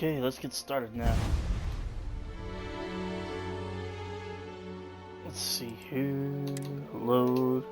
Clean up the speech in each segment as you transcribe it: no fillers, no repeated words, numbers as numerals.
Okay, let's get started now. Let's see here. Load.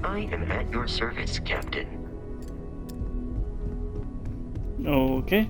I am at your service, Captain. Okay.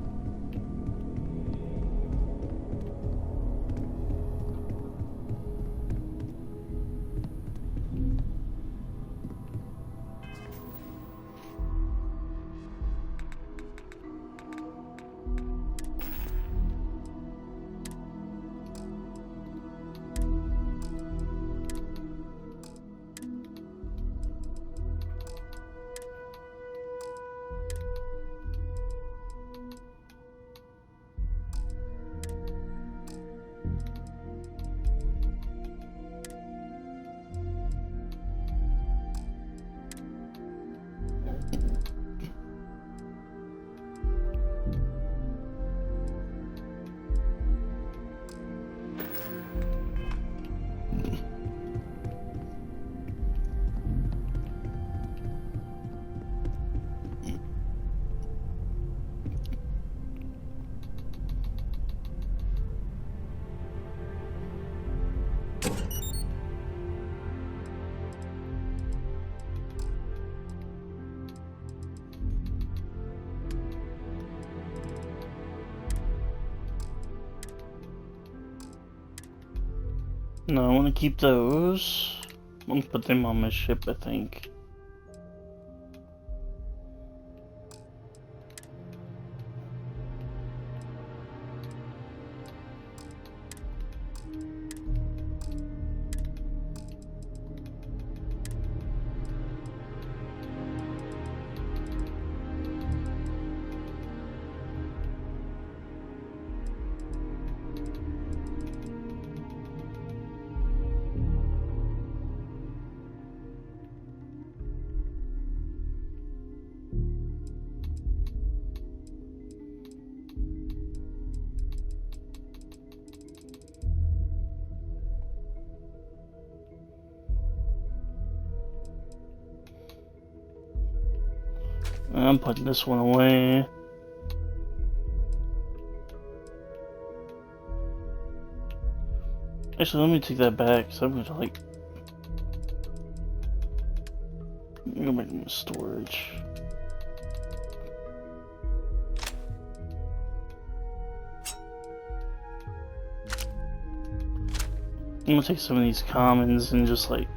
No, I want to keep those. I'm gonna put them on my ship, I think. I'm putting this one away. Actually, let me take that back, because I'm going to, like... I'm going to make them storage. I'm going to take some of these commons and just, like...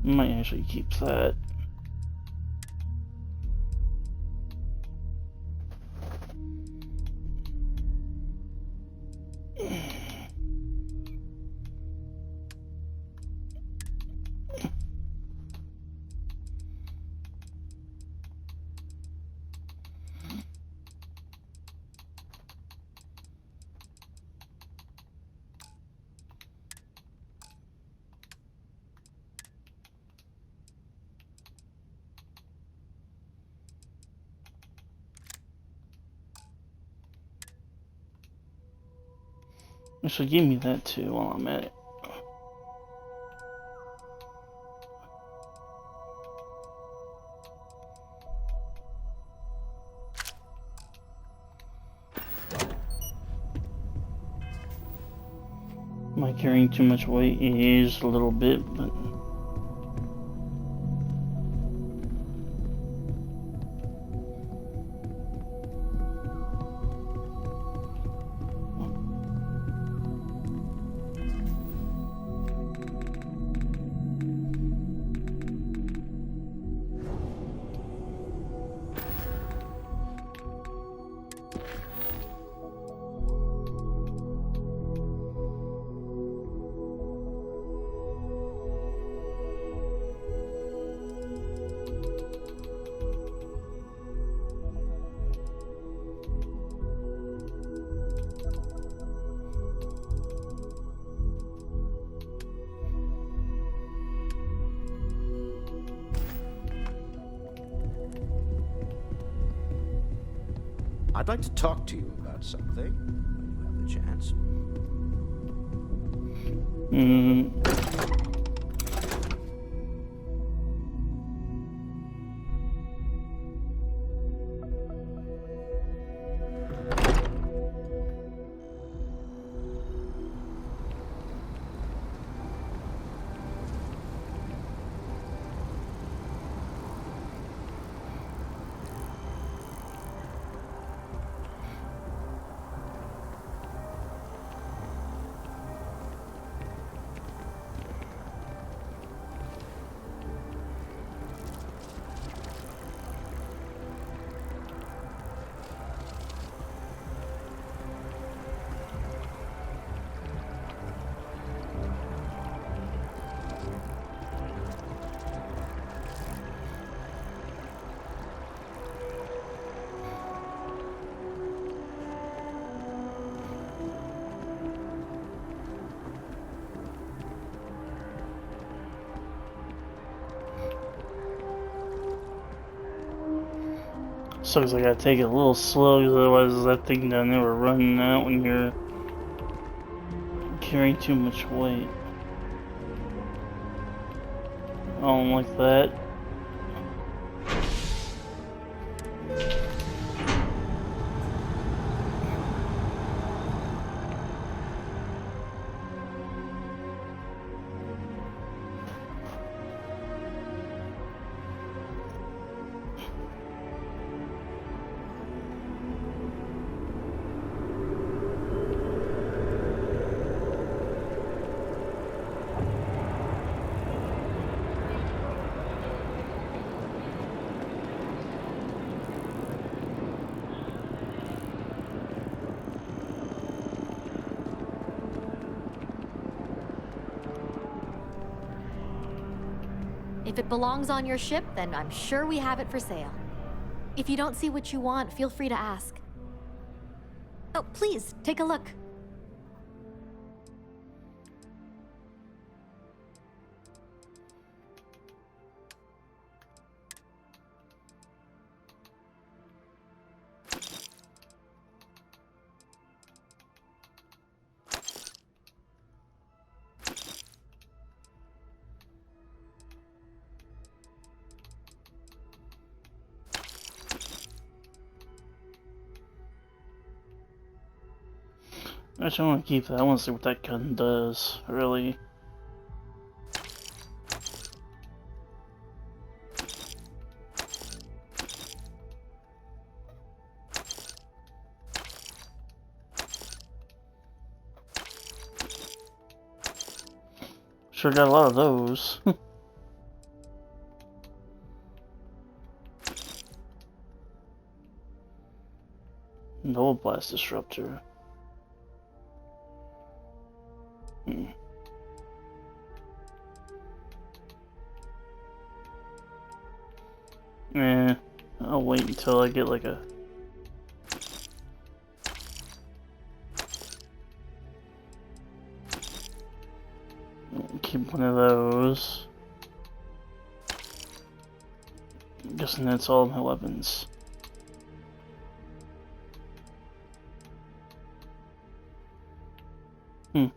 might actually keep that. So give me that too while I'm at it. Am I carrying too much weight? It is a little bit, but... I'd like to talk to you about something, when you have the chance. Sucks I gotta take it a little slow, because otherwise that thing down there will run out when you're carrying too much weight. I don't like that. If it belongs on your ship, then I'm sure we have it for sale. If you don't see what you want, feel free to ask. Oh, please, take a look. Actually, I want to keep that. I want to see what that gun does, really. Sure got a lot of those. No blast disruptor. I'll wait until I get like a... Keep one of those. I'm guessing that's all my weapons. Hmm.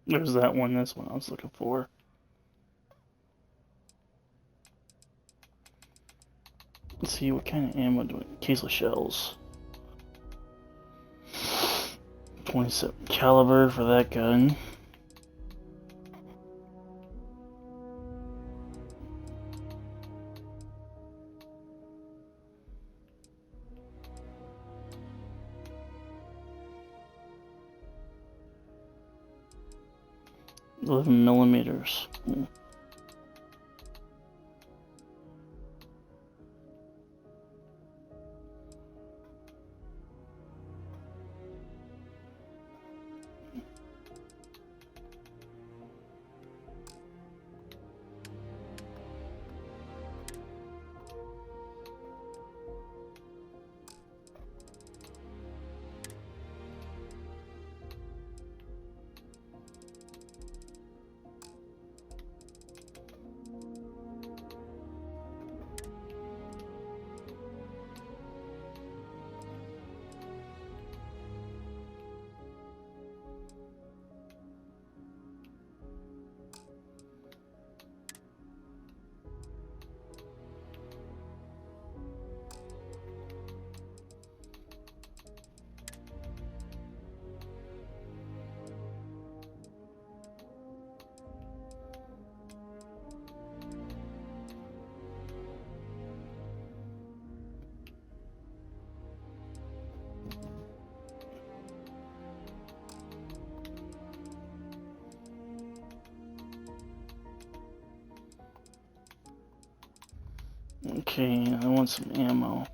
There's that one. That's what I was looking for. Let's see what kind of ammo do I... Case of shells. 27 caliber for that gun. $11mm. Okay, I want some ammo.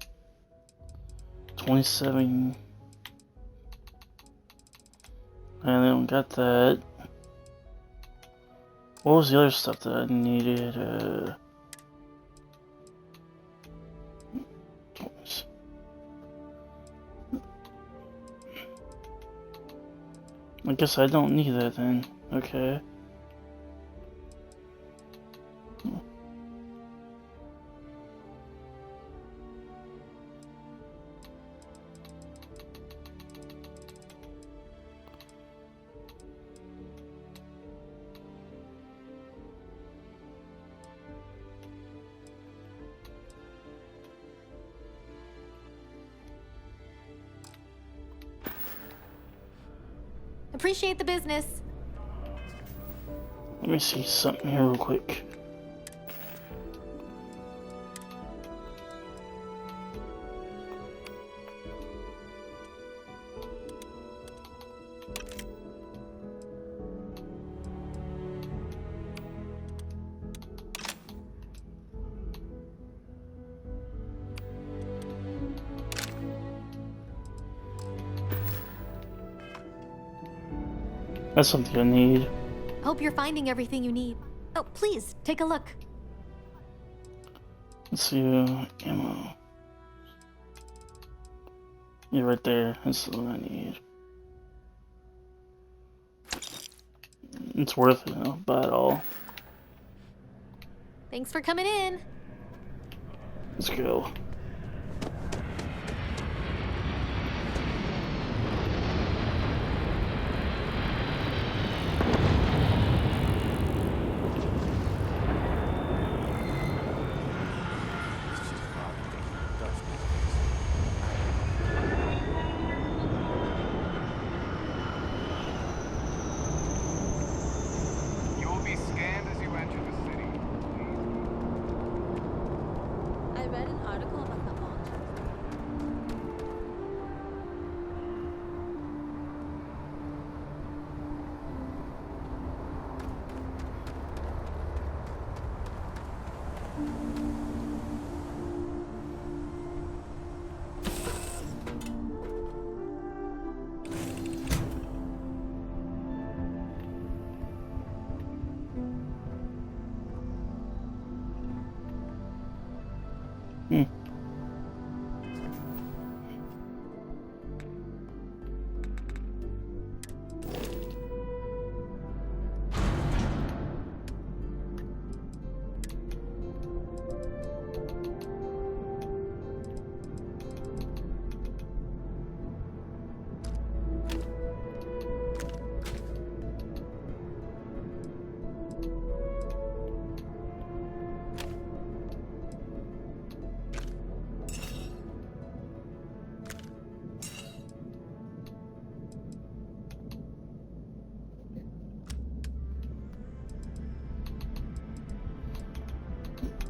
27. I don't got that. What was the other stuff that I needed? I guess I don't need that then. Okay. Appreciate the business. Let me see something here real quick. That's something I need. Hope you're finding everything you need. Oh, please, take a look. Let's see, ammo. Yeah, right there. That's what I need. It's worth it, I'll buy it all. Thanks for coming in. Let's go. You will be scanned as you enter the city. I read an article about the launch. Hmm.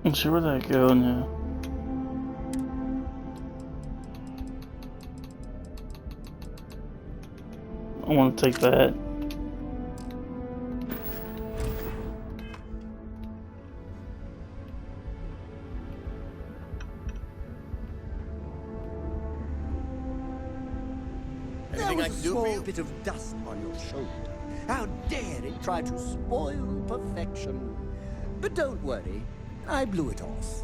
Let's see where that go now. I want to take that. There was a small bit of dust on your shoulder. How dare it try to spoil perfection? But don't worry, I blew it off.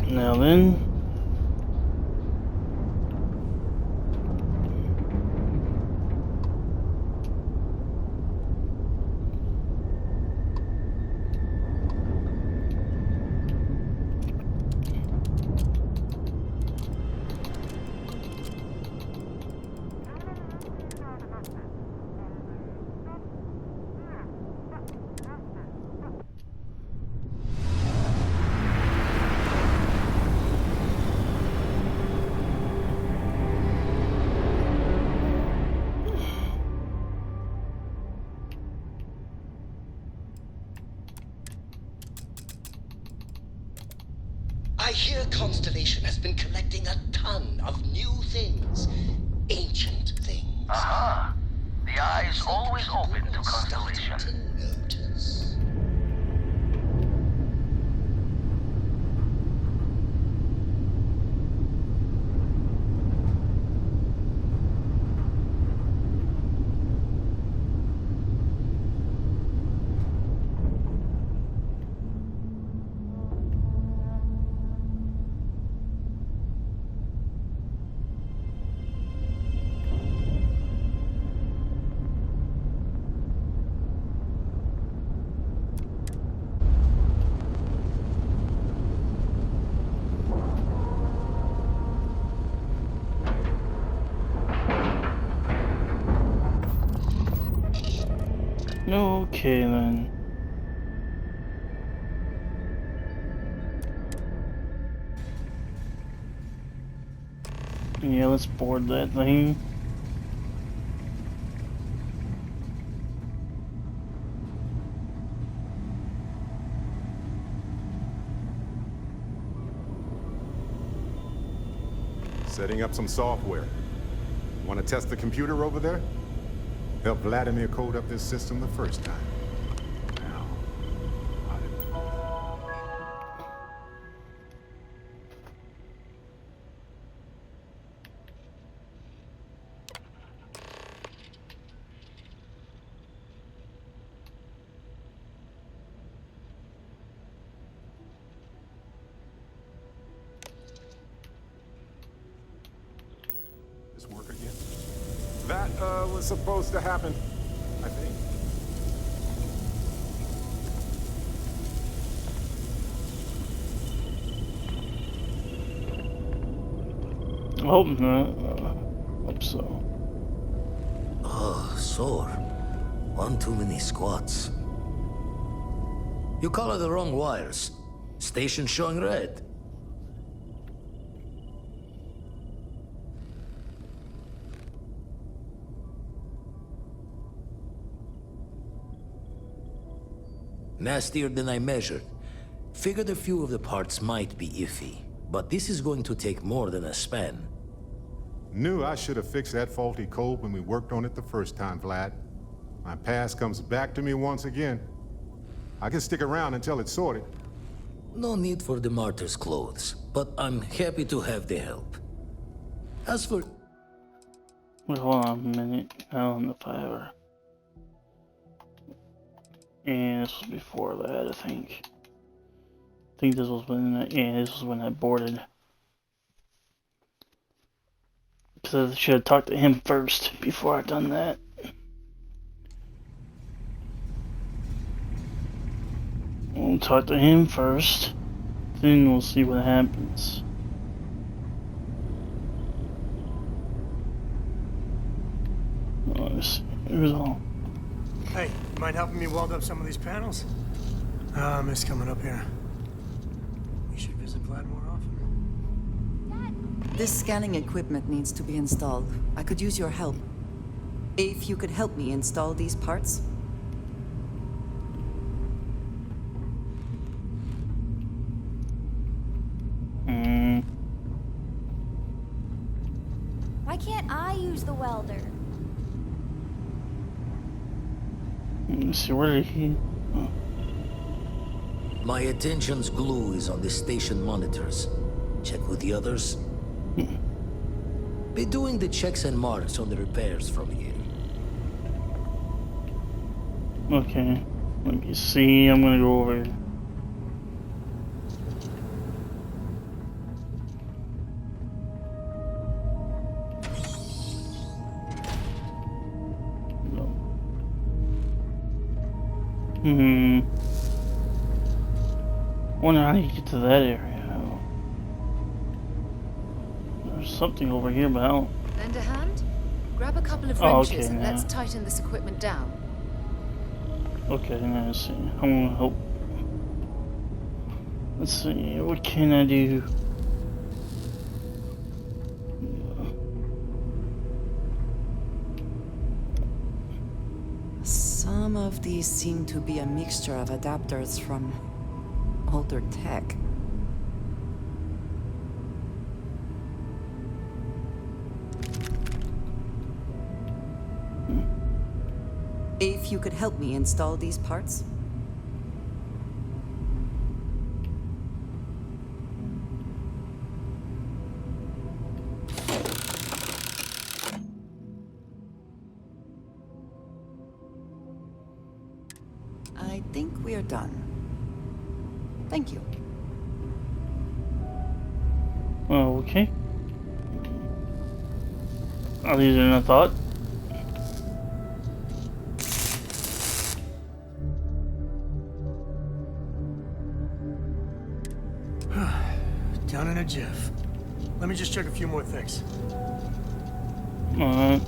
Now then. I hear Constellation has been collecting a ton of new things. Ancient things. Aha! The eye is always open to Constellation. Starting to notice. Okay then. Yeah, let's board that thing. Setting up some software. Want to test the computer over there? Help Vladimir code up this system the first time. Now, this work again? That was supposed to happen, I think. I hope not. Hope so. Oh, sore. One too many squats. You color the wrong wires. Station showing red. Nastier than I measured. Figured a few of the parts might be iffy, but this is going to take more than a span. Knew I should have fixed that faulty code when we worked on it the first time, Vlad. My past comes back to me once again. I can stick around until it's sorted. No need for the martyr's clothes, but I'm happy to have the help. As for... Wait, hold on a minute. Now on the power. And this was before that, I think. think this was when this was when I boarded. Because I should have talked to him first before I done that. We'll talk to him first, then we'll see what happens. Oh, let's see. Here's all. Hey, you mind helping me weld up some of these panels? I miss coming up here. You should visit Vlad more often. This scanning equipment needs to be installed. I could use your help. If you could help me install these parts. Why can't I use the welder? Let me see, where did he... Oh. My attention's glue is on the station monitors. Check with the others. Be doing the checks and marks on the repairs from here. Okay, let me see, I'm gonna go over here. Wonder how you get to that area. There's something over here, but I don't... Lend a hand? Grab a couple of Oh, wrenches okay, and yeah. let's tighten this equipment down. Okay, now let's see. I'm gonna help. Let's see, what can I do? Some of these seem to be a mixture of adapters from older tech. If you could help me install these parts. I think we're done. Thank you. Oh, okay. Are these in a thought? Down in a jiff. Let me just check a few more things. Alright.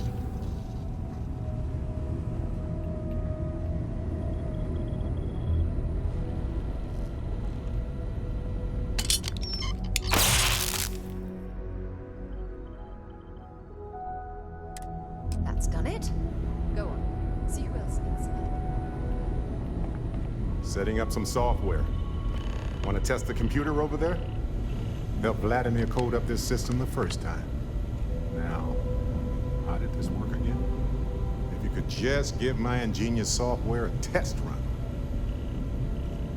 That's done it. Go on. See who else needs help. Setting up some software. Want to test the computer over there? Helped Vladimir code up this system the first time. Now, how did this work again? If you could just give my ingenious software a test run.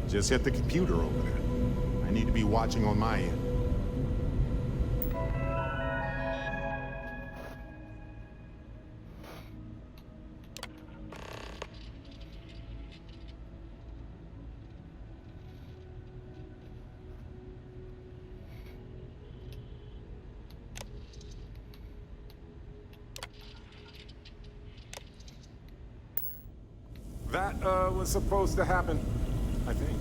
Just hit the computer over there. I need to be watching on my end. That, was supposed to happen, I think.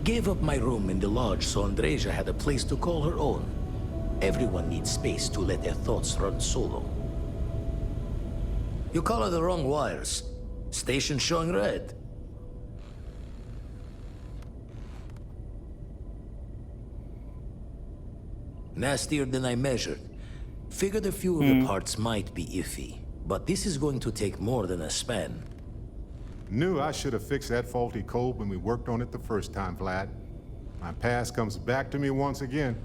Gave up my room in the lodge so Andreja had a place to call her own. Everyone needs space to let their thoughts run solo. You color the wrong wires. Station showing red. Nastier than I measured. Figured a few of the parts might be iffy, but this is going to take more than a span. Knew I should have fixed that faulty code when we worked on it the first time, Vlad. My past comes back to me once again.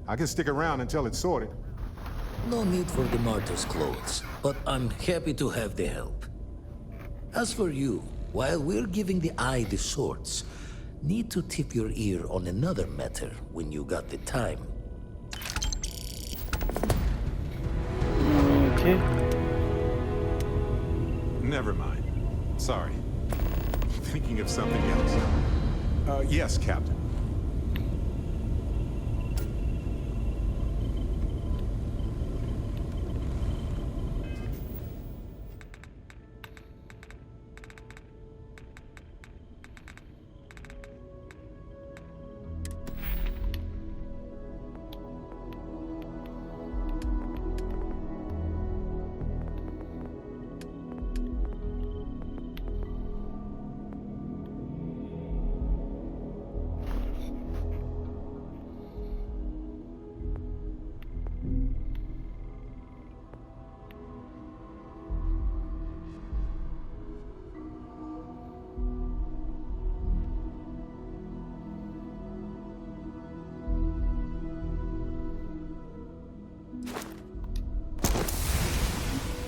I can stick around until it's sorted. No need for the martyr's clothes, but I'm happy to have the help. As for you, while we're giving the eye the sorts, need to tip your ear on another matter when you got the time. Okay. Never mind. Sorry. Thinking of something else. Yes, Captain.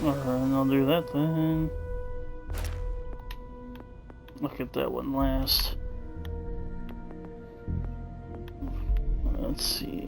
Alright, I'll do that then. Look at that one last. Let's see.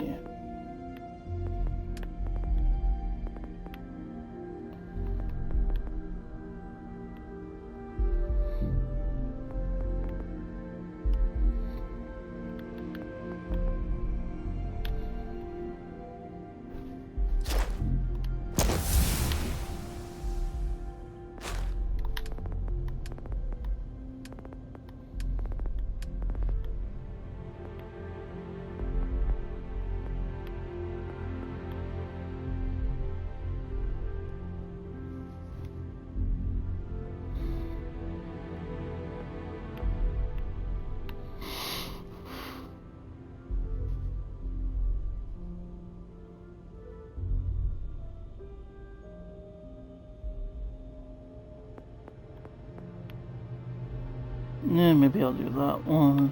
Yeah, maybe I'll do that one.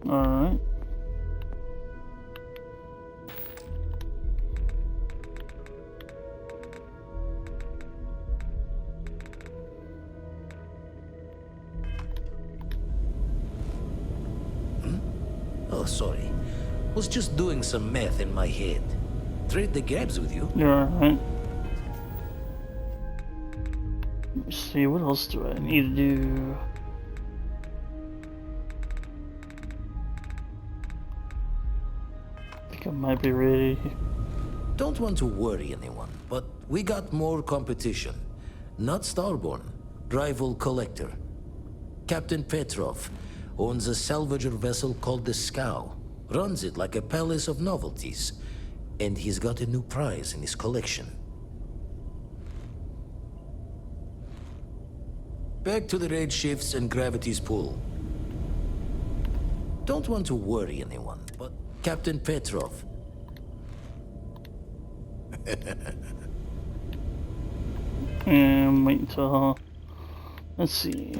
Alright. Oh, sorry. Was just doing some math in my head. Trade the gaps with you. You're alright. Let me see, what else do I need to do? I think I might be ready. Don't want to worry anyone, but we got more competition. Not Starborn, rival collector. Captain Petrov owns a salvager vessel called the Scow. Runs it like a palace of novelties. And he's got a new prize in his collection. Back to the raid shifts and gravity's pull. Don't want to worry anyone, but Captain Petrov. And wait until, let's see.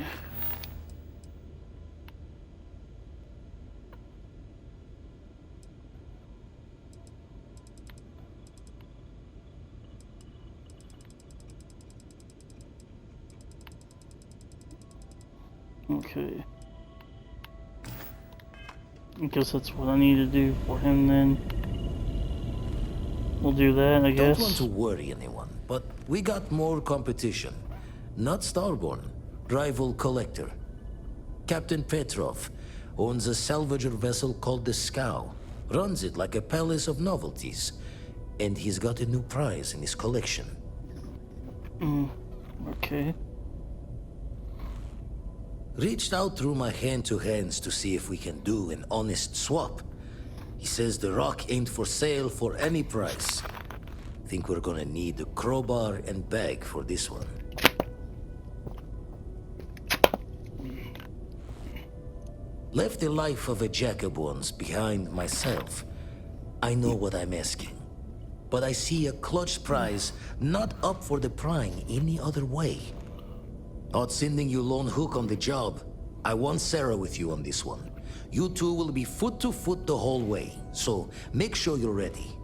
Okay. I guess that's what I need to do for him then. We'll do that, I guess. Don't want to worry anyone, but we got more competition. Not Starborn, rival collector. Captain Petrov owns a salvager vessel called the Scow. Runs it like a palace of novelties. And he's got a new prize in his collection. Okay. Reached out through my hand-to-hands to see if we can do an honest swap. He says the rock ain't for sale for any price. Think we're gonna need a crowbar and bag for this one. Left the life of a jackabones behind myself. I know what I'm asking. But I see a clutch prize not up for the prying any other way. Not sending you lone hook on the job. I want Sarah with you on this one. You two will be foot to foot the whole way, so make sure you're ready.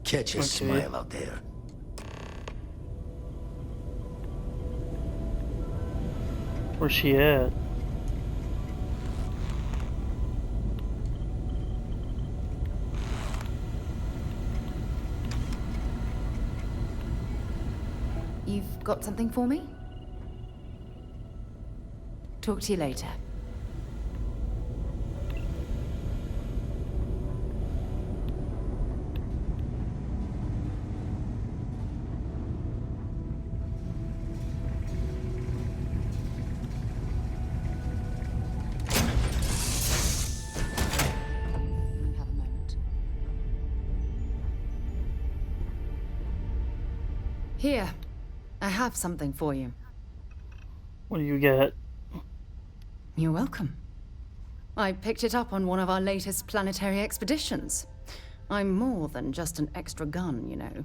Catch a smile out there. Where's she at? You've got something for me? Talk to you later. Here, I have something for you. What do you got? You're welcome. I picked it up on one of our latest planetary expeditions. I'm more than just an extra gun, you know.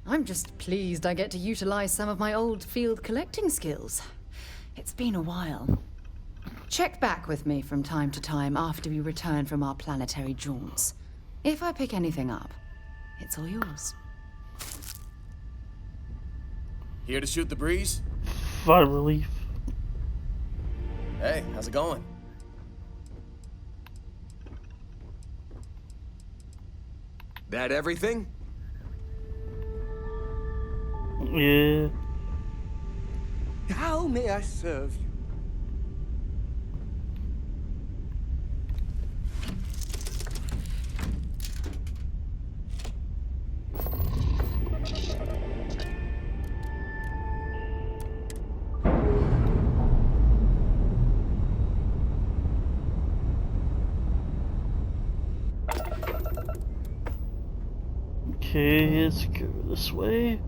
I'm just pleased I get to utilize some of my old field collecting skills. It's been a while. Check back with me from time to time after we return from our planetary jaunts. If I pick anything up, it's all yours. Here to shoot the breeze? Fire relief. Hey, how's it going? That everything? Yeah. How may I serve you? Okay, let's go this way.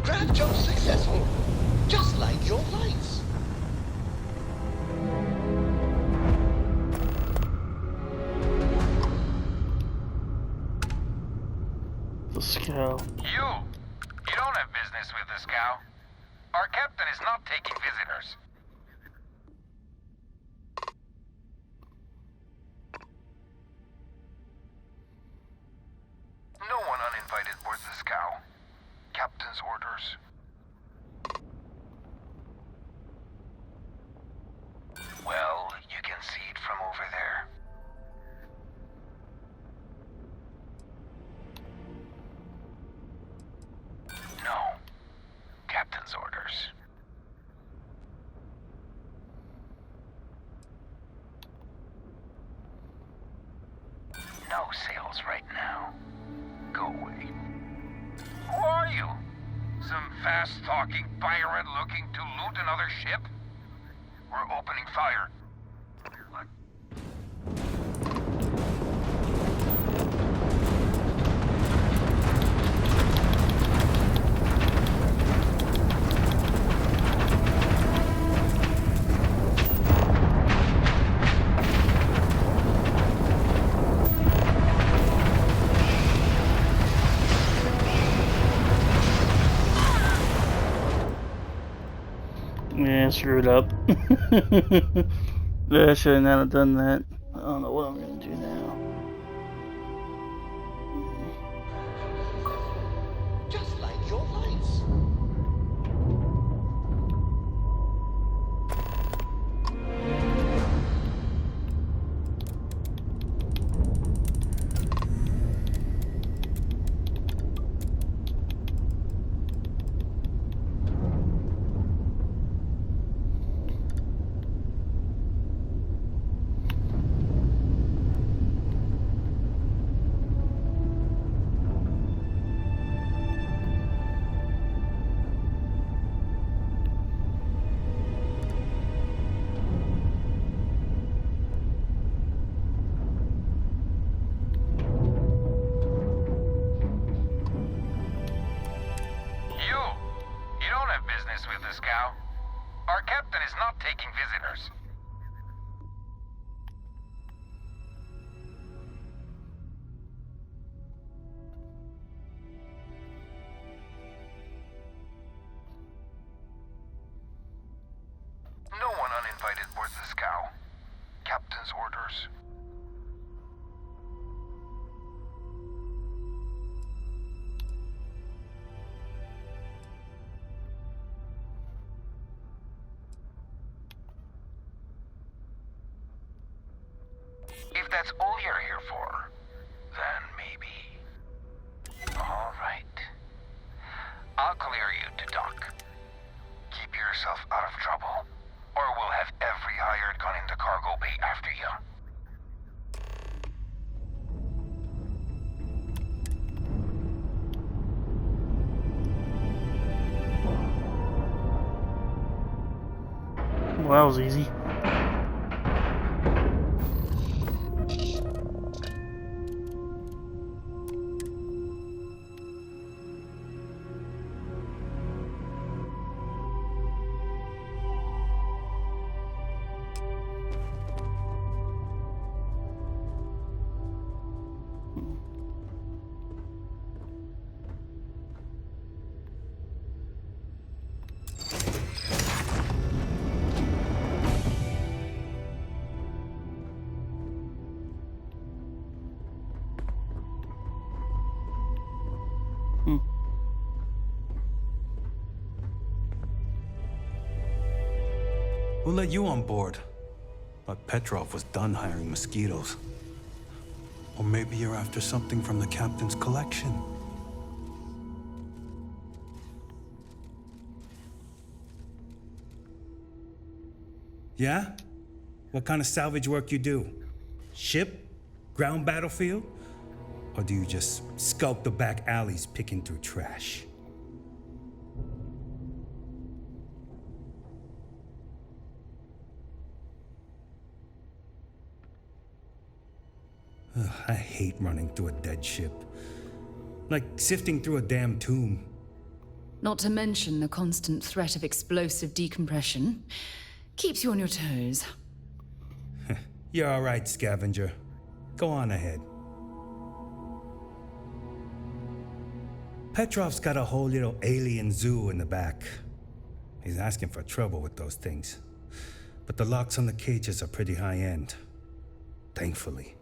Grab jump successful, just like your lights. The scow. You don't have business with the scow. Our captain is not taking visitors. No one uninvited boards the scow. Captain's orders. Well, you can see it from over there. No. Captain's orders. No sales right now. Go away. Who are you? Some fast-talking pirate looking to loot another ship? We're opening fire. Yeah, screwed up. Yeah, I should not have done that. I don't know what I'm gonna do now. Just like your lights. business with the scow? Our captain is not taking visitors. No one uninvited boards the scow. Captain's orders. If that's all you're here for, then maybe. All right. I'll clear you to dock. Keep yourself out of trouble, or we'll have every hired gun in the cargo bay after you. Well, that was easy. We'll let you on board. But Petrov was done hiring mosquitoes. Or maybe you're after something from the captain's collection. Yeah? What kind of salvage work you do? Ship? Ground battlefield? Or do you just skulk the back alleys picking through trash? Ugh, I hate running through a dead ship. Like sifting through a damn tomb. Not to mention the constant threat of explosive decompression. Keeps you on your toes. You're all right, scavenger. Go on ahead. Petrov's got a whole little alien zoo in the back. He's asking for trouble with those things. But the locks on the cages are pretty high-end. Thankfully.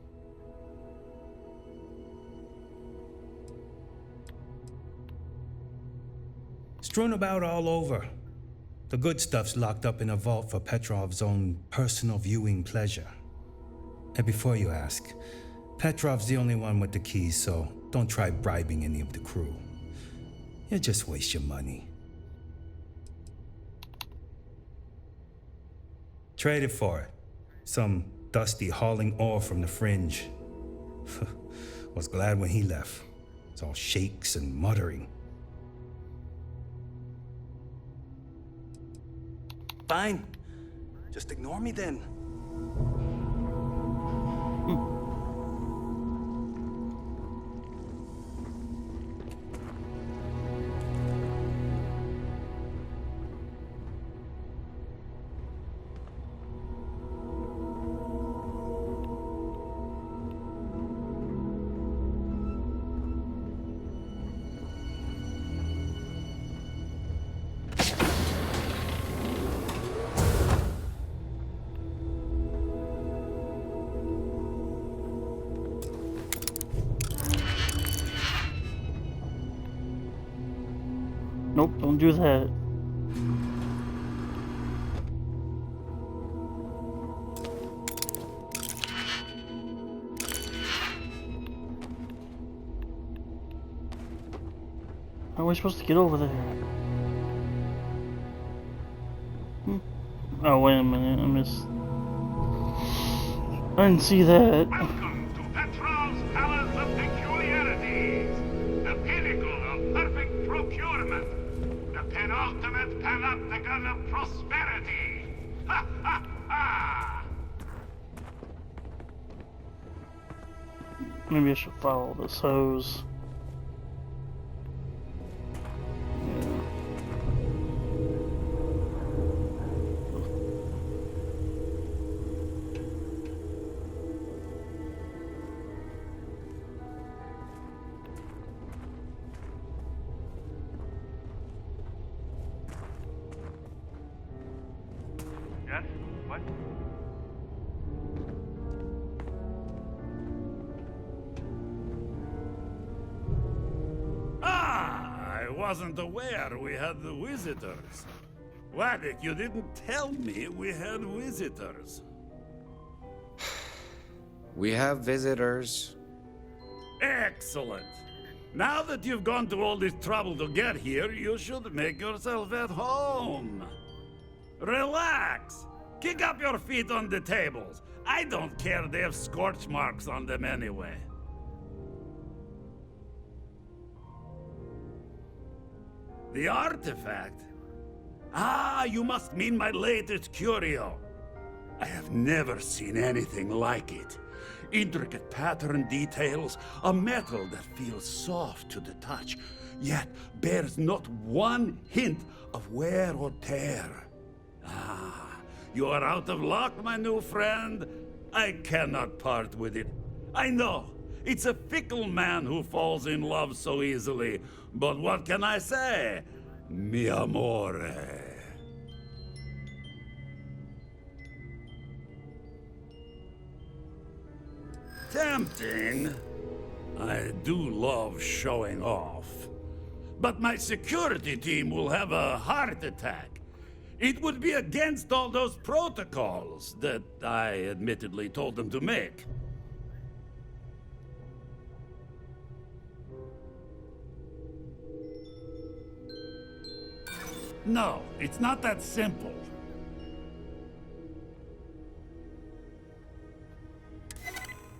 Strewn about all over. The good stuff's locked up in a vault for Petrov's own personal viewing pleasure. And before you ask, Petrov's the only one with the keys, so don't try bribing any of the crew. You'll just waste your money. Trade it for it. Some dusty hauling ore from the fringe. Was glad when he left. It's all shakes and muttering. Fine. Just ignore me then. Nope, don't do that. How are we supposed to get over there? Oh, wait a minute, I missed. I didn't see that. Welcome to Petrov's Palace of Peculiarities, the pinnacle of perfect procurement, the penultimate panopticon of prosperity. Ha ha ha! Maybe I should follow this hose. What? Ah, I wasn't aware we had the visitors. Waddick, you didn't tell me we had visitors. We have visitors. Excellent. Now that you've gone to all this trouble to get here, you should make yourself at home. Relax. Kick up your feet on the tables. I don't care they have scorch marks on them anyway. The artifact? Ah, you must mean my latest curio. I have never seen anything like it. Intricate pattern details, a metal that feels soft to the touch, yet bears not one hint of wear or tear. Ah, you are out of luck, my new friend. I cannot part with it. I know, it's a fickle man who falls in love so easily, but what can I say? Mi amore. Tempting. I do love showing off. But my security team will have a heart attack. It would be against all those protocols that I admittedly told them to make. No, it's not that simple.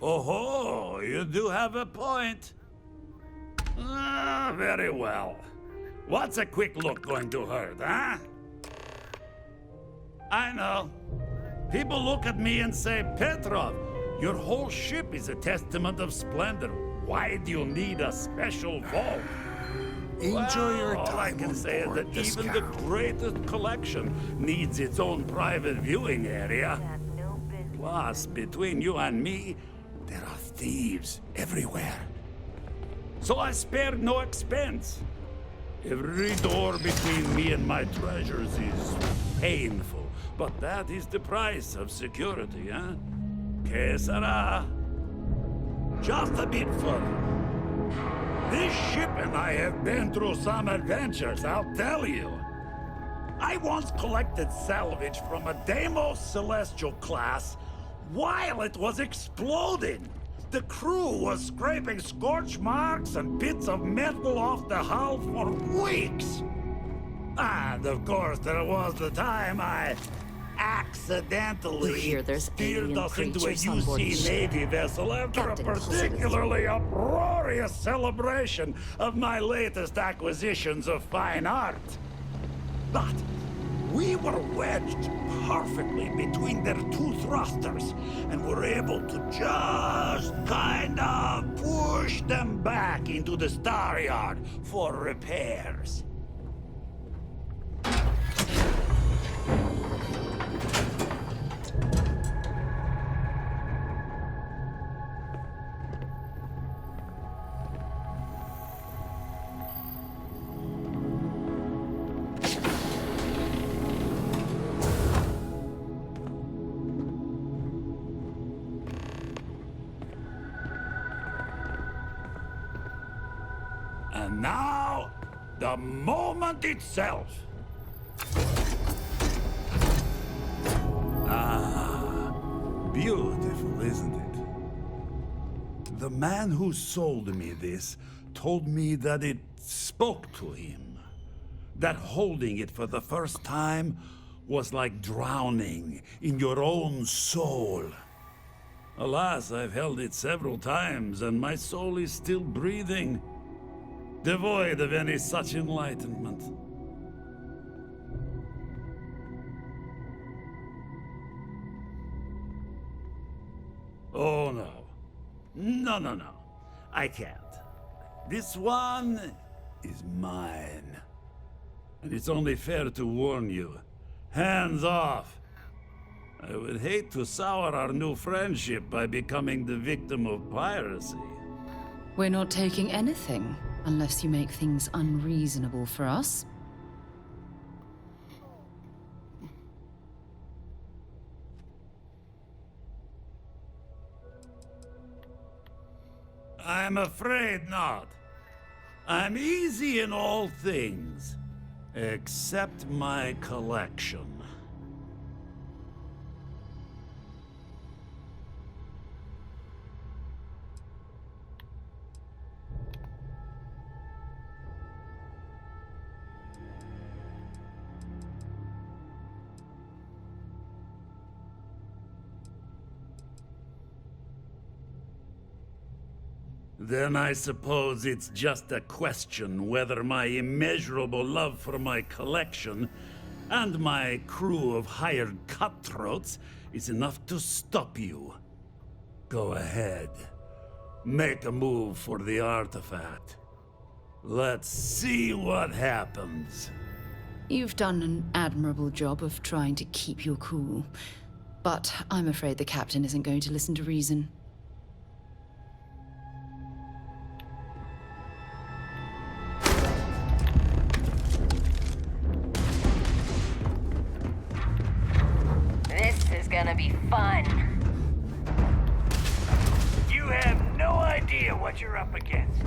Oh, you do have a point. Ah, very well. What's a quick look going to hurt, huh? I know. People look at me and say, Petrov, your whole ship is a testament of splendor. Why do you need a special vault? Enjoy your time. All I can say is that even the greatest collection needs its own private viewing area. Plus, between you and me, there are thieves everywhere. So I spared no expense. Every door between me and my treasures is painful, but that is the price of security, huh? Que sera? Just a bit further. This ship and I have been through some adventures, I'll tell you. I once collected salvage from a Deimos Celestial class while it was exploding. The crew was scraping scorch marks and bits of metal off the hull for weeks. And of course, there was the time I accidentally steered us into a UC Navy vessel after a particularly uproarious celebration of my latest acquisitions of fine art. But we were wedged perfectly between their two thrusters and were able to just kind of push them back into the star yard for repairs. And now, the moment itself. Ah, beautiful, isn't it? The man who sold me this told me that it spoke to him. That holding it for the first time was like drowning in your own soul. Alas, I've held it several times, and my soul is still breathing, devoid of any such enlightenment. Oh, no. No. I can't. This one is mine. And it's only fair to warn you. Hands off. I would hate to sour our new friendship by becoming the victim of piracy. We're not taking anything, unless you make things unreasonable for us. I'm afraid not. I'm easy in all things, except my collection. Then I suppose it's just a question whether my immeasurable love for my collection and my crew of hired cutthroats is enough to stop you. Go ahead. Make a move for the artifact. Let's see what happens. You've done an admirable job of trying to keep your cool, but I'm afraid the captain isn't going to listen to reason. This is gonna be fun. You have no idea what you're up against.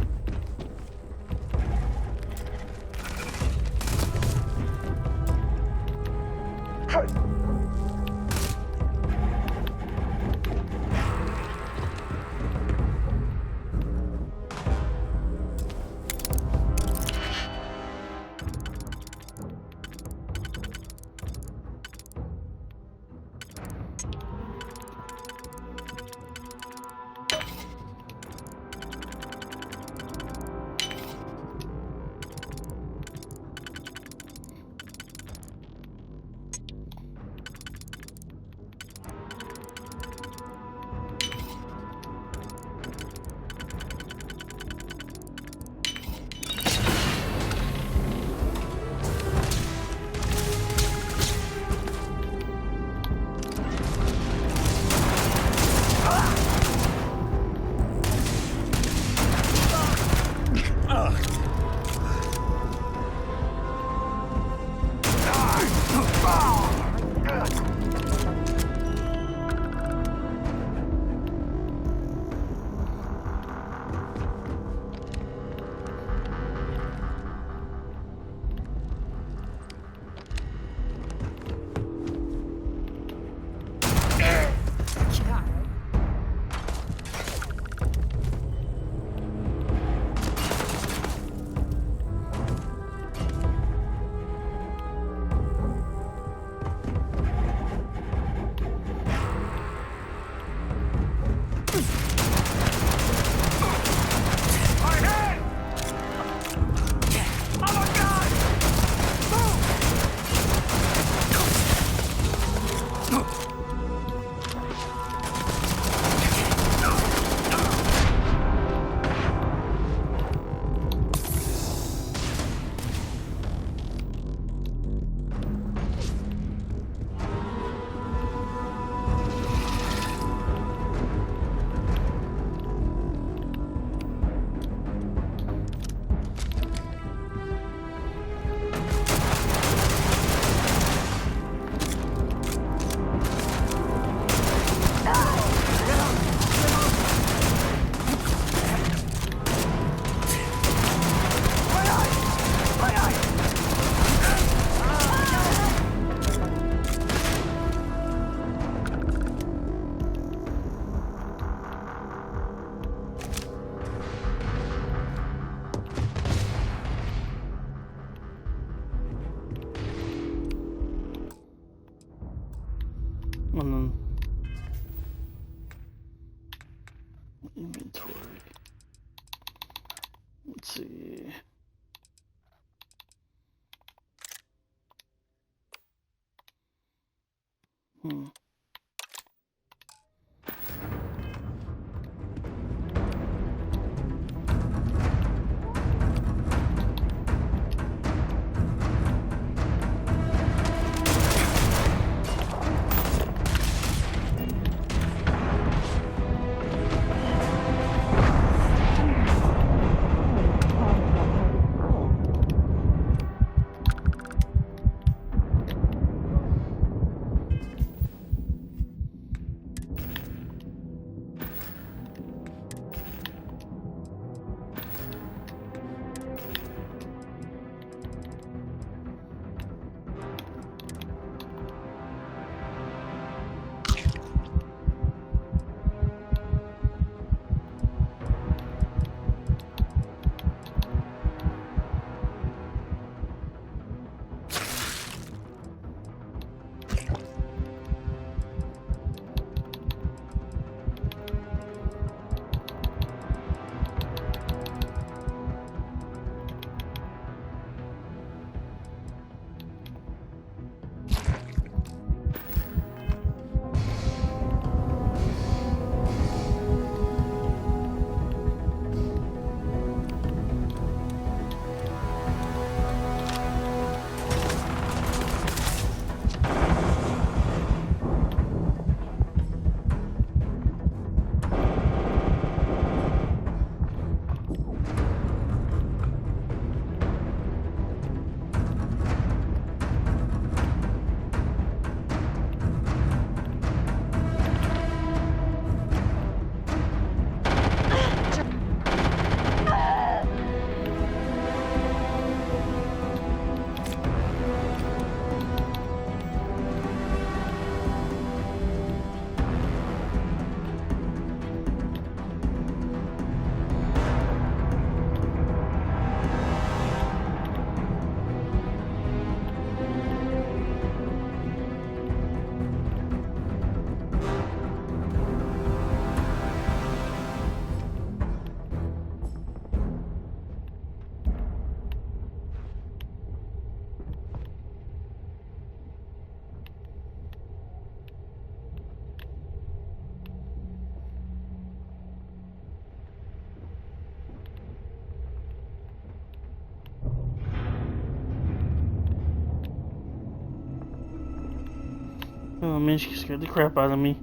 Inventory. Let's see. Oh man, she scared the crap out of me.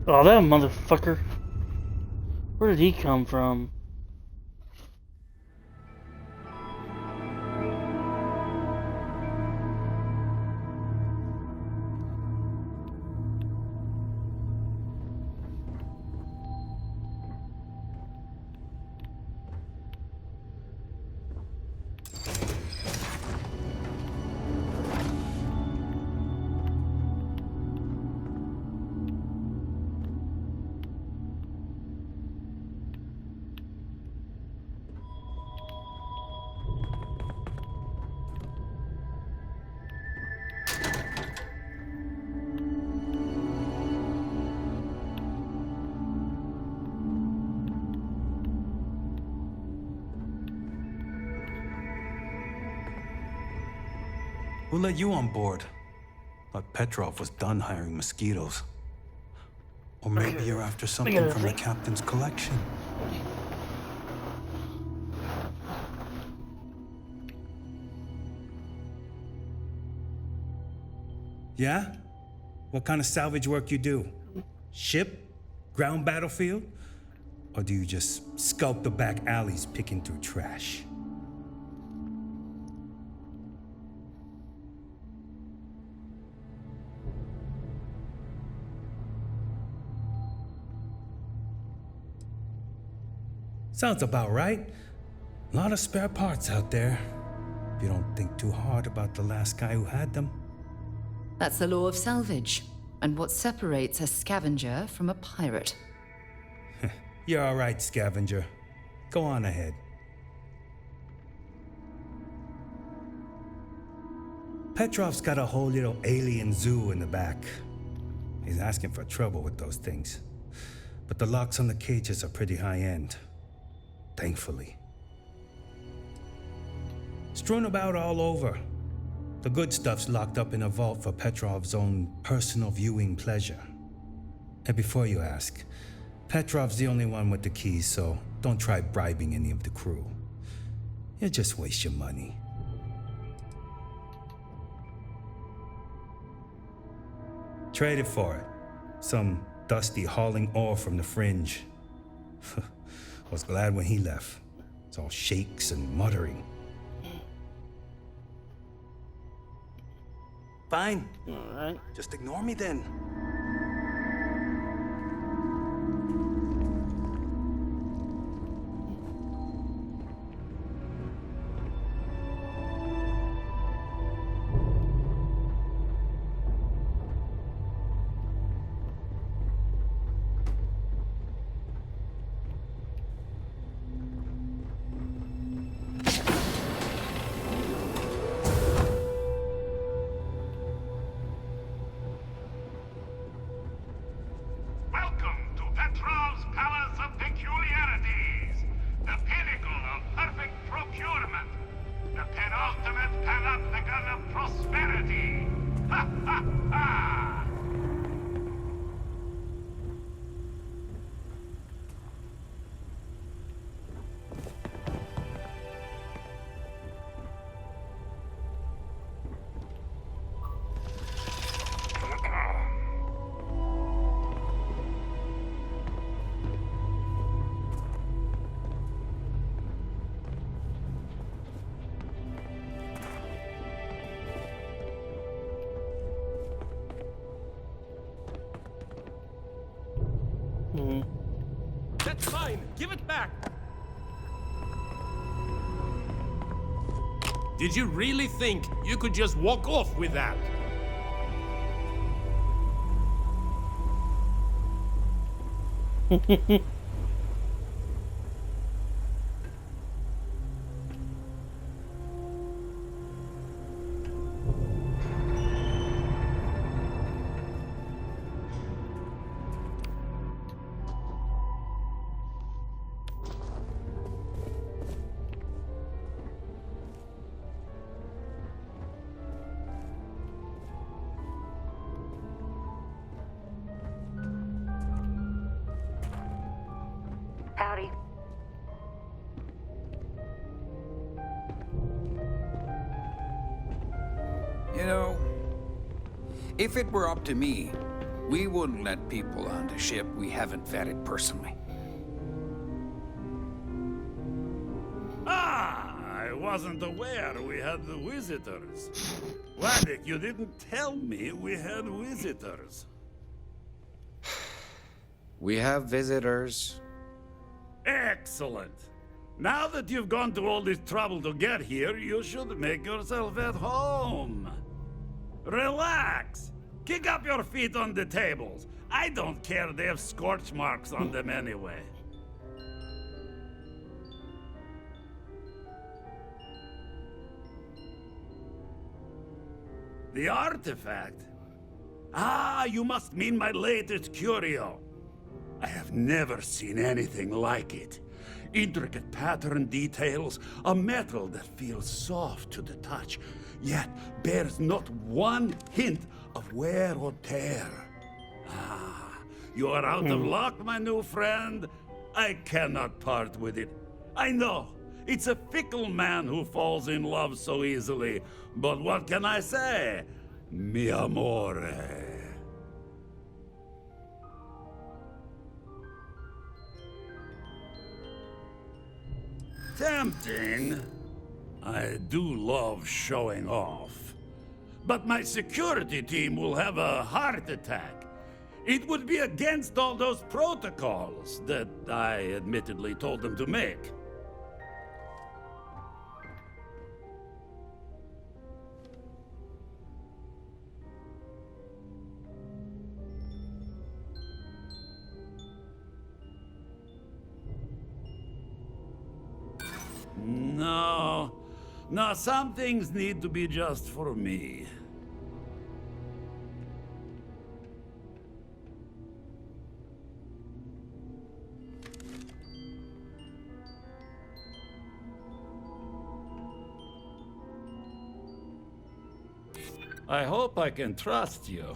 Oh, that motherfucker. Where did he come from? Who let you on board? But Petrov was done hiring mosquitoes. Or maybe you're after something from the captain's collection. Yeah? What kind of salvage work you do? Ship? Ground battlefield? Or do you just skulk the back alleys picking through trash? Sounds about right. A lot of spare parts out there. If you don't think too hard about the last guy who had them. That's the law of salvage, and what separates a scavenger from a pirate. You're all right, scavenger. Go on ahead. Petrov's got a whole little alien zoo in the back. He's asking for trouble with those things. But the locks on the cages are pretty high-end. Thankfully. Strewn about all over. The good stuff's locked up in a vault for Petrov's own personal viewing pleasure. And before you ask, Petrov's the only one with the keys, so don't try bribing any of the crew. You'll just waste your money. Trade it for it. Some dusty hauling ore from the fringe. Was glad when he left. It's all shakes and muttering. Fine. All right. Just ignore me then. That's mine! Give it back! Did you really think you could just walk off with that? know, if it were up to me, we wouldn't let people on the ship we haven't vetted personally. I wasn't aware we had the visitors. Waddick, you didn't tell me we had visitors. We have visitors. Excellent. Now that you've gone to all this trouble to get here, you should make yourself at home. Relax. Kick up your feet on the tables. I don't care, they have scorch marks on them anyway. The artifact? Ah, you must mean my latest curio. I have never seen anything like it. Intricate pattern details, a metal that feels soft to the touch, yet bears not one hint of wear or tear. Ah, you are out of luck, my new friend. I cannot part with it. I know, it's a fickle man who falls in love so easily, but what can I say? Mi amore. Tempting. I do love showing off. But my security team will have a heart attack. It would be against all those protocols that I admittedly told them to make. No, some things need to be just for me. I hope I can trust you.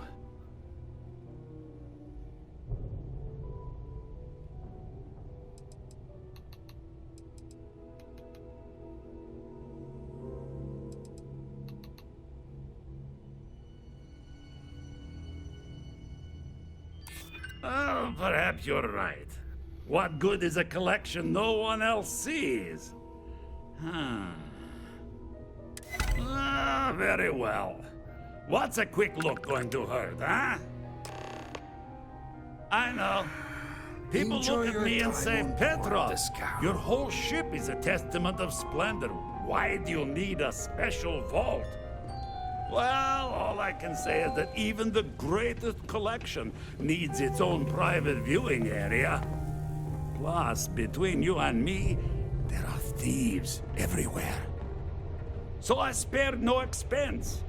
Oh, perhaps you're right. What good is a collection no one else sees? Very well. What's a quick look going to hurt, huh? I know. People look at me and say, Petrov, your whole ship is a testament of splendor. Why do you need a special vault? Well, all I can say is that even the greatest collection needs its own private viewing area. Plus, between you and me, there are thieves everywhere. So I spared no expense.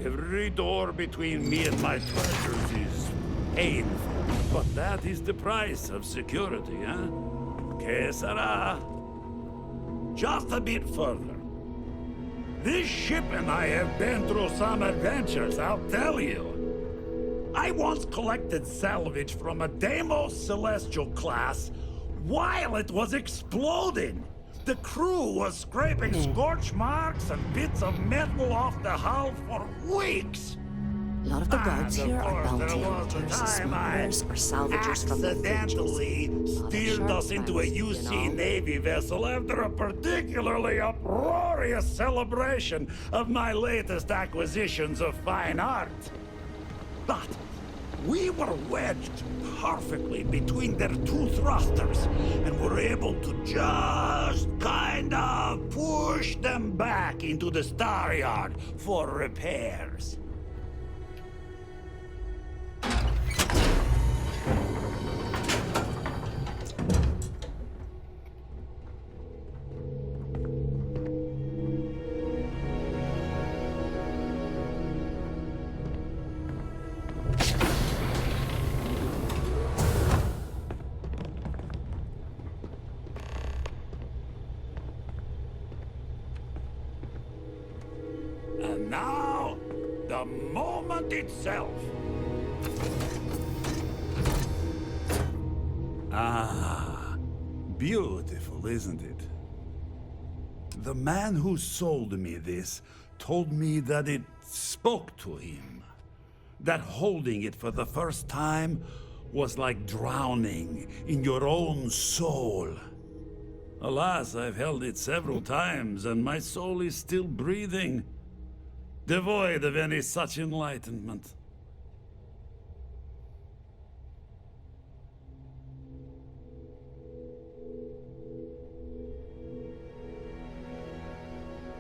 Every door between me and my treasures is painful, but that is the price of security, huh? Que sera? Just a bit further. This ship and I have been through some adventures, I'll tell you. I once collected salvage from a Deimos Celestial class while it was exploding. The crew was scraping scorch marks and bits of metal off the hull for weeks. A lot of the guards here are bounty hunters, smugglers, or salvagers from the accidentally steered us into a UC Navy vessel after a particularly uproarious celebration of my latest acquisitions of fine art. But we were wedged perfectly between their two thrusters and were able to just kind of push them back into the Star Yard for repairs. And now, the moment itself. Ah, beautiful, isn't it? The man who sold me this told me that it spoke to him. That holding it for the first time was like drowning in your own soul. Alas, I've held it several times, and my soul is still breathing, devoid of any such enlightenment.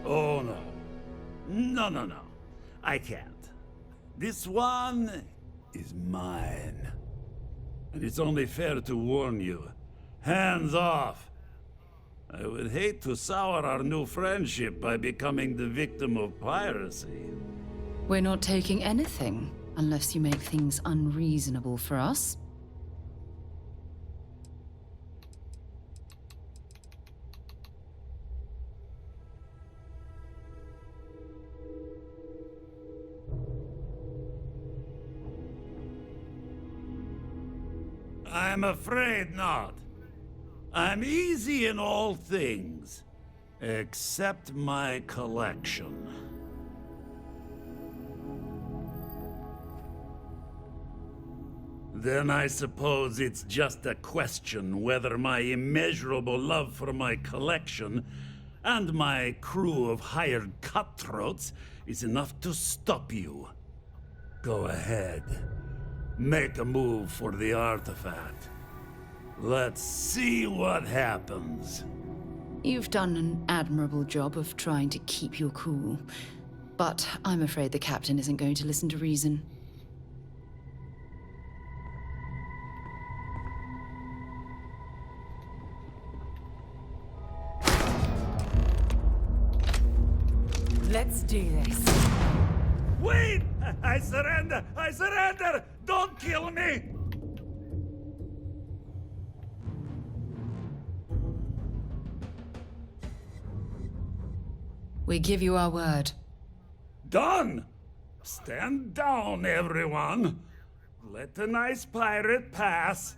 Oh, no. No. I can't. This one is mine. And it's only fair to warn you. Hands off. I would hate to sour our new friendship by becoming the victim of piracy. We're not taking anything, unless you make things unreasonable for us. I'm afraid not. I'm easy in all things, except my collection. Then I suppose it's just a question whether my immeasurable love for my collection and my crew of hired cutthroats is enough to stop you. Go ahead. Make a move for the artifact. Let's see what happens. You've done an admirable job of trying to keep your cool, but I'm afraid the captain isn't going to listen to reason. Let's do this. Wait! I surrender! I surrender! Don't kill me! We give you our word. Done! Stand down, everyone. Let the nice pirate pass.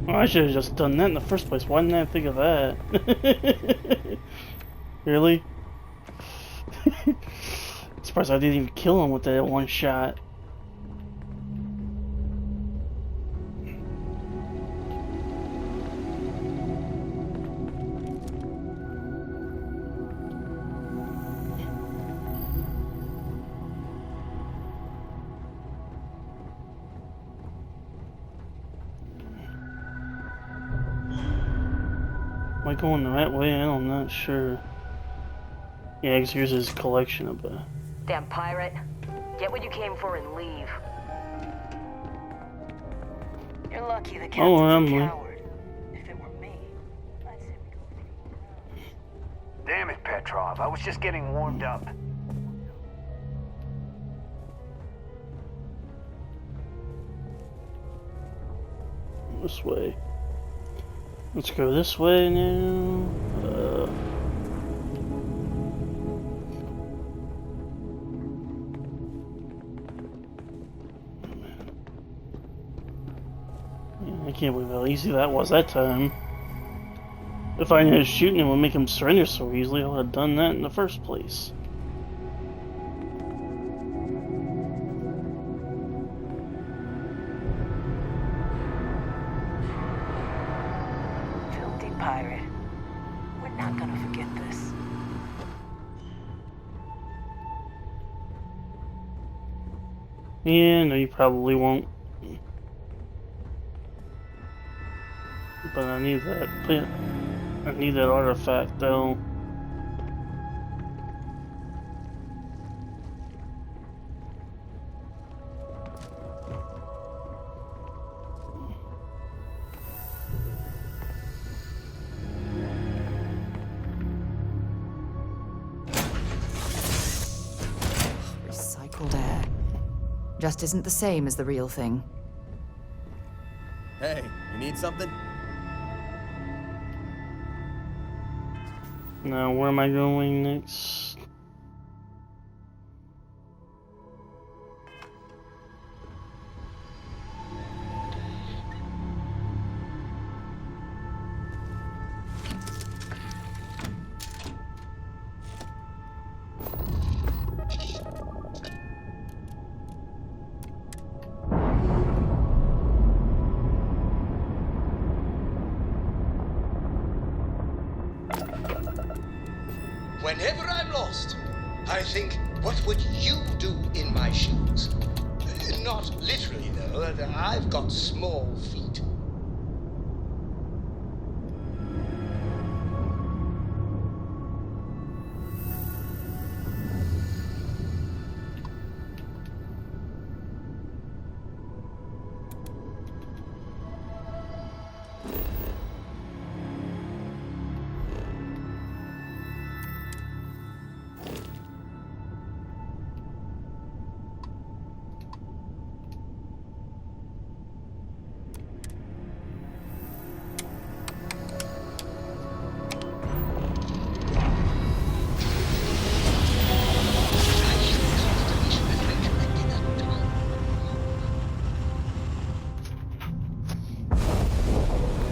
Well, I should have just done that in the first place. Why didn't I think of that? Really? Surprised I didn't even kill him with that one shot. Am I going the right way? I'm not sure. Yeah, because here's his collection of Damn pirate. Get what you came for and leave. You're lucky the captain's a coward. If it were me, I'd say we go. Damn it, Petrov. I was just getting warmed up. This way. Let's go this way now. I can't believe how easy that was that time. If I knew shooting him would make him surrender so easily, I would have done that in the first place. Filthy pirate. We're not gonna forget this. Yeah, no, you probably won't. But I need that. I need that artifact, though. Recycled air. Just isn't the same as the real thing. Hey, you need something? Now, where am I going next? whenever I'm lost, I think, what would you do in my shoes? Not literally, though. I've got small feet.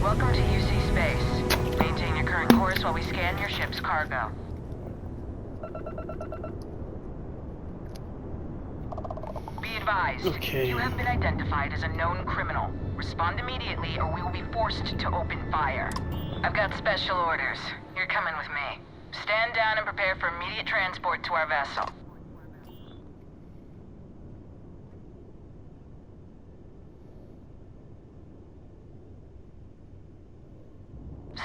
Welcome to UC Space. Maintain your current course while we scan your ship's cargo. Be advised, you have been identified as a known criminal. Respond immediately or we will be forced to open fire. I've got special orders. You're coming with me. Stand down and prepare for immediate transport to our vessel.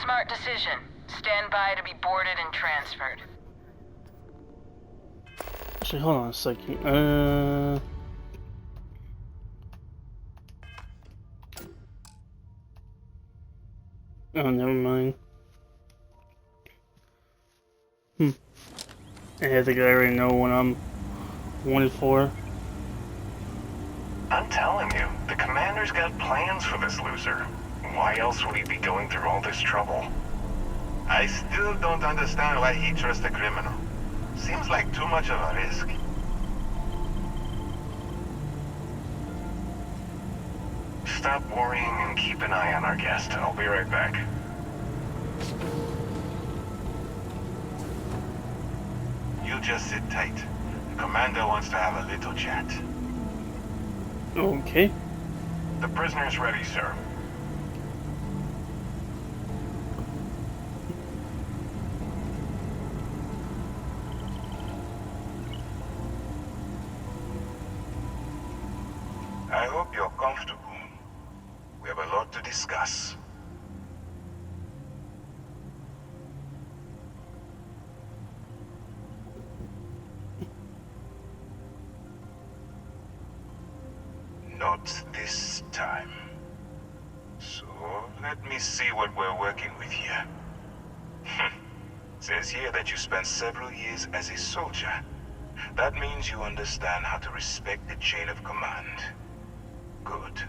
Smart decision. Stand by to be boarded and transferred. Actually, hold on a second. Oh, never mind. I think I already know what I'm wanted for. I'm telling you, the commander's got plans for this loser. Why else would he be going through all this trouble? I still don't understand why he trusts a criminal. Seems like too much of a risk. Stop worrying and keep an eye on our guest. I'll be right back. You just sit tight. The commander wants to have a little chat. Okay. The prisoner's ready, sir. I hope you're comfortable. We have a lot to discuss. Not this time. So, let me see what we're working with here. Says here that you spent several years as a soldier. That means you understand how to respect the chain of command. Good.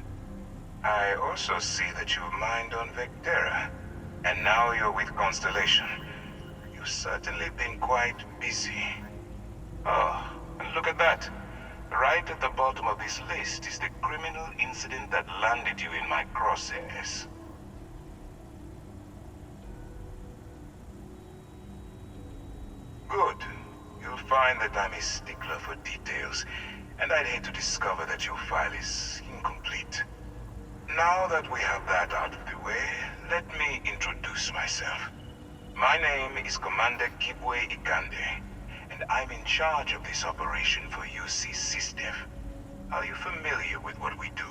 I also see that you mined on Vectera, and now you're with Constellation. You've certainly been quite busy. Oh, and look at that. Right at the bottom of this list is the criminal incident that landed you in my crosshairs. Good. You'll find that I'm a stickler for details, and I'd hate to discover that your file is incomplete. Now that we have that out of the way, let me introduce myself. My name is Commander Kibwe Ikande, and I'm in charge of this operation for UC SysDef. Are you familiar with what we do?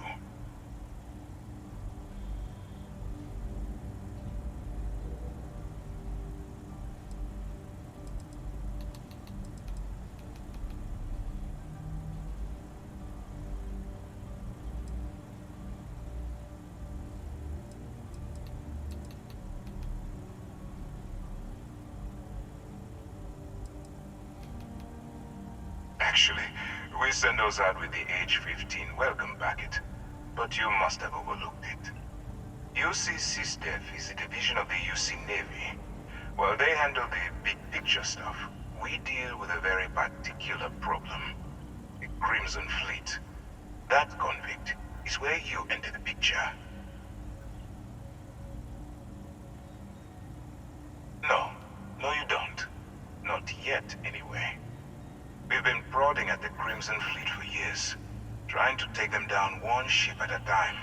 Actually, we send those out with the H-15 welcome packet, but you must have overlooked it. UC SysDef is a division of the UC Navy. While they handle the big picture stuff, we deal with a very particular problem. The Crimson Fleet. That convict is where you enter the picture. No, you don't. Not yet, anyway. We've been prodding at the Crimson Fleet for years, trying to take them down one ship at a time.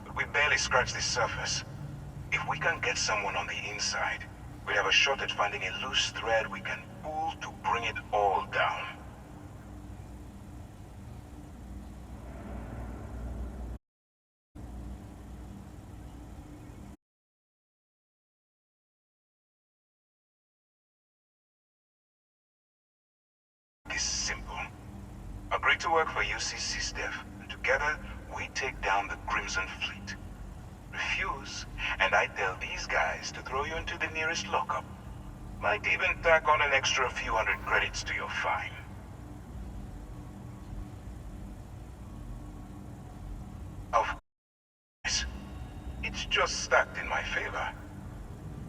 But we barely scratched the surface. If we can get someone on the inside, we'll have a shot at finding a loose thread we can bring it all down. Is simple. Agree to work for UCC's dev, and together we take down the Crimson Fleet. Refuse, and I tell these guys to throw you into the nearest lockup. Might even tack on an extra few hundred credits to your fine. Of course, it's just stacked in my favor.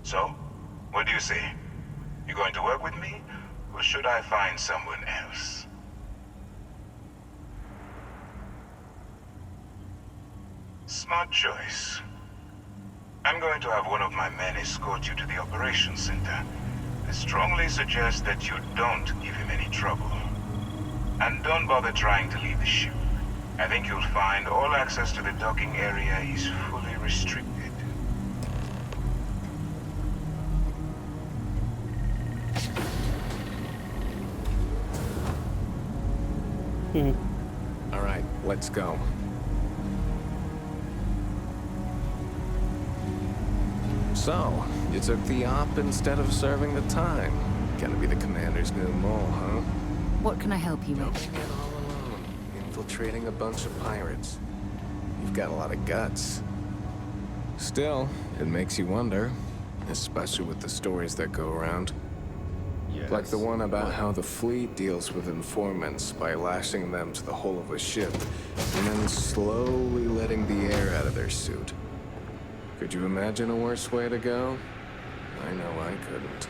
So, what do you say? You going to work with me, or should I find someone else? Smart choice. I'm going to have one of my men escort you to the operations center. I strongly suggest that you don't give him any trouble. And don't bother trying to leave the ship. I think you'll find all access to the docking area is fully restricted. All right, let's go. So, you took the op instead of serving the time. Gonna be the commander's new mole, huh? What can I help you with? Jumping in all alone, infiltrating a bunch of pirates. You've got a lot of guts. Still, it makes you wonder, especially with the stories that go around. Yes. Like the one about how the fleet deals with informants by lashing them to the hull of a ship and then slowly letting the air out of their suit. Could you imagine a worse way to go? I know I couldn't.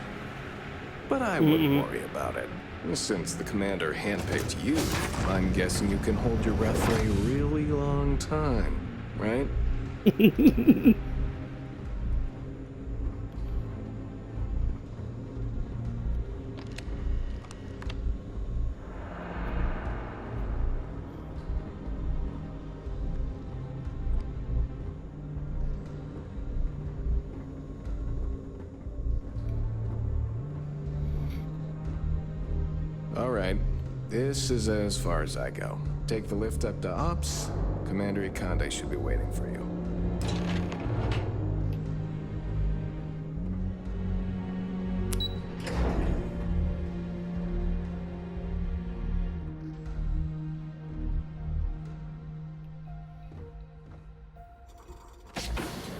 But I wouldn't worry about it. Since the commander handpicked you, I'm guessing you can hold your breath for a really long time, right? All right, this is as far as I go. Take the lift up to Ops. Commander Ikande should be waiting for you.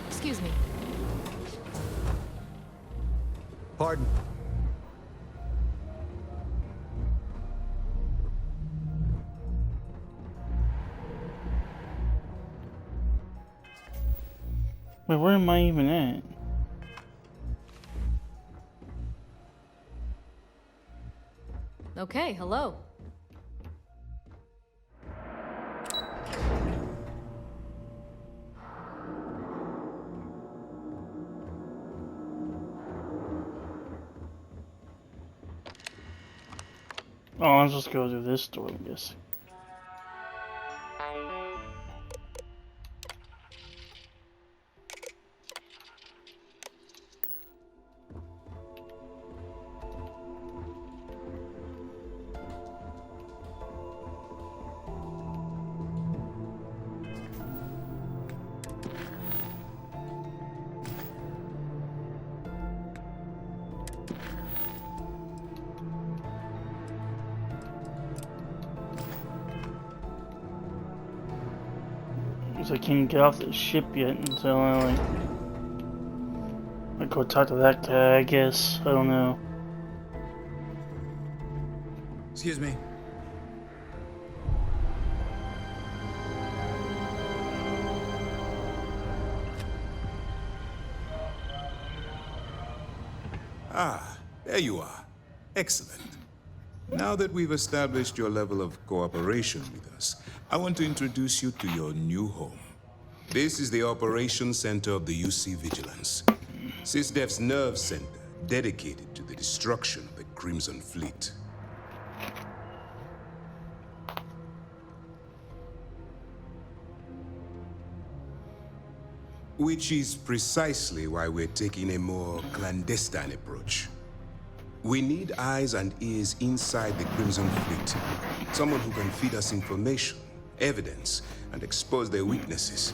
Excuse me. Pardon. Wait, where am I even at? Okay, hello. Oh, I'll just go through this door, I guess. I can't get off the ship yet until I go talk to that guy, I guess. I don't know. Excuse me. Ah, there you are. Excellent. Now that we've established your level of cooperation with us, I want to introduce you to your new home. This is the Operations Center of the UC Vigilance. SysDef's nerve center, dedicated to the destruction of the Crimson Fleet. Which is precisely why we're taking a more clandestine approach. We need eyes and ears inside the Crimson Fleet. Someone who can feed us information, evidence, and expose their weaknesses.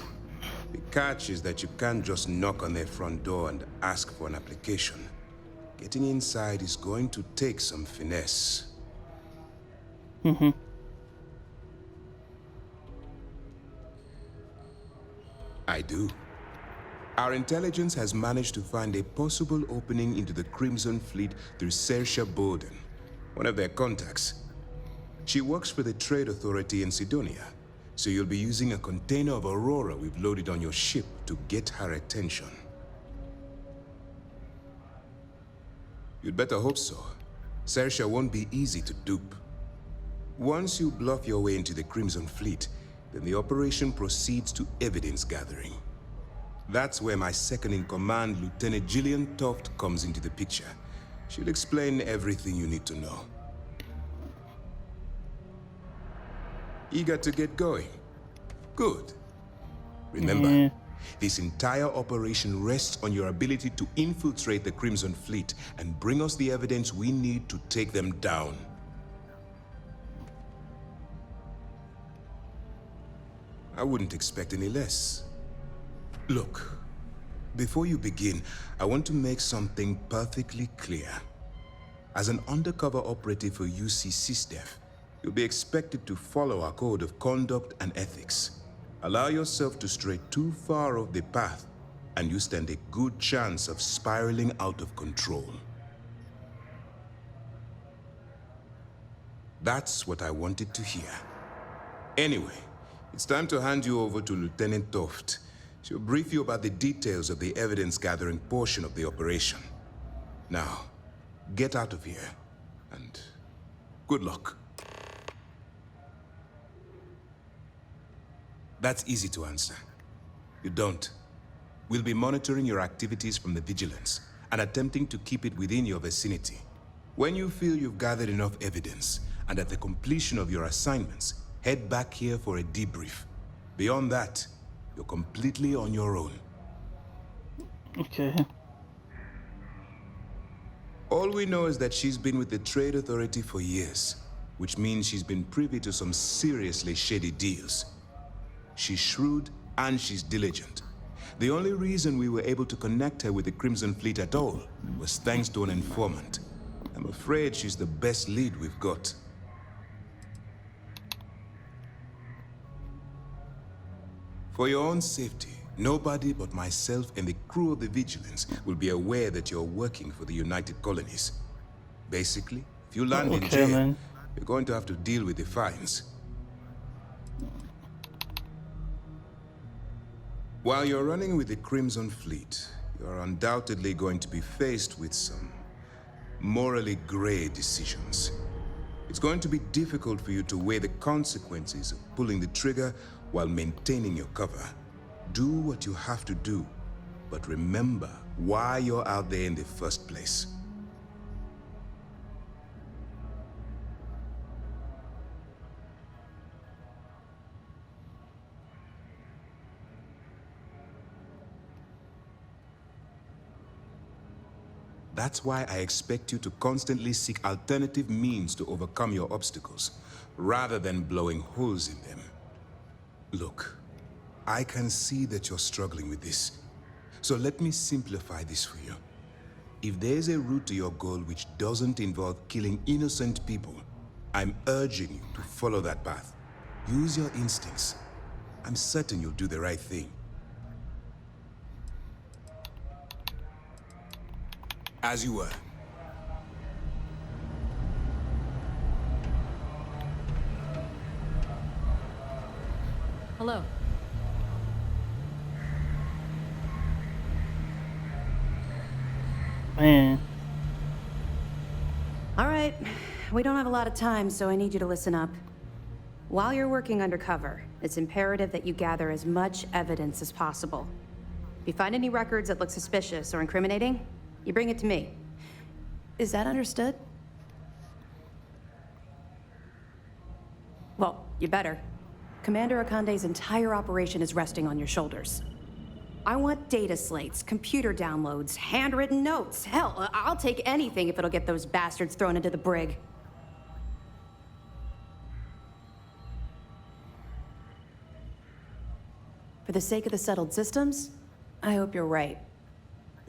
The catch is that you can't just knock on their front door and ask for an application. Getting inside is going to take some finesse. I do. Our intelligence has managed to find a possible opening into the Crimson Fleet through Saoirse Bowden, one of their contacts. She works for the Trade Authority in Sidonia, so you'll be using a container of Aurora we've loaded on your ship to get her attention. You'd better hope so. Saoirse won't be easy to dupe. Once you bluff your way into the Crimson Fleet, then the operation proceeds to evidence gathering. That's where my second-in-command, Lieutenant Gillian Toft, comes into the picture. She'll explain everything you need to know. Eager to get going? Good. Remember, this entire operation rests on your ability to infiltrate the Crimson Fleet and bring us the evidence we need to take them down. I wouldn't expect any less. Look, before you begin, I want to make something perfectly clear. As an undercover operative for UC SysDef, you'll be expected to follow our code of conduct and ethics. Allow yourself to stray too far off the path, and you stand a good chance of spiraling out of control. That's what I wanted to hear. Anyway, it's time to hand you over to Lieutenant Toft. She'll brief you about the details of the evidence-gathering portion of the operation. Now, get out of here, and good luck. That's easy to answer. You don't. We'll be monitoring your activities from the Vigilance and attempting to keep it within your vicinity. When you feel you've gathered enough evidence, and at the completion of your assignments, head back here for a debrief. Beyond that, you're completely on your own. Okay. All we know is that she's been with the Trade Authority for years, which means she's been privy to some seriously shady deals. She's shrewd and she's diligent. The only reason we were able to connect her with the Crimson Fleet at all was thanks to an informant. I'm afraid she's the best lead we've got. For your own safety, nobody but myself and the crew of the Vigilance will be aware that you're working for the United Colonies. Basically, if you land in jail, you're going to have to deal with the fines. While you're running with the Crimson Fleet, you're undoubtedly going to be faced with some morally gray decisions. It's going to be difficult for you to weigh the consequences of pulling the trigger while maintaining your cover. Do what you have to do, but remember why you're out there in the first place. That's why I expect you to constantly seek alternative means to overcome your obstacles, rather than blowing holes in them. Look, I can see that you're struggling with this, so let me simplify this for you. If there's a route to your goal which doesn't involve killing innocent people, I'm urging you to follow that path. Use your instincts. I'm certain you'll do the right thing. As you were. Hello. Man. All right. We don't have a lot of time, so I need you to listen up. While you're working undercover, it's imperative that you gather as much evidence as possible. If you find any records that look suspicious or incriminating, you bring it to me. Is that understood? Well, you better. Commander Akande's entire operation is resting on your shoulders. I want data slates, computer downloads, handwritten notes. Hell, I'll take anything if it'll get those bastards thrown into the brig. For the sake of the settled systems, I hope you're right.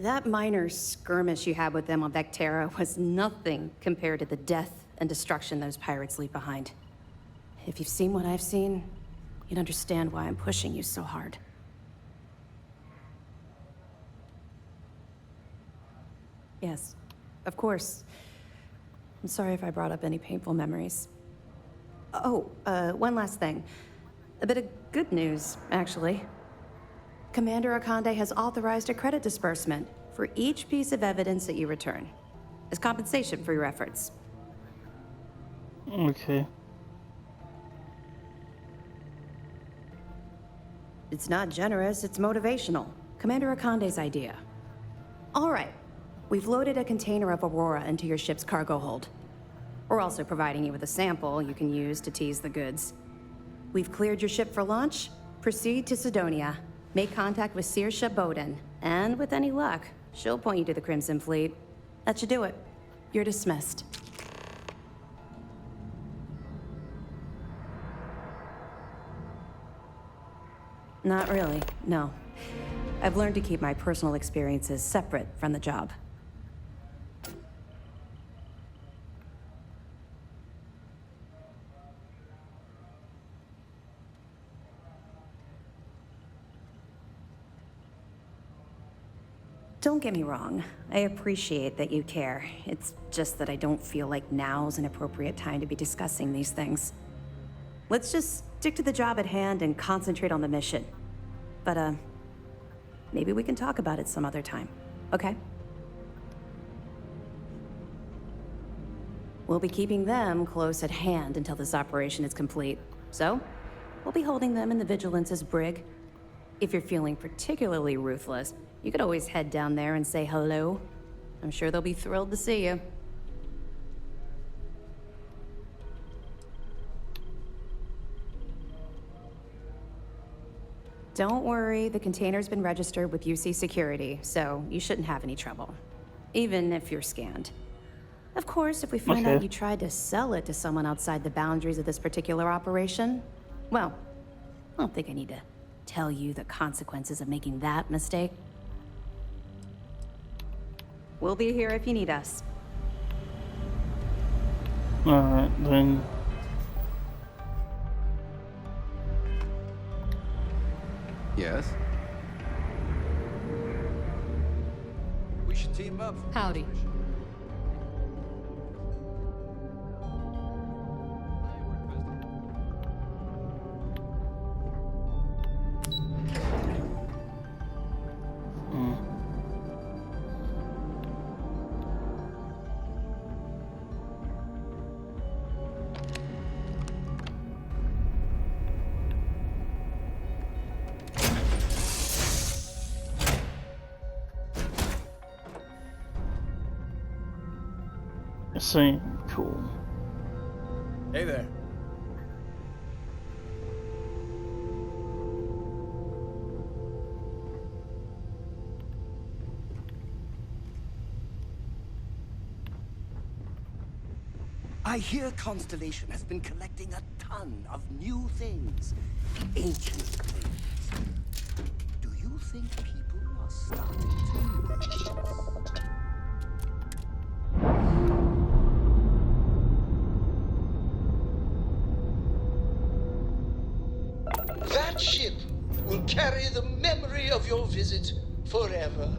That minor skirmish you had with them on Vectera was nothing compared to the death and destruction those pirates leave behind. If you've seen what I've seen, you'd understand why I'm pushing you so hard. Yes, of course. I'm sorry if I brought up any painful memories. Oh, one last thing. A bit of good news, actually. Commander Akande has authorized a credit disbursement for each piece of evidence that you return, as compensation for your efforts. Okay. It's not generous, it's motivational. Commander Akande's idea. All right, we've loaded a container of Aurora into your ship's cargo hold. We're also providing you with a sample you can use to tease the goods. We've cleared your ship for launch. Proceed to Sidonia. Make contact with Saoirse Bowden, and with any luck, she'll point you to the Crimson Fleet. That should do it. You're dismissed. Not really, no. I've learned to keep my personal experiences separate from the job. Don't get me wrong. I appreciate that you care. It's just that I don't feel like now's an appropriate time to be discussing these things. Let's just stick to the job at hand and concentrate on the mission. But, maybe we can talk about it some other time, okay? We'll be keeping them close at hand until this operation is complete. So, we'll be holding them in the Vigilance's brig. If you're feeling particularly ruthless, you could always head down there and say hello. I'm sure they'll be thrilled to see you. Don't worry, the container's been registered with UC Security, so you shouldn't have any trouble. Even if you're scanned. Of course, if we find out you tried to sell it to someone outside the boundaries of this particular operation, well, I don't think I need to tell you the consequences of making that mistake. We'll be here if you need us. Alright, then. Yes? We should team up. Howdy. Same. Cool. Hey there. I hear Constellation has been collecting a ton of new things. Ancient things. Do you think people are starting to notice? That ship will carry the memory of your visit forever.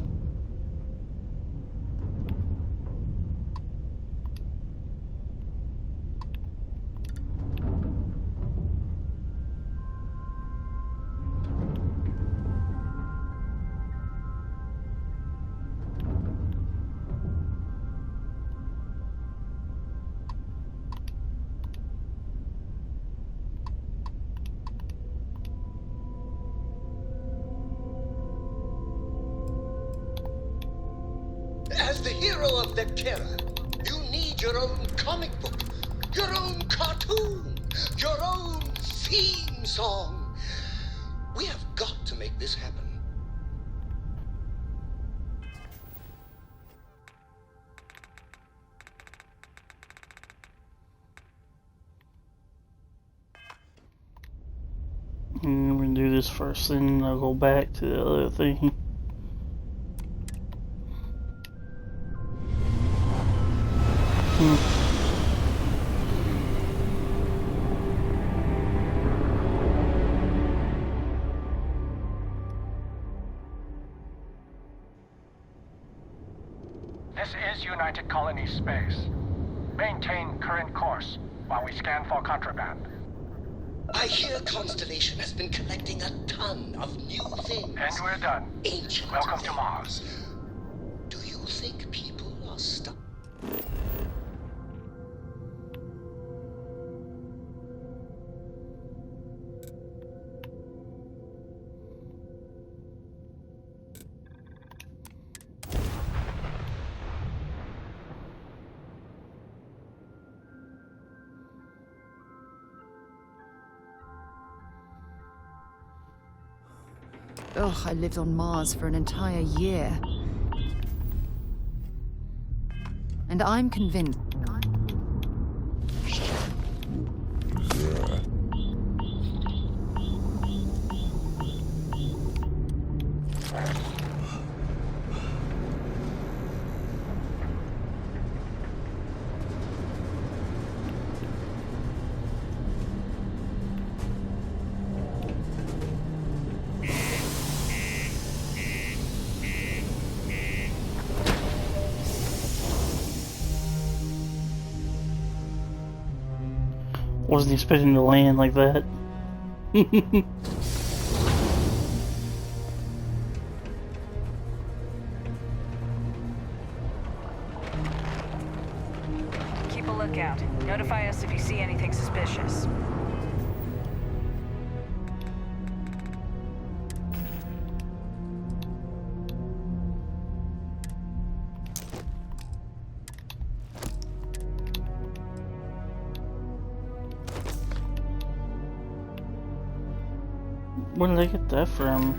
As the hero of Vectera, you need your own comic book, your own cartoon, your own theme song. We have got to make this happen. this first, then I'll go back to the other thing. This is United Colony Space. Maintain current course while we scan for contraband. I hear Constellation has been collecting a ton of new things. And we're done. Ancient Welcome to things. Mars. Do you think people are stuck? Ugh, I lived on Mars for an entire year. And I'm convinced. Wasn't expecting to land like that. Keep a lookout. Notify us if you see anything suspicious. Where did I get that from?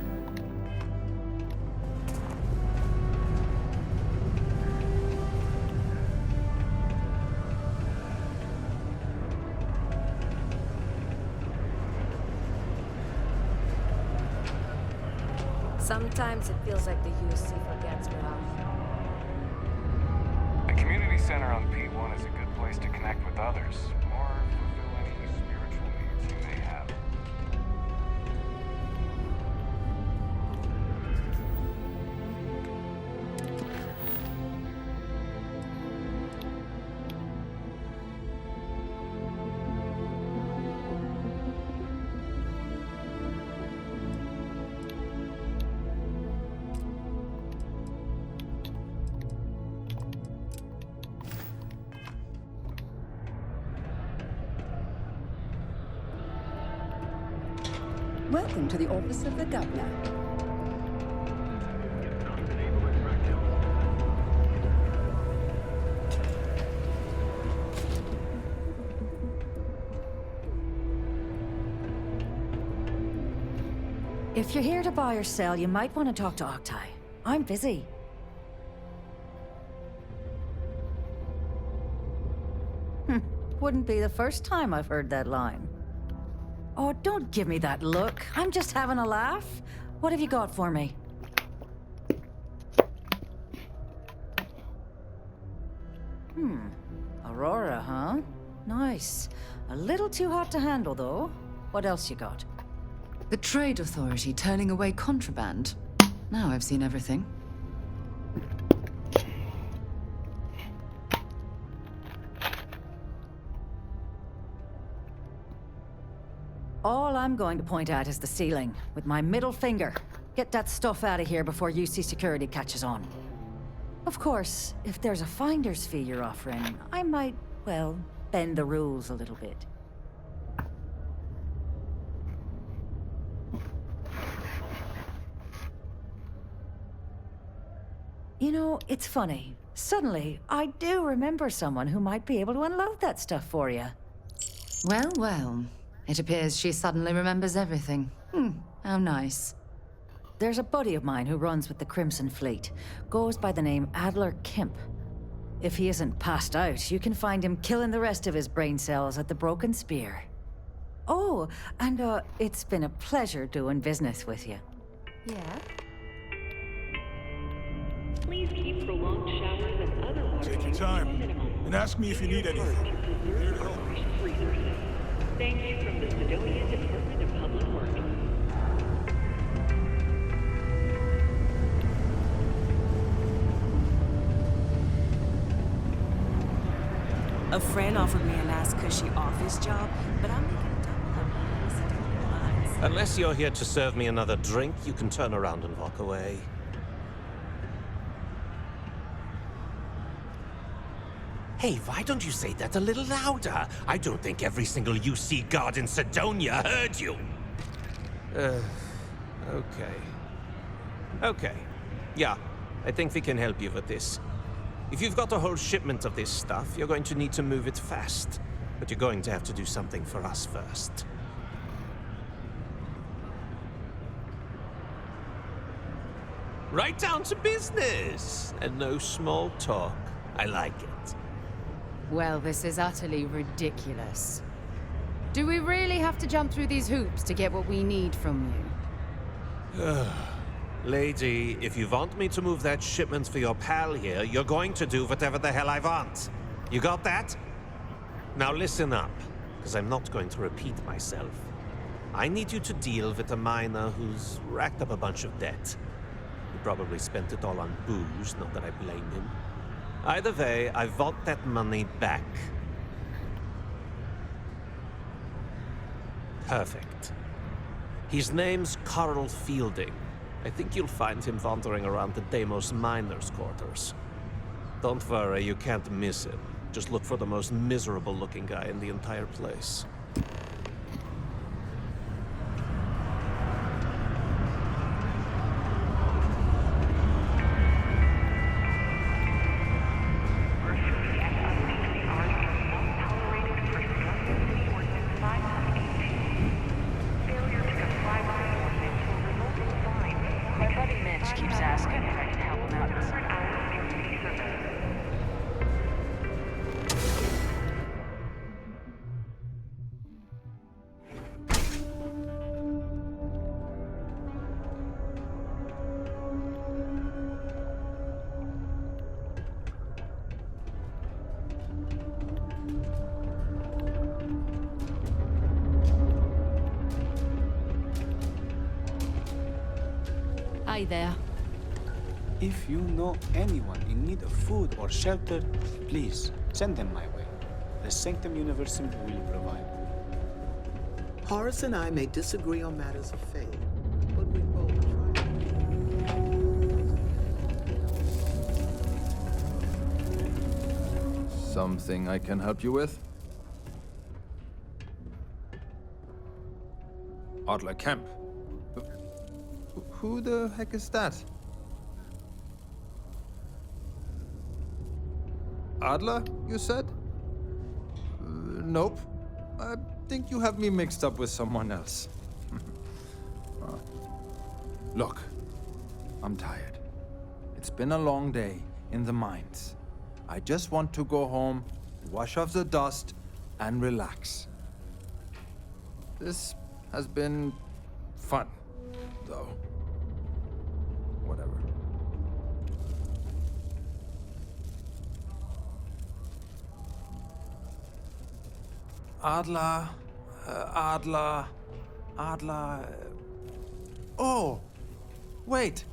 Sometimes it feels like the USC forgets we're out here. The community center on P1 is a good place to connect with others, or fulfill any spiritual needs you may have. Welcome to the office of the governor. If you're here to buy or sell, you might want to talk to Octai. I'm busy. Wouldn't be the first time I've heard that line. Oh, don't give me that look. I'm just having a laugh. What have you got for me? Aurora, huh? Nice. A little too hot to handle, though. What else you got? The Trade Authority turning away contraband. Now I've seen everything. All I'm going to point at is the ceiling, with my middle finger. Get that stuff out of here before UC security catches on. Of course, if there's a finder's fee you're offering, I might, well, bend the rules a little bit. You know, it's funny. Suddenly, I do remember someone who might be able to unload that stuff for you. Well, well. It appears she suddenly remembers everything. How nice. There's a buddy of mine who runs with the Crimson Fleet. Goes by the name Adler Kemp. If he isn't passed out, you can find him killing the rest of his brain cells at the Broken Spear. Oh, and it's been a pleasure doing business with you. Yeah? Please keep prolonged showers and other water Take your time, and ask me if you need anything. I'm here to help. resources. Thanks from the Sidonia Department of Public Works. A friend offered me a nice cushy office job, but I'm making Unless you're here to serve me another drink, you can turn around and walk away. Hey, why don't you say that a little louder? I don't think every single UC guard in Sidonia heard you. Okay. Okay. Yeah, I think we can help you with this. If you've got a whole shipment of this stuff, you're going to need to move it fast. But you're going to have to do something for us first. Right down to business, and no small talk. I like it. Well, this is utterly ridiculous. Do we really have to jump through these hoops to get what we need from you? Lady, if you want me to move that shipment for your pal here, you're going to do whatever the hell I want. You got that? Now listen up, because I'm not going to repeat myself. I need you to deal with a miner who's racked up a bunch of debt. He probably spent it all on booze, not that I blame him. Either way, I want that money back. Perfect. His name's Carl Fielding. I think you'll find him wandering around the Deimos miners' quarters. Don't worry, you can't miss him. Just look for the most miserable-looking guy in the entire place. Hi there. If you know anyone in need of food or shelter, please send them my way. The Sanctum Universum will provide. Horace and I may disagree on matters of faith, but we both try. Something I can help you with? Adler Kemp. Who the heck is that? Adler, you said? Nope. I think you have me mixed up with someone else. Look, I'm tired. It's been a long day in the mines. I just want to go home, wash off the dust, and relax. This has been fun, though. Whatever. Adler. Oh, wait.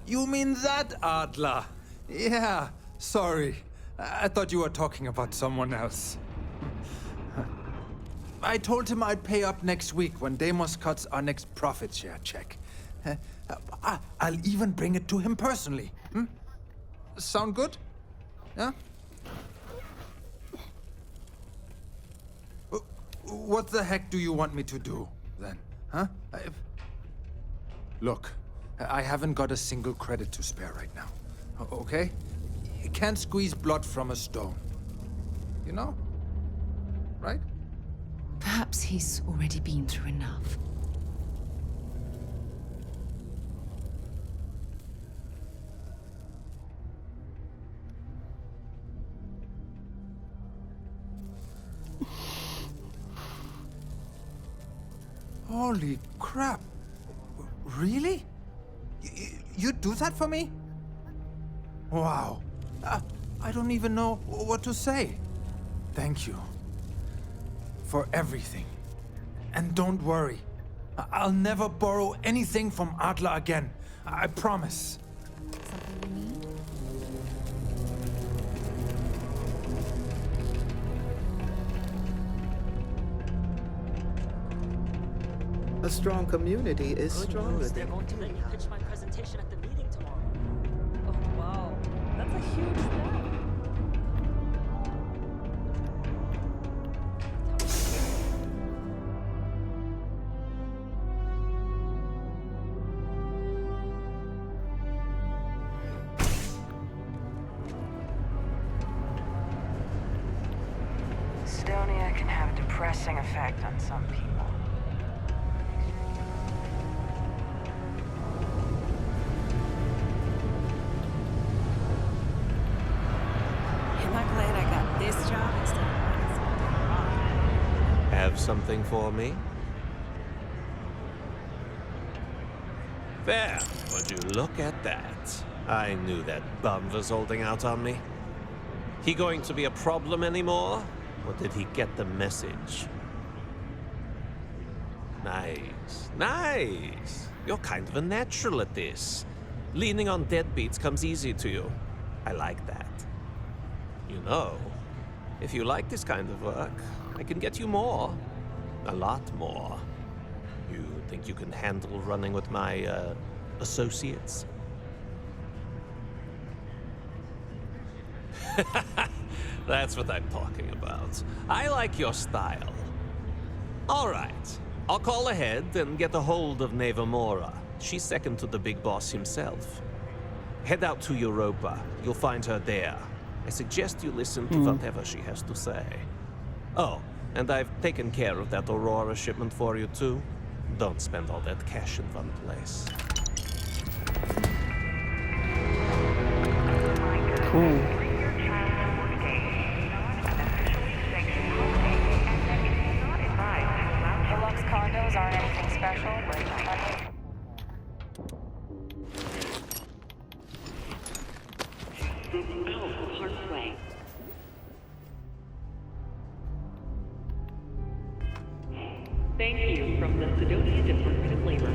You mean that Adler? Yeah, sorry. I thought you were talking about someone else. I told him I'd pay up next week when Deimos cuts our next profit share check. I'll even bring it to him personally. Sound good? Yeah? What the heck do you want me to do, then? Huh? Look, I haven't got a single credit to spare right now. Okay? You can't squeeze blood from a stone. You know? Right? Perhaps he's already been through enough. Holy crap. Really? You'd do that for me? Wow. I don't even know what to say. Thank you. For everything. And don't worry. I'll never borrow anything from Adler again. I promise. Something you need? A strong community is stronger They're than going to let me pitch my presentation at the meeting tomorrow. Oh, wow. That's a huge step. Cydonia can have a depressing effect on some people. Am I glad I got this job instead of Have something for me? There, would you look at that? I knew that bum was holding out on me. He going to be a problem anymore? Or did he get the message? Nice, nice. You're kind of a natural at this. Leaning on deadbeats comes easy to you. I like that. You know, if you like this kind of work, I can get you more. A lot more. You think you can handle running with my, associates? That's what I'm talking about. I like your style. All right. I'll call ahead and get a hold of Nevamora. She's second to the big boss himself. Head out to Europa. You'll find her there. I suggest you listen to whatever she has to say. Oh, and I've taken care of that Aurora shipment for you too. Don't spend all that cash in one place. Cool. Deluxe condos aren't anything special, but Thank you from the Cydonia Department of Labor.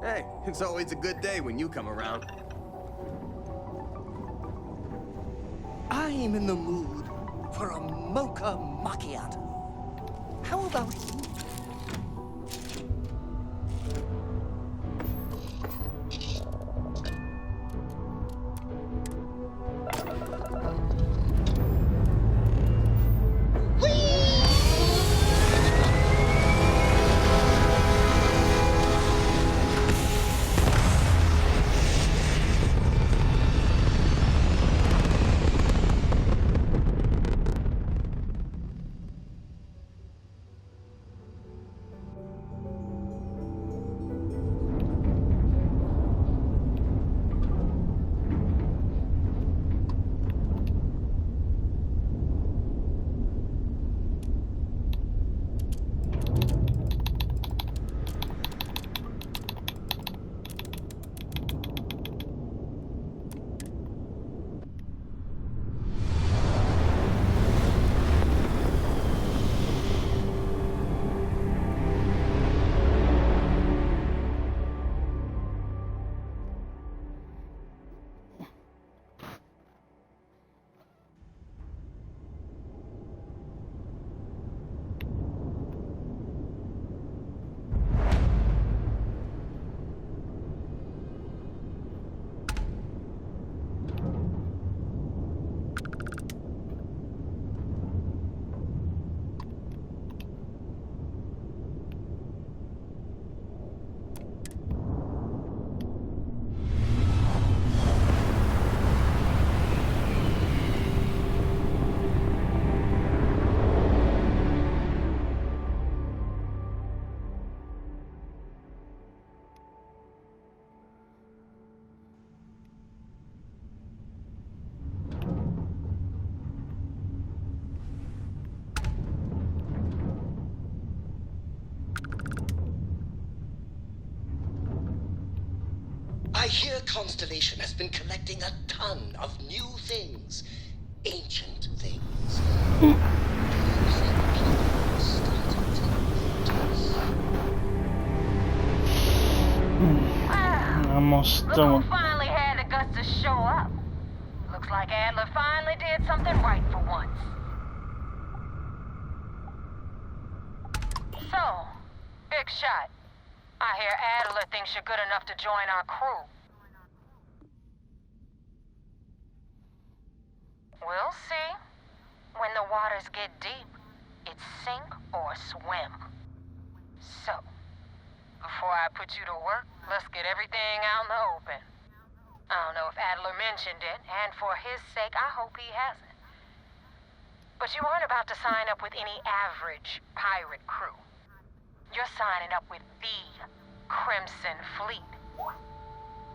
Hey, it's always a good day when you come around. I'm in the mood for a mocha macchiato. How about you? Whee! I hear Constellation has been collecting a ton of new things. Ancient things. Do you think people are starting to notice? Almost Look done. who finally had the guts to show up. Looks like Adler finally did something right for once. So, big shot. I hear Adler thinks you're good enough to join our crew. We'll see. When the waters get deep, it's sink or swim. So, before I put you to work, let's get everything out in the open. I don't know if Adler mentioned it, and for his sake, I hope he hasn't. But you aren't about to sign up with any average pirate crew. You're signing up with the Crimson Fleet.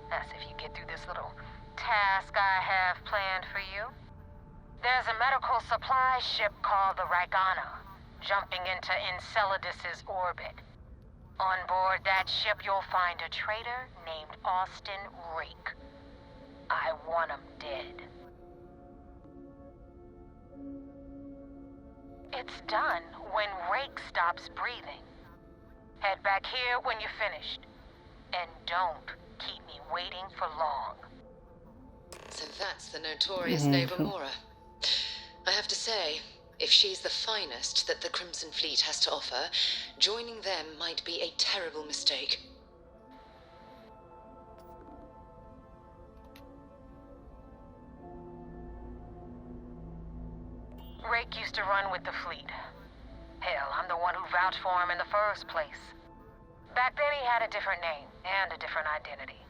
That's if you get through this little task I have planned for you. There's a medical supply ship called the Ragana, jumping into Enceladus's orbit. On board that ship, you'll find a traitor named Austin Rake. I want him dead. It's done when Rake stops breathing. Head back here when you're finished. And don't keep me waiting for long. So that's the notorious Nova Mora. I have to say, if she's the finest that the Crimson Fleet has to offer, joining them might be a terrible mistake. Rake used to run with the fleet. Hell, I'm the one who vouched for him in the first place. Back then he had a different name and a different identity.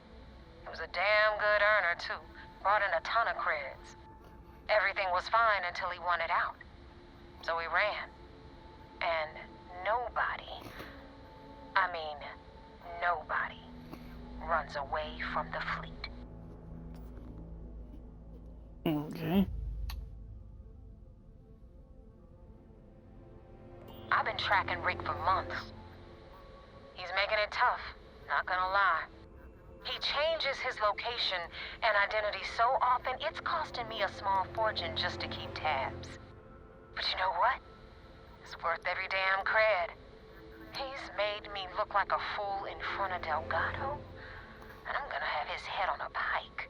He was a damn good earner, too. Brought in a ton of creds. Everything was fine until he wanted out. So he ran. And nobody, nobody runs away from the fleet. Okay. I've been tracking Rick for months. He's making it tough, not gonna lie. He changes his location and identity so often, it's costing me a small fortune just to keep tabs. But you know what? It's worth every damn cred. He's made me look like a fool in front of Delgado, and I'm gonna have his head on a pike.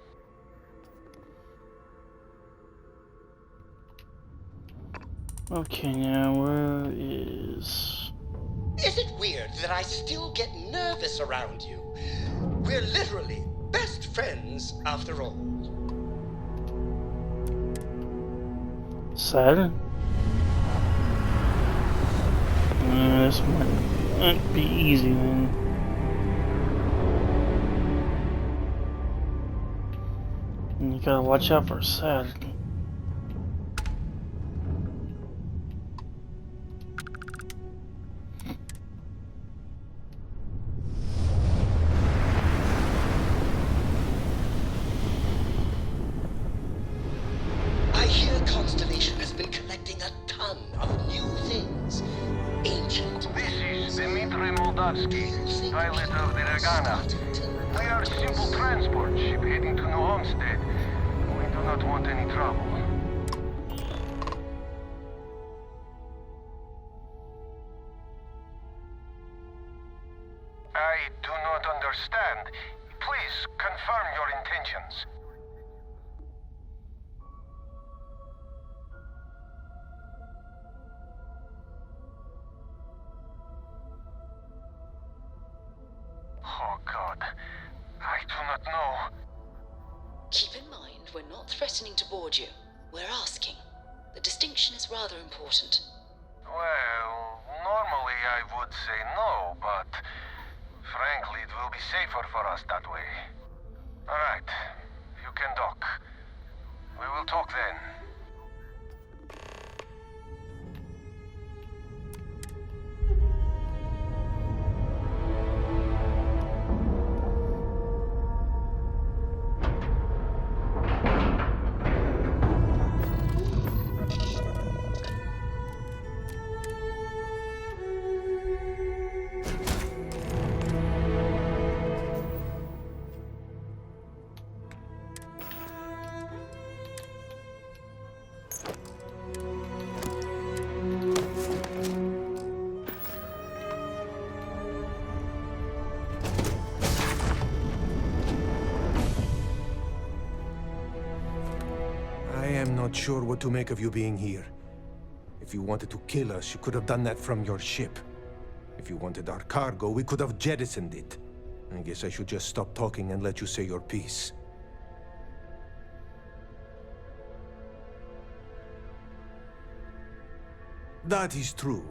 Okay, now where is... Is it weird that I still get nervous around you? We're literally best friends after all. Saturn? This might be easy then. And you gotta watch out for Saturn. Pilot of the Ragana. We are a simple transport ship heading to New Homestead. We do not want any trouble. I do not understand. Please confirm your intentions. Oh, God. I do not know. Keep in mind, we're not threatening to board you. We're asking. The distinction is rather important. Well, normally I would say no, but frankly, it will be safer for us that way. All right. You can dock. We will talk then. not sure what to make of you being here. If you wanted to kill us, you could have done that from your ship. If you wanted our cargo, we could have jettisoned it. I guess I should just stop talking and let you say your piece. That is true.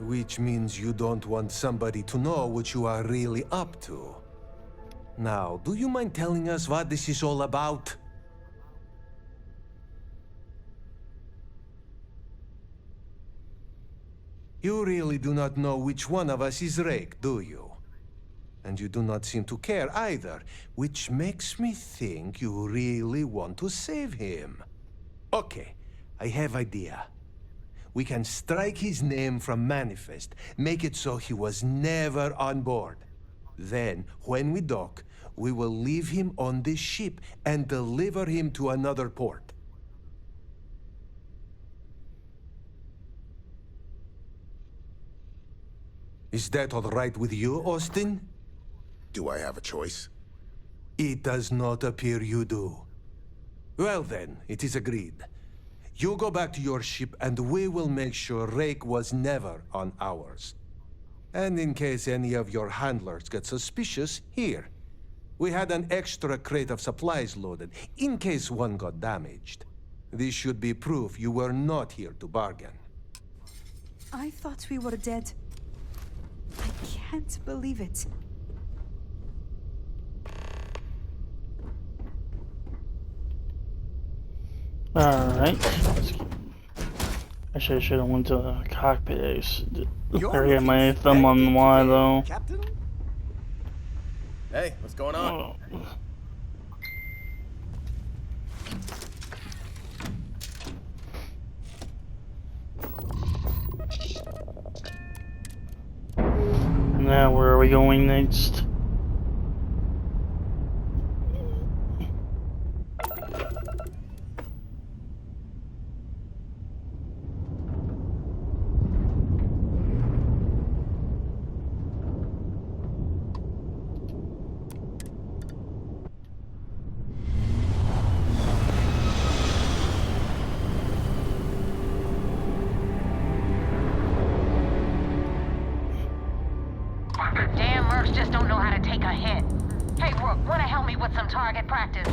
Which means you don't want somebody to know what you are really up to. Now, do you mind telling us what this is all about? You really do not know which one of us is Rake, do you? And you do not seem to care either, which makes me think you really want to save him. Okay, I have idea. We can strike his name from Manifest, make it so he was never on board. Then, when we dock, we will leave him on this ship and deliver him to another port. Is that all right with you, Austin? Do I have a choice? It does not appear you do. Well then, it is agreed. You go back to your ship and we will make sure Rake was never on ours. And in case any of your handlers get suspicious, here. We had an extra crate of supplies loaded, in case one got damaged. This should be proof you were not here to bargain. I thought we were dead. I can't believe it. Alright. Actually, I should have went to the cockpit. I had my thumb on Y though. Captain? Hey, what's going on? Now, where are we going next? Damn mercs just don't know how to take a hit. Hey, Rook, wanna help me with some target practice?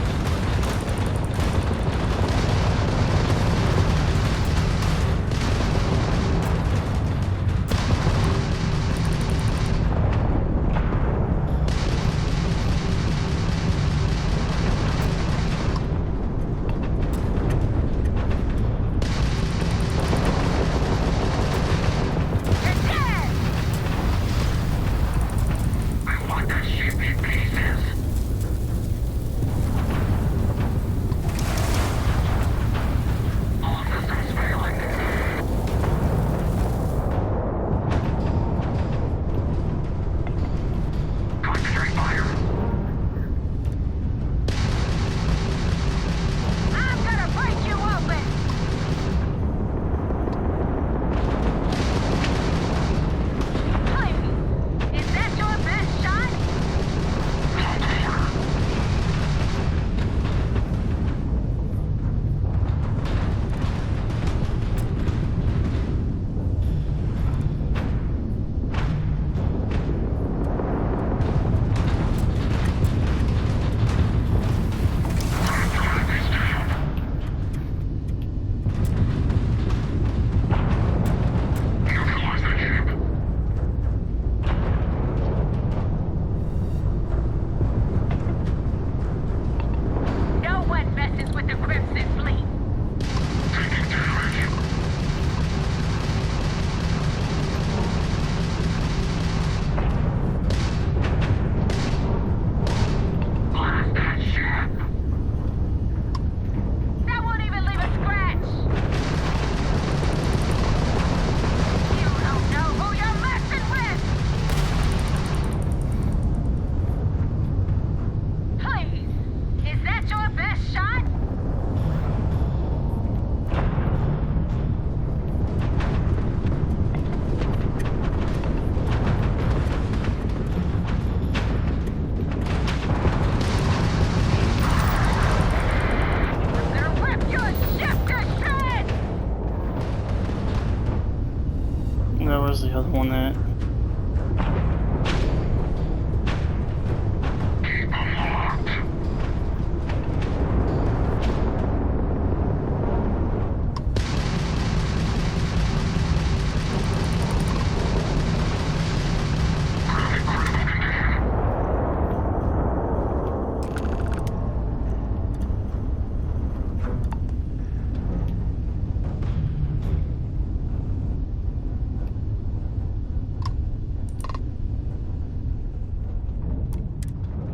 on that.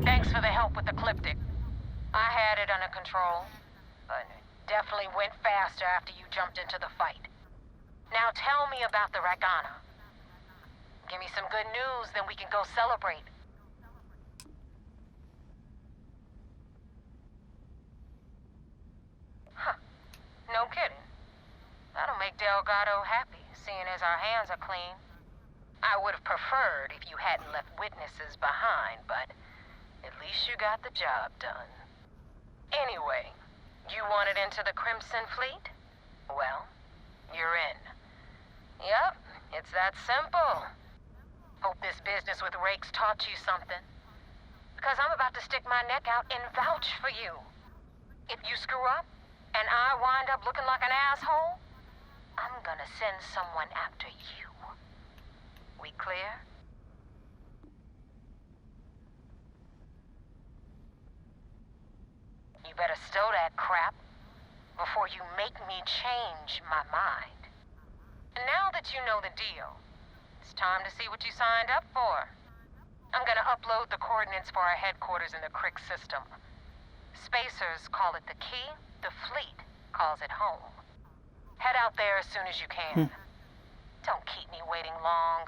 Thanks for the help with the Ecliptic. I had it under control, but it definitely went faster after you jumped into the fight. Now tell me about the Ragana. Give me some good news, then we can go celebrate. Huh. No kidding. That'll make Delgado happy, seeing as our hands are clean. I would have preferred if you hadn't left witnesses behind, but at least you got the job done. Anyway, you wanted into the Crimson Fleet? Well, you're in. Yep, it's that simple. Hope this business with Rakes taught you something. Because I'm about to stick my neck out and vouch for you. If you screw up, and I wind up looking like an asshole, I'm gonna send someone after you. We clear? You better stow that crap before you make me change my mind. And now that you know the deal, it's time to see what you signed up for. I'm gonna upload the coordinates for our headquarters in the Crick system. Spacers call it the key, the fleet calls it home. Head out there as soon as you can. Don't keep me waiting long.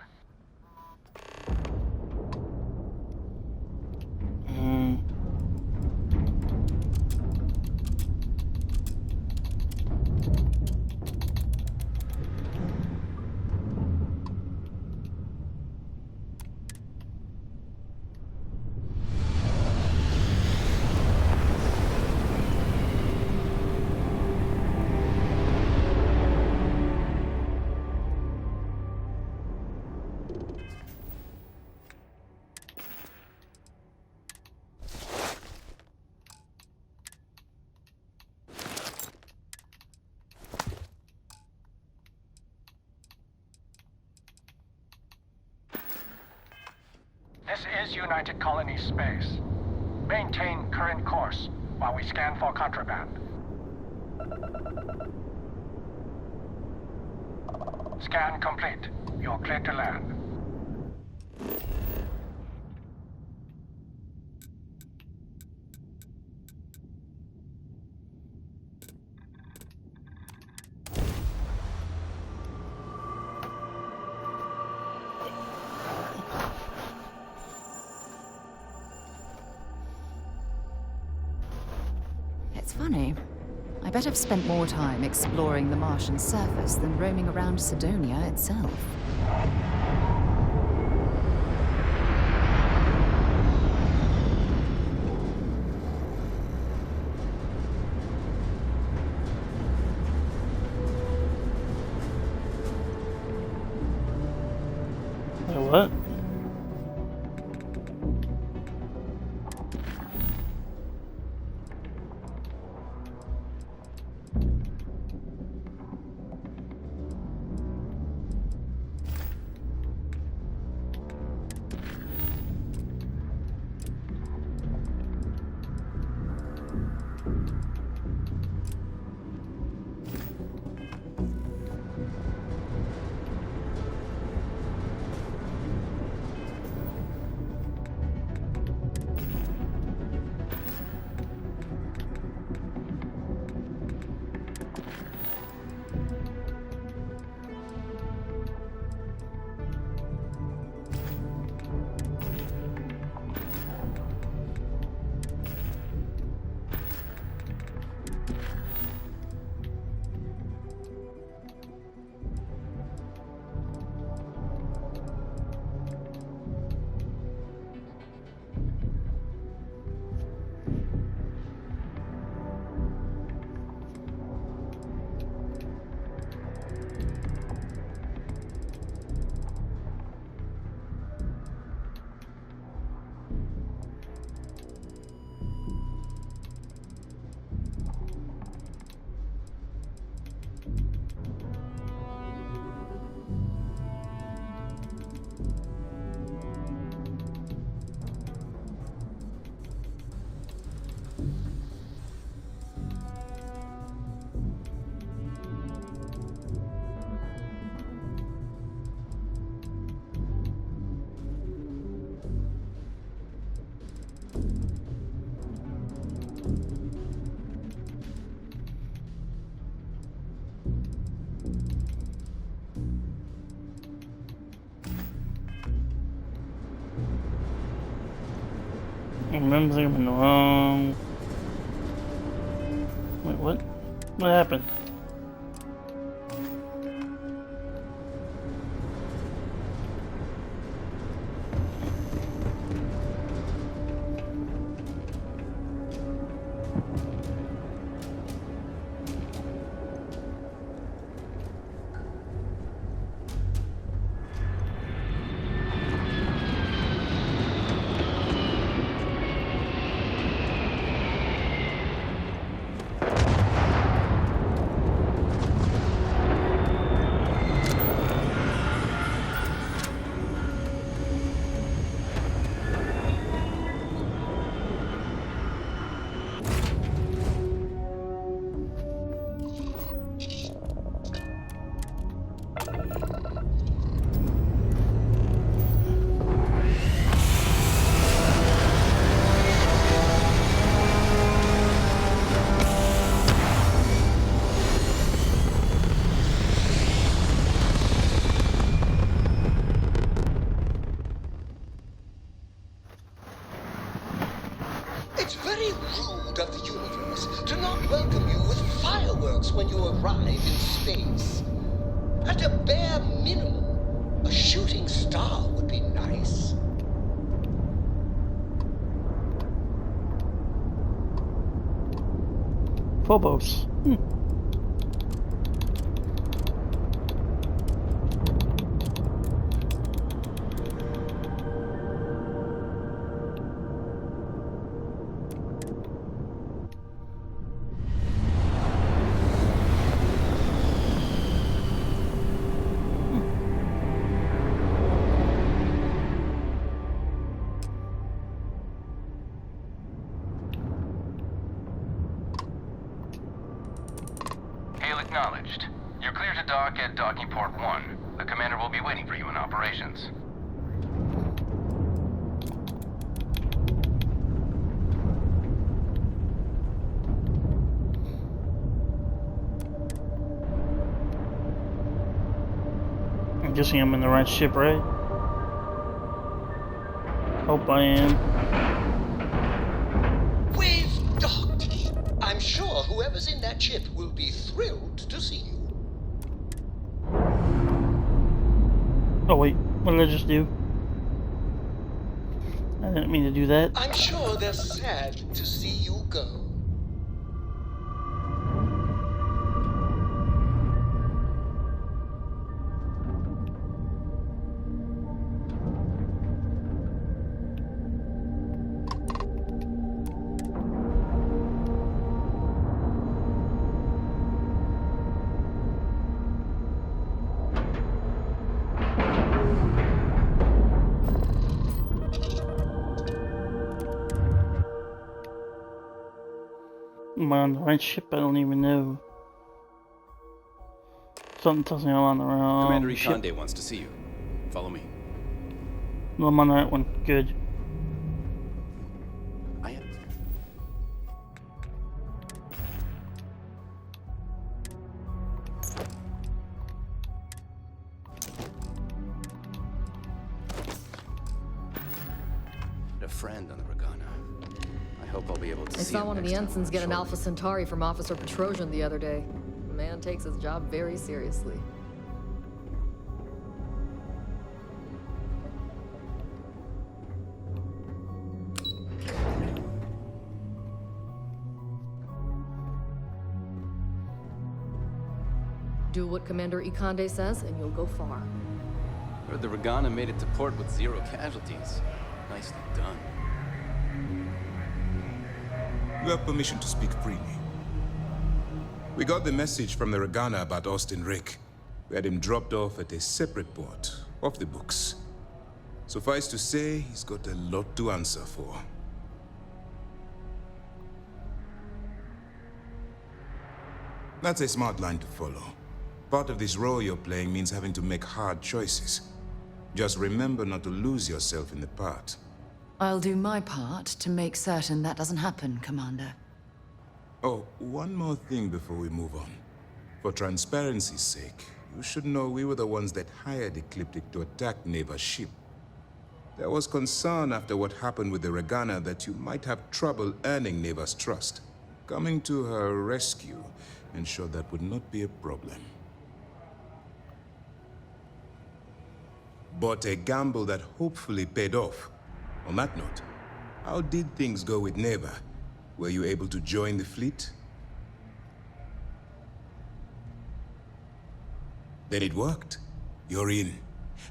This is United Colony Space. Maintain current course while we scan for contraband. Scan complete. You're cleared to land. It's funny. I bet I've spent more time exploring the Martian surface than roaming around Sidonia itself. What? remember I'm in the wrong... Wait, what? What happened? It's very rude of the universe to not welcome you with fireworks when you arrive in space. At a bare minimum, a shooting star would be nice. Phobos. Acknowledged. You're clear to dock at docking port 1. The commander will be waiting for you in operations. I'm guessing I'm in the right ship, right? Hope I am. We've docked. I'm sure whoever's in that ship will be thrilled to see you. Oh wait, what did I just do? I didn't mean to do that. I'm sure they're sad to see you go. Am I on the right ship? I don't even know. Something tells me I'm on the wrong Commander ship. Ikande wants to see you. Follow me. No, I'm on the right one. Good. I am. A friend on the Regana. I hope I'll be able to I see saw him one of next the time ensigns I'm get an shore. Alpha Centauri from Officer Petrosian the other day. The man takes his job very seriously. Do what Commander Ikande says, and you'll go far. Heard the Regana made it to port with 0 casualties. Nicely done. You have permission to speak freely. We got the message from the Regana about Austin Rick. We had him dropped off at a separate port, off the books. Suffice to say, he's got a lot to answer for. That's a smart line to follow. Part of this role you're playing means having to make hard choices. Just remember not to lose yourself in the part. I'll do my part to make certain that doesn't happen, Commander. Oh, one more thing before we move on. For transparency's sake, you should know we were the ones that hired Ecliptic to attack Neva's ship. There was concern after what happened with the Regana that you might have trouble earning Neva's trust. Coming to her rescue ensured that would not be a problem. But a gamble that hopefully paid off. On that note, how did things go with Neva? Were you able to join the fleet? Then it worked. You're in.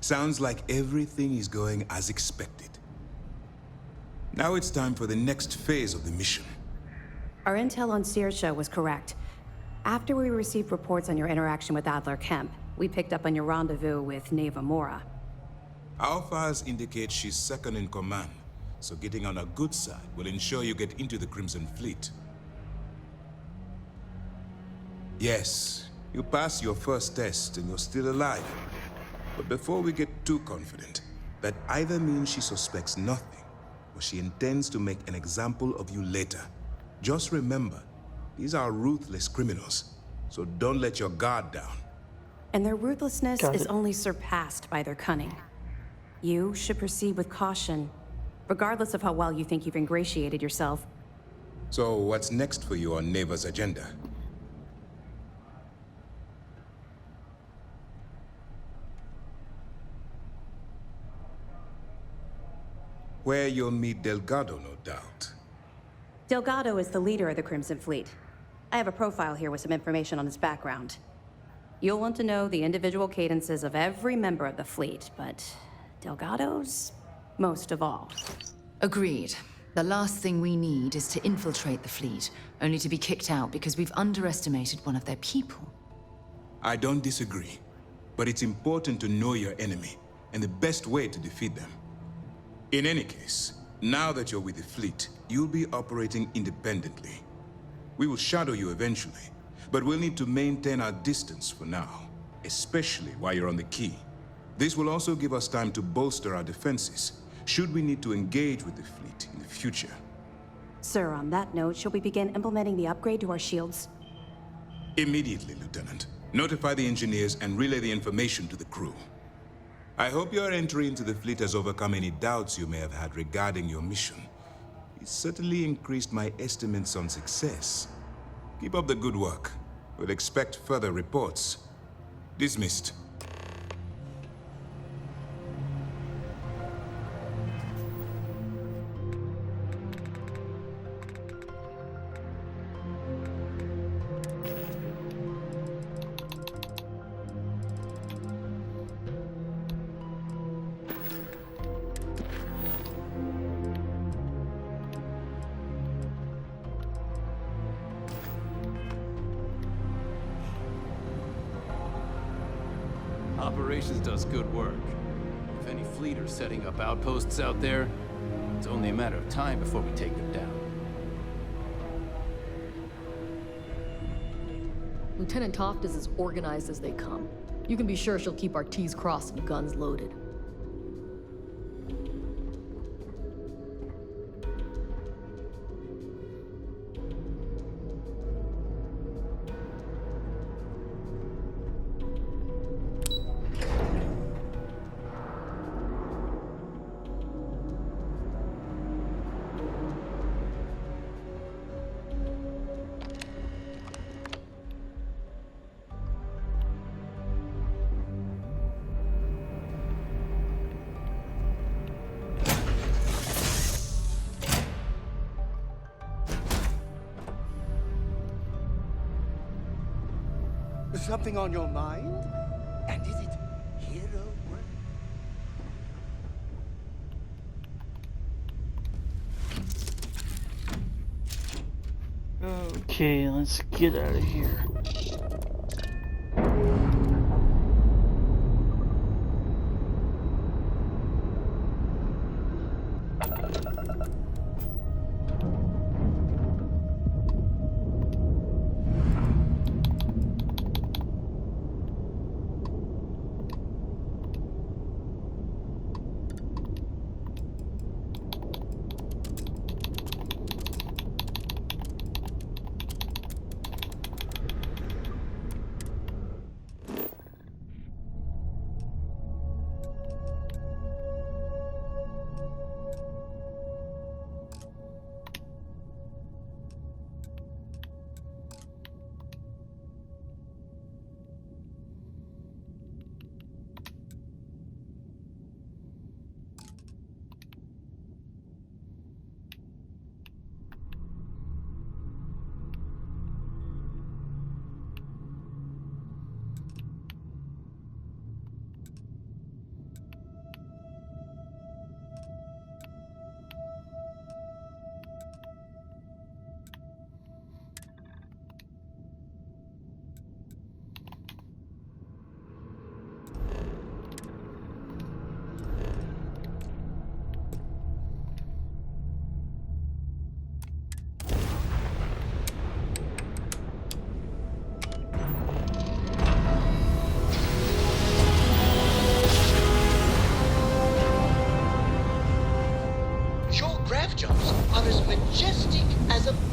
Sounds like everything is going as expected. Now it's time for the next phase of the mission. Our intel on Saoirse was correct. After we received reports on your interaction with Adler Kemp, we picked up on your rendezvous with Neva Mora. Our files indicate she's second in command, so getting on her good side will ensure you get into the Crimson Fleet. Yes, you passed your first test and you're still alive. But before we get too confident, that either means she suspects nothing, or she intends to make an example of you later. Just remember, these are ruthless criminals, so don't let your guard down. And their ruthlessness is only surpassed by their cunning. You should proceed with caution, regardless of how well you think you've ingratiated yourself. So what's next for you on Neva's agenda? Where you'll meet Delgado, no doubt. Delgado is the leader of the Crimson Fleet. I have a profile here with some information on his background. You'll want to know the individual cadences of every member of the fleet, but Delgado's most of all. Agreed. The last thing we need is to infiltrate the fleet, only to be kicked out because we've underestimated one of their people. I don't disagree, but it's important to know your enemy and the best way to defeat them. In any case, now that you're with the fleet, you'll be operating independently. We will shadow you eventually, but we'll need to maintain our distance for now, especially while you're on the key. This will also give us time to bolster our defenses, should we need to engage with the fleet in the future. Sir, on that note, shall we begin implementing the upgrade to our shields? Immediately, Lieutenant. Notify the engineers and relay the information to the crew. I hope your entry into the fleet has overcome any doubts you may have had regarding your mission. It certainly increased my estimates on success. Keep up the good work. We'll expect further reports. Dismissed. Operations does good work. If any fleet are setting up outposts out there, it's only a matter of time before we take them down. Lieutenant Toft is as organized as they come. You can be sure she'll keep our T's crossed and guns loaded. Something on your mind? And is it hero work? Okay, let's get out of here.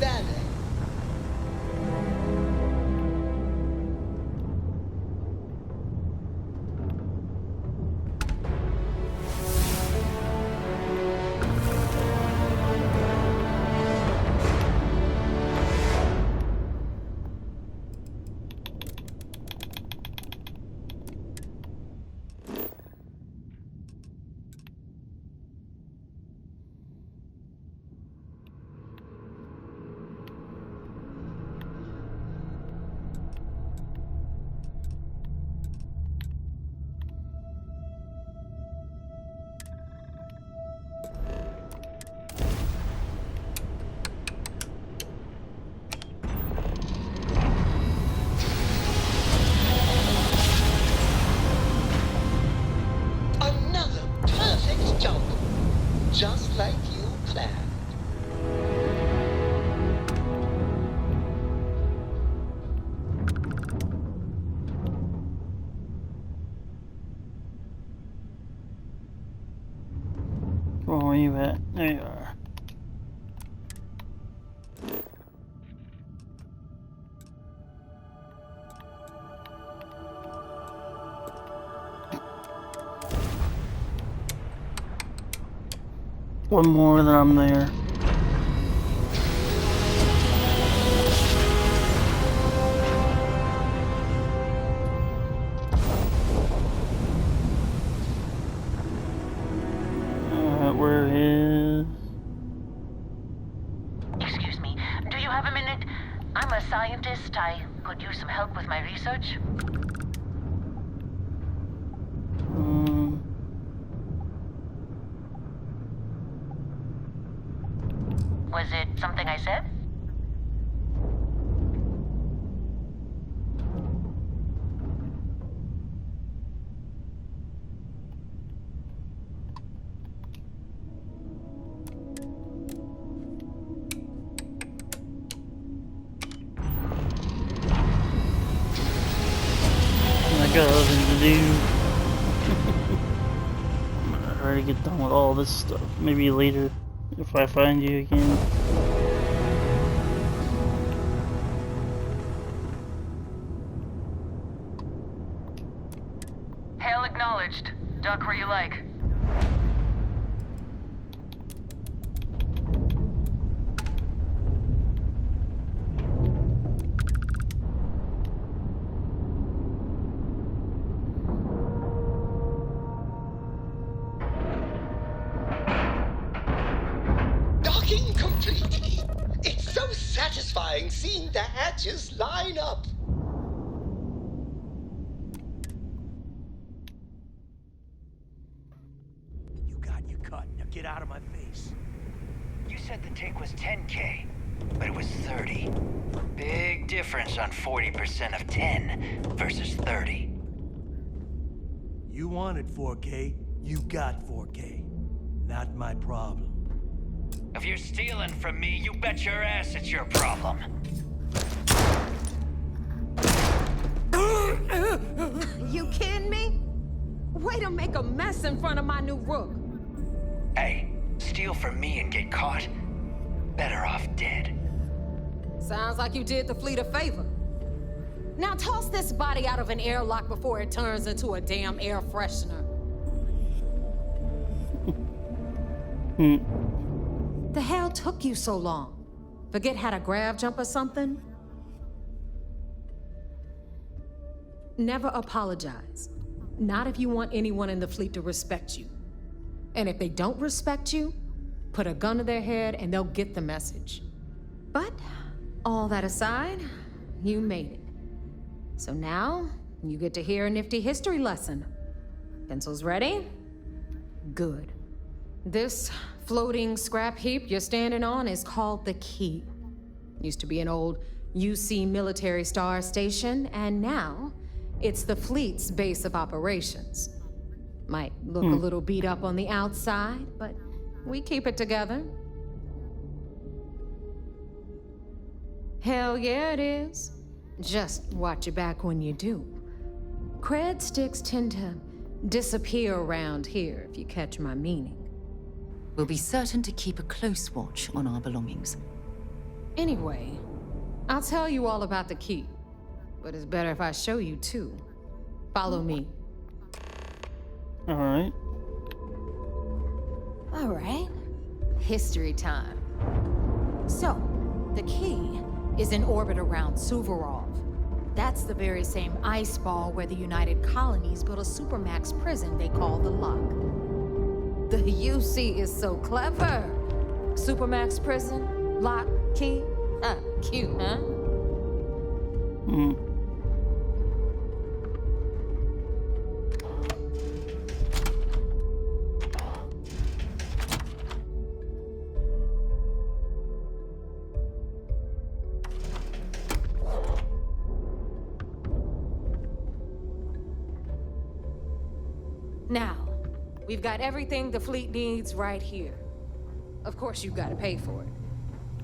valet. Another perfect jump, just like you planned. Where are you at? There you are. One more that I'm there. Where is... Excuse me, do you have a minute? I'm a scientist. I could use some help with my research. Was it something I said? I got other things to do. I'm gonna try to get done with all this stuff. Maybe later, if I find you again. Hail acknowledged. Duck where you like. Docking complete. It's so satisfying seeing the hatches line up. You got your cut. Now get out of my face. You said the take was 10K, but it was 30. Big difference on 40% of 10 versus 30. You wanted 4K, you got 4K. Not my problem. If you're stealing from me, you bet your ass it's your problem. You kidding me? Way to make a mess in front of my new rook. Hey, steal from me and get caught? Better off dead. Sounds like you did the fleet a favor. Now toss this body out of an airlock before it turns into a damn air freshener. The hell took you so long? Forget how to grav jump or something? Never apologize. Not if you want anyone in the fleet to respect you. And if they don't respect you, put a gun to their head and they'll get the message. But all that aside, you made it. So now, you get to hear a nifty history lesson. Pencils ready? Good. This floating scrap heap you're standing on is called the Key. Used to be an old UC military star station, and now it's the fleet's base of operations. Might look a little beat up on the outside, but we keep it together. Hell yeah, it is. Just watch your back when you do. Cred sticks tend to disappear around here, if you catch my meaning. We'll be certain to keep a close watch on our belongings. Anyway, I'll tell you all about the key. But it's better if I show you too. Follow me. Alright. Alright. History time. So, the key is in orbit around Suvorov. That's the very same ice ball where the United Colonies built a supermax prison they call the Lock. The UC is so clever. Supermax prison, lock, key. Cute, huh? Now, we've got everything the fleet needs right here. Of course, you've got to pay for it.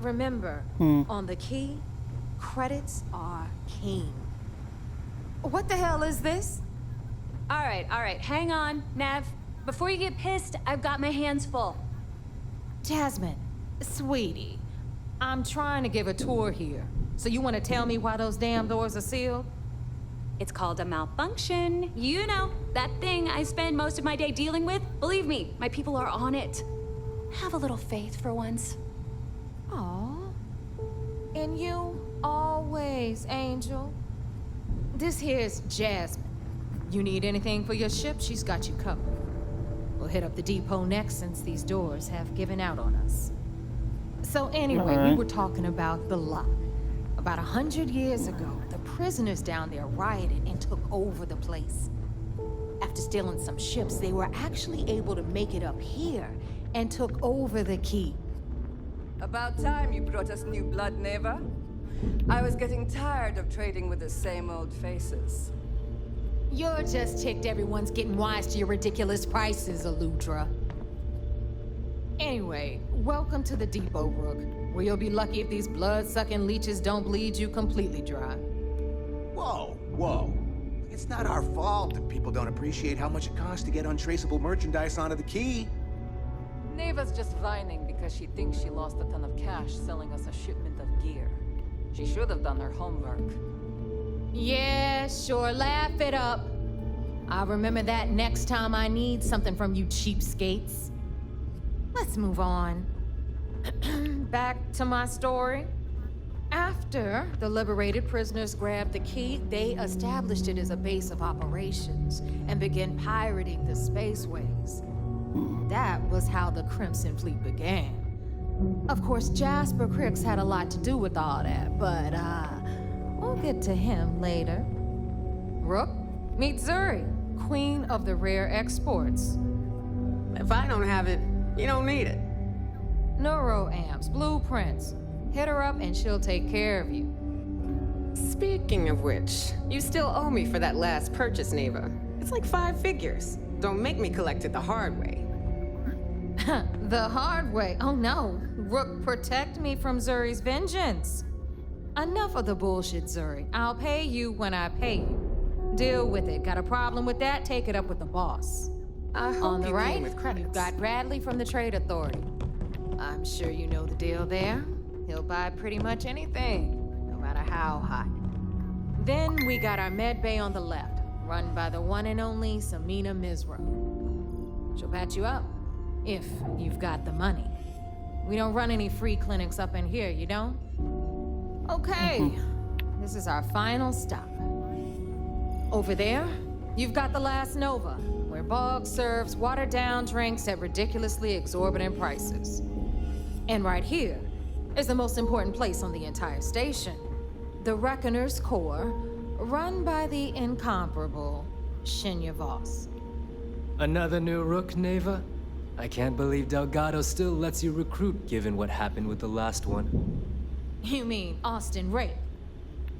Remember, on the key, credits are king. What the hell is this? All right, hang on, Nav. Before you get pissed, I've got my hands full. Jasmine, sweetie, I'm trying to give a tour here. So you want to tell me why those damn doors are sealed? It's called a malfunction. You know, that thing I spend most of my day dealing with. Believe me, my people are on it. Have a little faith for once. Aw. And you always, Angel. This here's Jasmine. You need anything for your ship, she's got you covered. We'll hit up the depot next since these doors have given out on us. So anyway, we were talking about the Lock. About 100 years ago, the prisoners down there rioted and took over the place. After stealing some ships, they were actually able to make it up here and took over the key. About time you brought us new blood, Neva. I was getting tired of trading with the same old faces. You're just ticked everyone's getting wise to your ridiculous prices, Aludra. Anyway, welcome to the depot, Rook, where you'll be lucky if these blood-sucking leeches don't bleed you completely dry. Whoa. It's not our fault if people don't appreciate how much it costs to get untraceable merchandise onto the key. Neva's just whining because she thinks she lost a ton of cash selling us a shipment of gear. She should have done her homework. Yeah, sure, laugh it up. I'll remember that next time I need something from you cheapskates. Let's move on. Back to my story. After the liberated prisoners grabbed the key, they established it as a base of operations and began pirating the spaceways. That was how the Crimson Fleet began. Of course, Jasper Cricks had a lot to do with all that, but we'll get to him later. Rook, meet Zuri, queen of the rare exports. If I don't have it, you don't need it. Neuroamps, blueprints. Hit her up and she'll take care of you. Speaking of which, you still owe me for that last purchase, Neva. It's like 5 figures. Don't make me collect it the hard way. The hard way? Oh no. Rook, protect me from Zuri's vengeance. Enough of the bullshit, Zuri. I'll pay you when I pay you. Deal with it. Got a problem with that? Take it up with the boss. On the right, you've got Bradley from the Trade Authority. I'm sure you know the deal there. He'll buy pretty much anything, no matter how hot. Then we got our med bay on the left, run by the one and only Samina Mizra. She'll patch you up, if you've got the money. We don't run any free clinics up in here, you don't? Okay, this is our final stop. Over there, you've got the Last Nova, where Bog serves watered-down drinks at ridiculously exorbitant prices. And right here is the most important place on the entire station, the Reckoner's Core, run by the incomparable Shinya Voss. Another new Rook, Neva? I can't believe Delgado still lets you recruit, given what happened with the last one. You mean Austin Rape?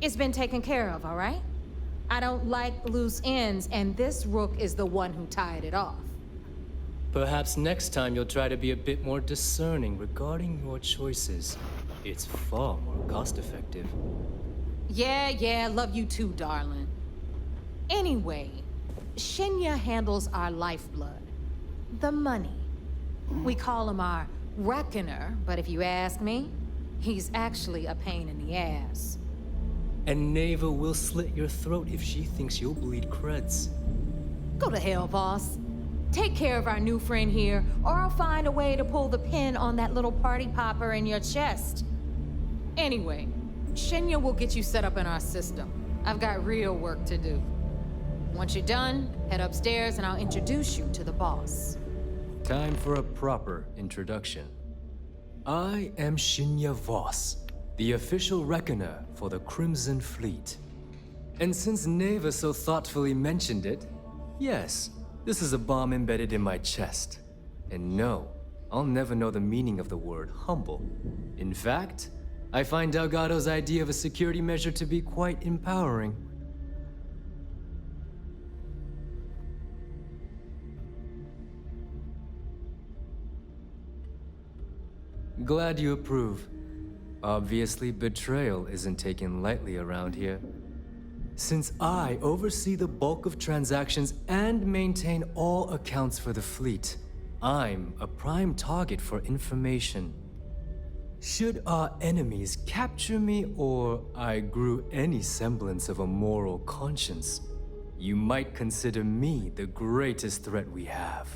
It's been taken care of, all right? I don't like loose ends, and this Rook is the one who tied it off. Perhaps next time you'll try to be a bit more discerning regarding your choices. It's far more cost-effective. Yeah, love you too, darling. Anyway, Shinya handles our lifeblood. The money. We call him our Reckoner, but if you ask me, He's actually a pain in the ass. And Neva will slit your throat if she thinks you'll bleed creds. Go to hell, boss. Take care of our new friend here, or I'll find a way to pull the pin on that little party popper in your chest. Anyway, Shinya will get you set up in our system. I've got real work to do. Once you're done, head upstairs and I'll introduce you to the boss. Time for a proper introduction. I am Shinya Voss, the official reckoner for the Crimson Fleet. And since Neva so thoughtfully mentioned it, yes, this is a bomb embedded in my chest. And no, I'll never know the meaning of the word humble. In fact, I find Delgado's idea of a security measure to be quite empowering. Glad you approve. Obviously, betrayal isn't taken lightly around here. Since I oversee the bulk of transactions and maintain all accounts for the fleet, I'm a prime target for information. Should our enemies capture me or I grew any semblance of a moral conscience, you might consider me the greatest threat we have.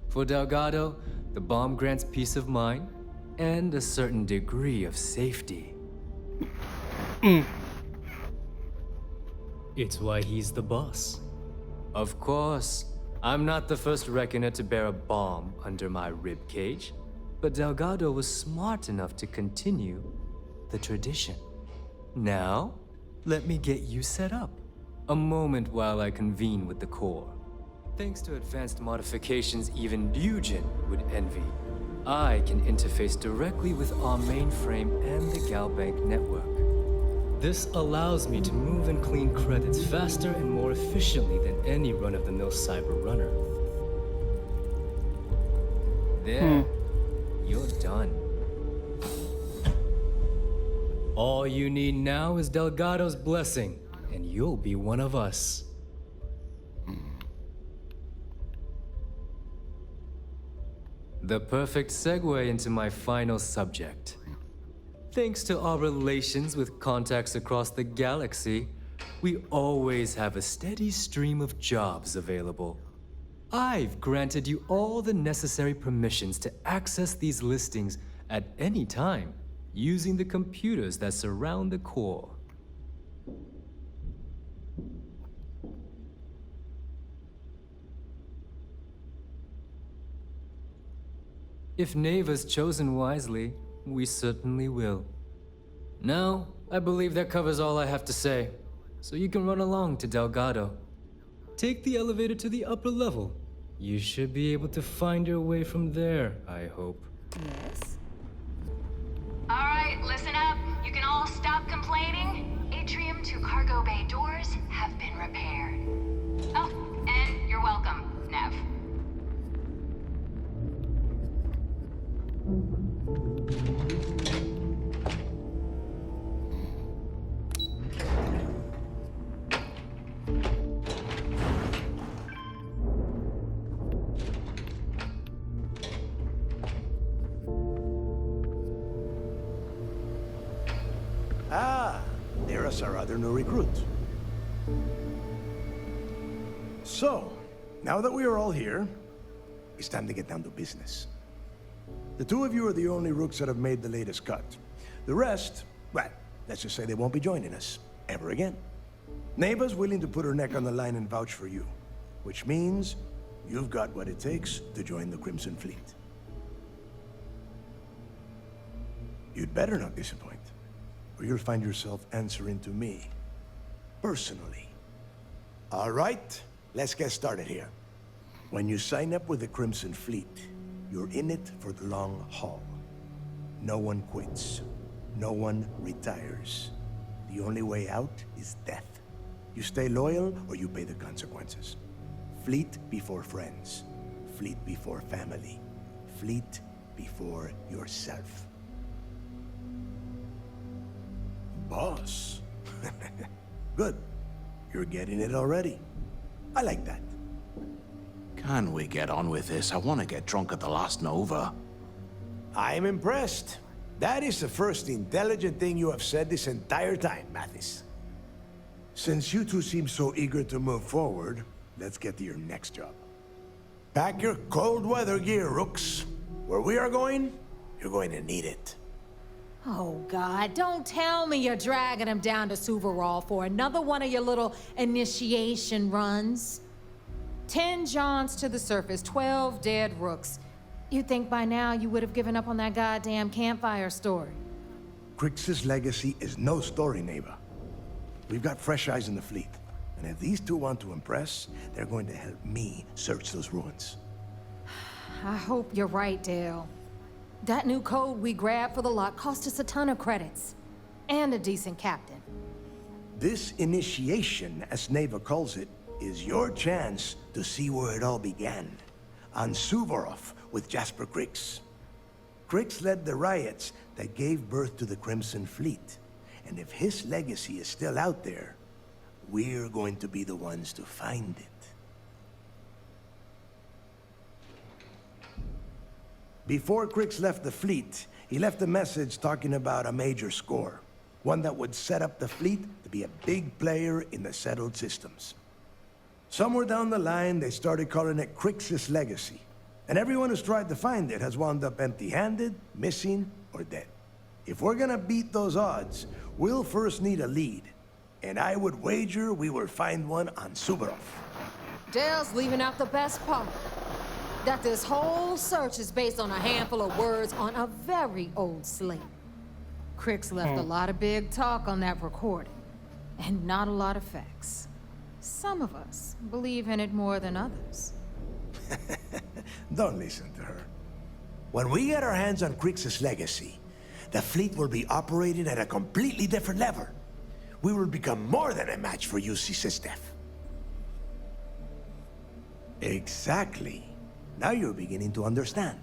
For Delgado, the bomb grants peace of mind and a certain degree of safety. It's why he's the boss. Of course, I'm not the first reckoner to bear a bomb under my ribcage, but Delgado was smart enough to continue the tradition. Now, let me get you set up. A moment while I convene with the core. Thanks to advanced modifications even Bugin would envy, I can interface directly with our mainframe and the Galbank network. This allows me to move and clean credits faster and more efficiently than any run-of-the-mill cyber runner. There, you're done. All you need now is Delgado's blessing, and you'll be one of us. The perfect segue into my final subject. Thanks to our relations with contacts across the galaxy, we always have a steady stream of jobs available. I've granted you all the necessary permissions to access these listings at any time, using the computers that surround the core. If Neva's chosen wisely, we certainly will. Now, I believe that covers all I have to say, so you can run along to Delgado. Take the elevator to the upper level. You should be able to find your way from there, I hope. Yes? Alright, listen up. You can all stop complaining. Atrium to cargo bay doors have been repaired. Oh, and you're welcome, Nev. Ah, there's our other new recruit. So, now that we are all here, it's time to get down to business. The two of you are the only rooks that have made the latest cut. The rest, well, let's just say they won't be joining us ever again. Neva's willing to put her neck on the line and vouch for you, which means you've got what it takes to join the Crimson Fleet. You'd better not disappoint, or you'll find yourself answering to me, personally. All right, let's get started here. When you sign up with the Crimson Fleet, you're in it for the long haul. No one quits. No one retires. The only way out is death. You stay loyal or you pay the consequences. Fleet before friends. Fleet before family. Fleet before yourself. Boss. Good. You're getting it already. I like that. Can we get on with this? I want to get drunk at the last Nova. I'm impressed. That is the first intelligent thing you have said this entire time, Mathis. Since you two seem so eager to move forward, let's get to your next job. Pack your cold weather gear, Rooks. Where we are going, you're going to need it. Oh, God, don't tell me you're dragging him down to Suvorov for another one of your little initiation runs. 10 Johns to the surface, 12 dead Rooks. You'd think by now you would have given up on that goddamn campfire story. Crix's legacy is no story, Neva. We've got fresh eyes in the fleet. And if these two want to impress, they're going to help me search those ruins. I hope you're right, Dale. That new code we grabbed for the lot cost us a ton of credits. And a decent captain. This initiation, as Neva calls it, is your chance to see where it all began. On Suvorov with Jasper Crix. Crix led the riots that gave birth to the Crimson Fleet. And if his legacy is still out there, we're going to be the ones to find it. Before Crix left the fleet, he left a message talking about a major score. One that would set up the fleet to be a big player in the settled systems. Somewhere down the line, they started calling it Crix's legacy. And everyone who's tried to find it has wound up empty-handed, missing, or dead. If we're gonna beat those odds, we'll first need a lead. And I would wager we will find one on Suvorov. Dale's leaving out the best part. That this whole search is based on a handful of words on a very old slate. Crix left a lot of big talk on that recording, and not a lot of facts. Some of us believe in it more than others. Don't listen to her. When we get our hands on Crix's legacy, the fleet will be operating at a completely different level. We will become more than a match for UC Systef. Exactly. Now you're beginning to understand.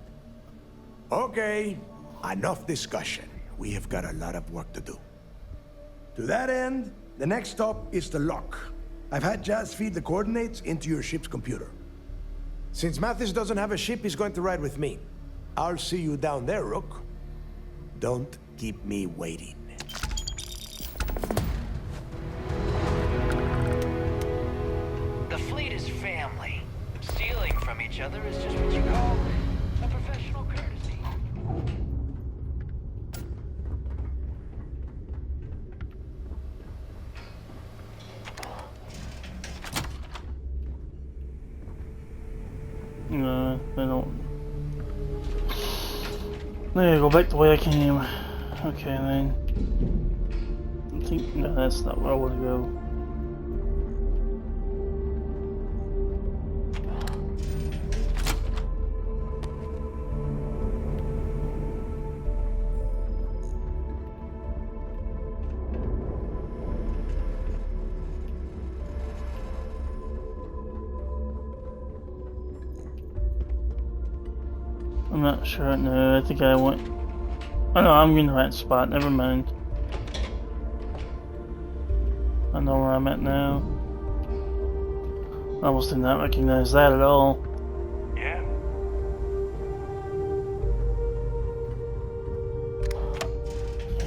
Okay, enough discussion. We have got a lot of work to do. To that end, the next stop is the lock. I've had Jazz feed the coordinates into your ship's computer. Since Mathis doesn't have a ship, he's going to ride with me. I'll see you down there, Rook. Don't keep me waiting. The fleet is family. Stealing from each other is just what you call a professional courtesy. No, I don't. There, go back the way I came. Okay, then. I think, no, that's not where I want to go. I'm not sure. No, I think I went. Oh no, I'm in the right spot. Never mind. I know where I'm at now. I almost did not recognize that at all. Yeah.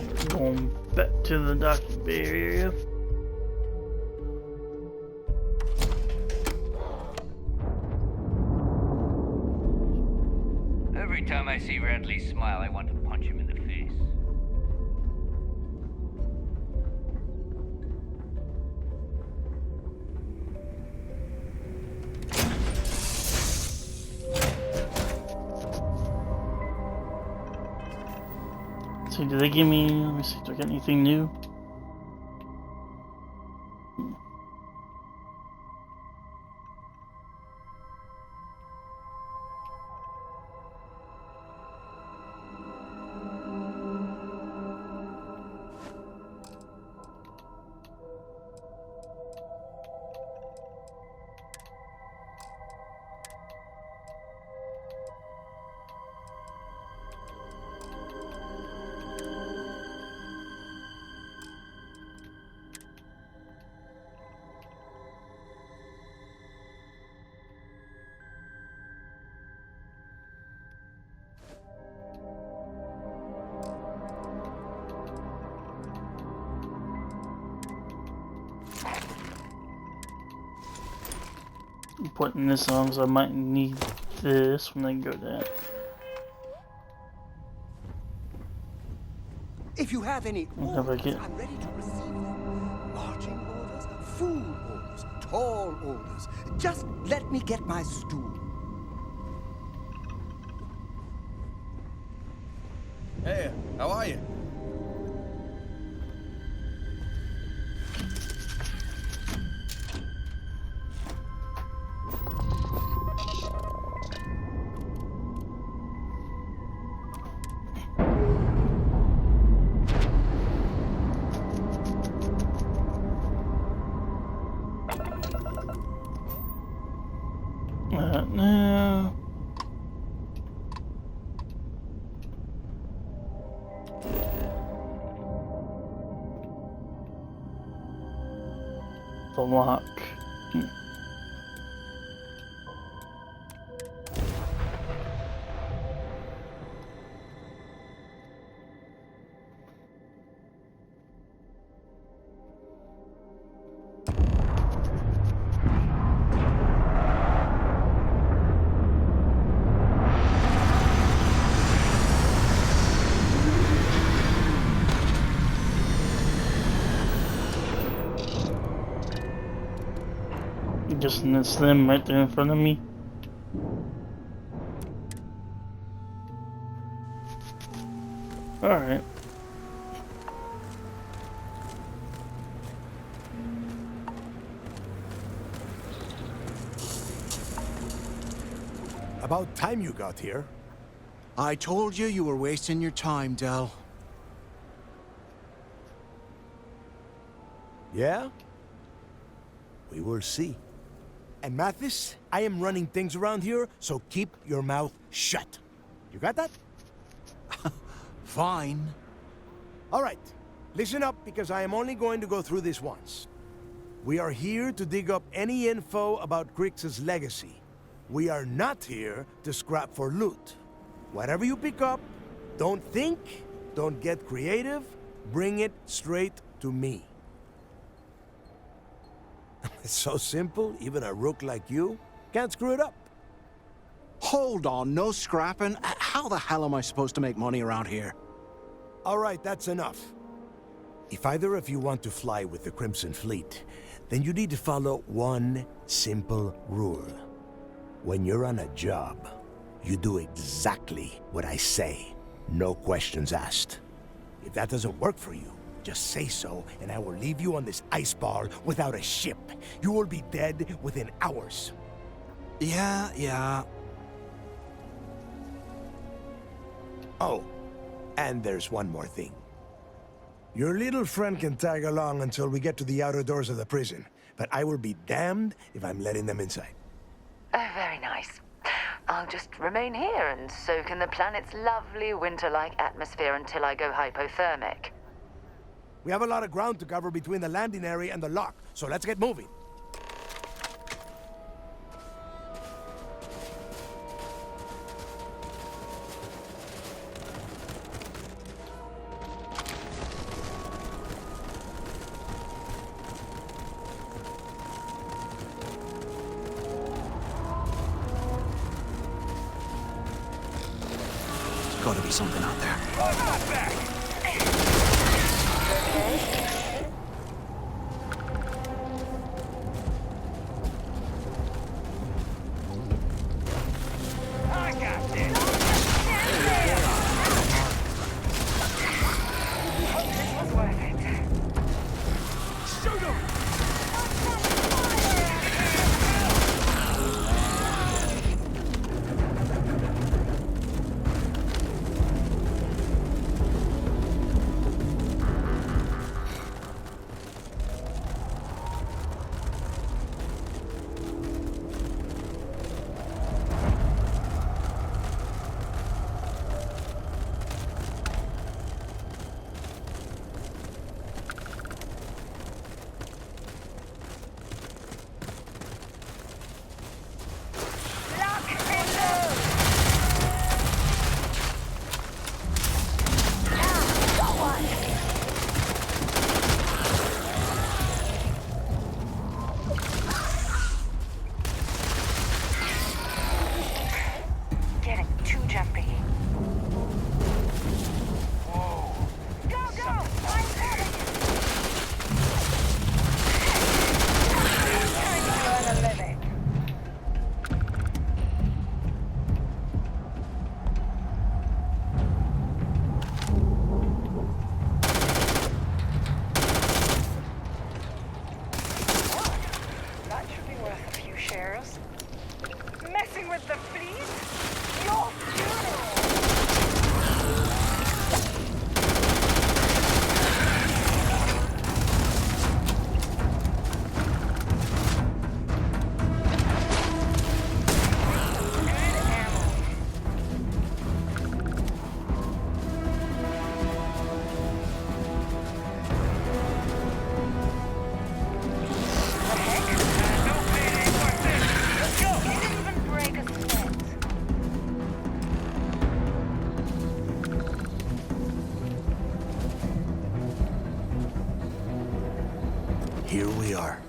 We're going back to the docking bay area. Every time I see Radley smile, I want to punch him in the face. So did they give me, let me see, do I get anything new? I'm putting this on because I might need this when I go there. If you have any orders, Get... I'm ready to receive them. Marching orders, food orders, tall orders. Just let me get my stool. Hey, how are you? Now. The lock. Guessing it's them right there in front of me. Alright. About time you got here. I told you were wasting your time, Del. Yeah? We will see. And Mathis, I am running things around here, so keep your mouth shut. You got that? Fine. All right. Listen up, because I am only going to go through this once. We are here to dig up any info about Grix's legacy. We are not here to scrap for loot. Whatever you pick up, don't think, don't get creative, bring it straight to me. It's so simple, even a rook like you can't screw it up. Hold on, no scrapping? How the hell am I supposed to make money around here? All right, that's enough. If either of you want to fly with the Crimson Fleet, then you need to follow one simple rule. When you're on a job, you do exactly what I say. No questions asked. If that doesn't work for you, just say so, and I will leave you on this ice ball without a ship. You will be dead within hours. Yeah. Oh, and there's one more thing. Your little friend can tag along until we get to the outer doors of the prison, but I will be damned if I'm letting them inside. Oh, very nice. I'll just remain here and soak in the planet's lovely winter-like atmosphere until I go hypothermic. We have a lot of ground to cover between the landing area and the lock, so let's get moving. There's gotta be something out there. here we are.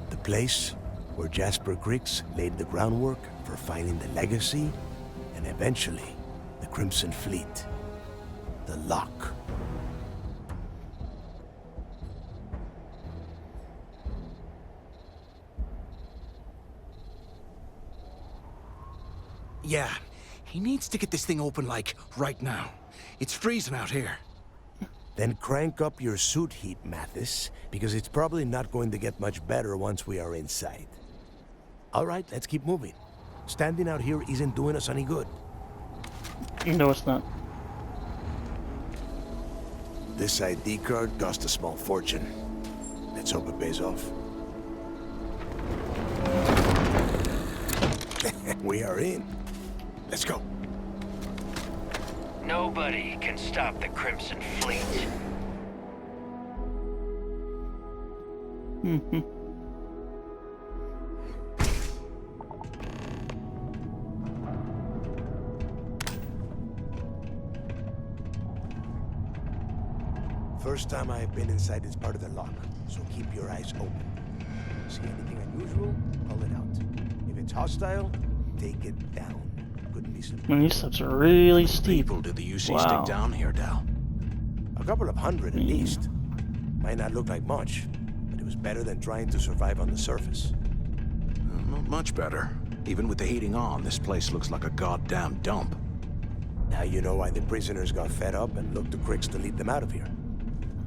The place where Jasper Griggs laid the groundwork for finding the Legacy and eventually the Crimson Fleet. The Lock. Yeah, he needs to get this thing open, like, right now. It's freezing out here. Then crank up your suit heat, Mathis, because it's probably not going to get much better once we are inside. All right, let's keep moving. Standing out here isn't doing us any good. No, it's not. This ID card cost a small fortune. Let's hope it pays off. We are in. Let's go. Nobody can stop the Crimson Fleet. First time I've been inside this part of the lock, so keep your eyes open. See anything unusual, call it out. If it's hostile, take it down. Couldn't be simple. Man, these steps are really steep. People did the UC Wow. stick down here, Dal? A couple of hundred at least. Might not look like much, but it was better than trying to survive on the surface. Not much better. Even with the heating on, this place looks like a goddamn dump. Now you know why the prisoners got fed up and looked to Griggs to lead them out of here.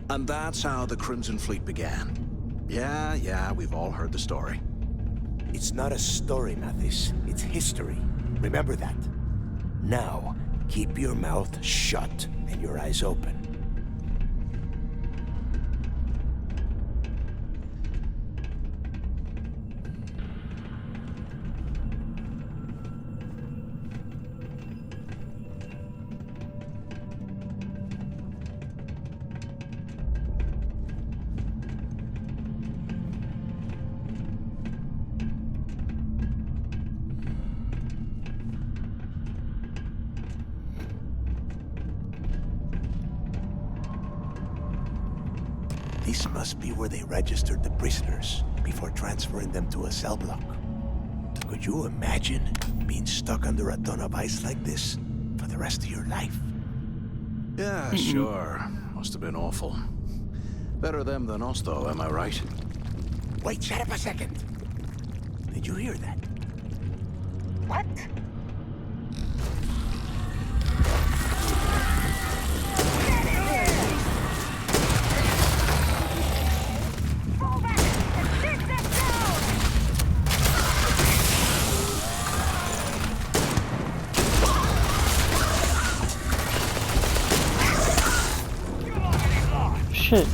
And that's how the Crimson Fleet began. Yeah, we've all heard the story. It's not a story, Mathis. It's history. Remember that. Now, keep your mouth shut and your eyes open. This must be where they registered the prisoners before transferring them to a cell block. Could you imagine being stuck under a ton of ice like this for the rest of your life? Yeah, sure. Must have been awful. Better them than us, though, am I right? Wait, shut up a second. Did you hear that? What? Shit.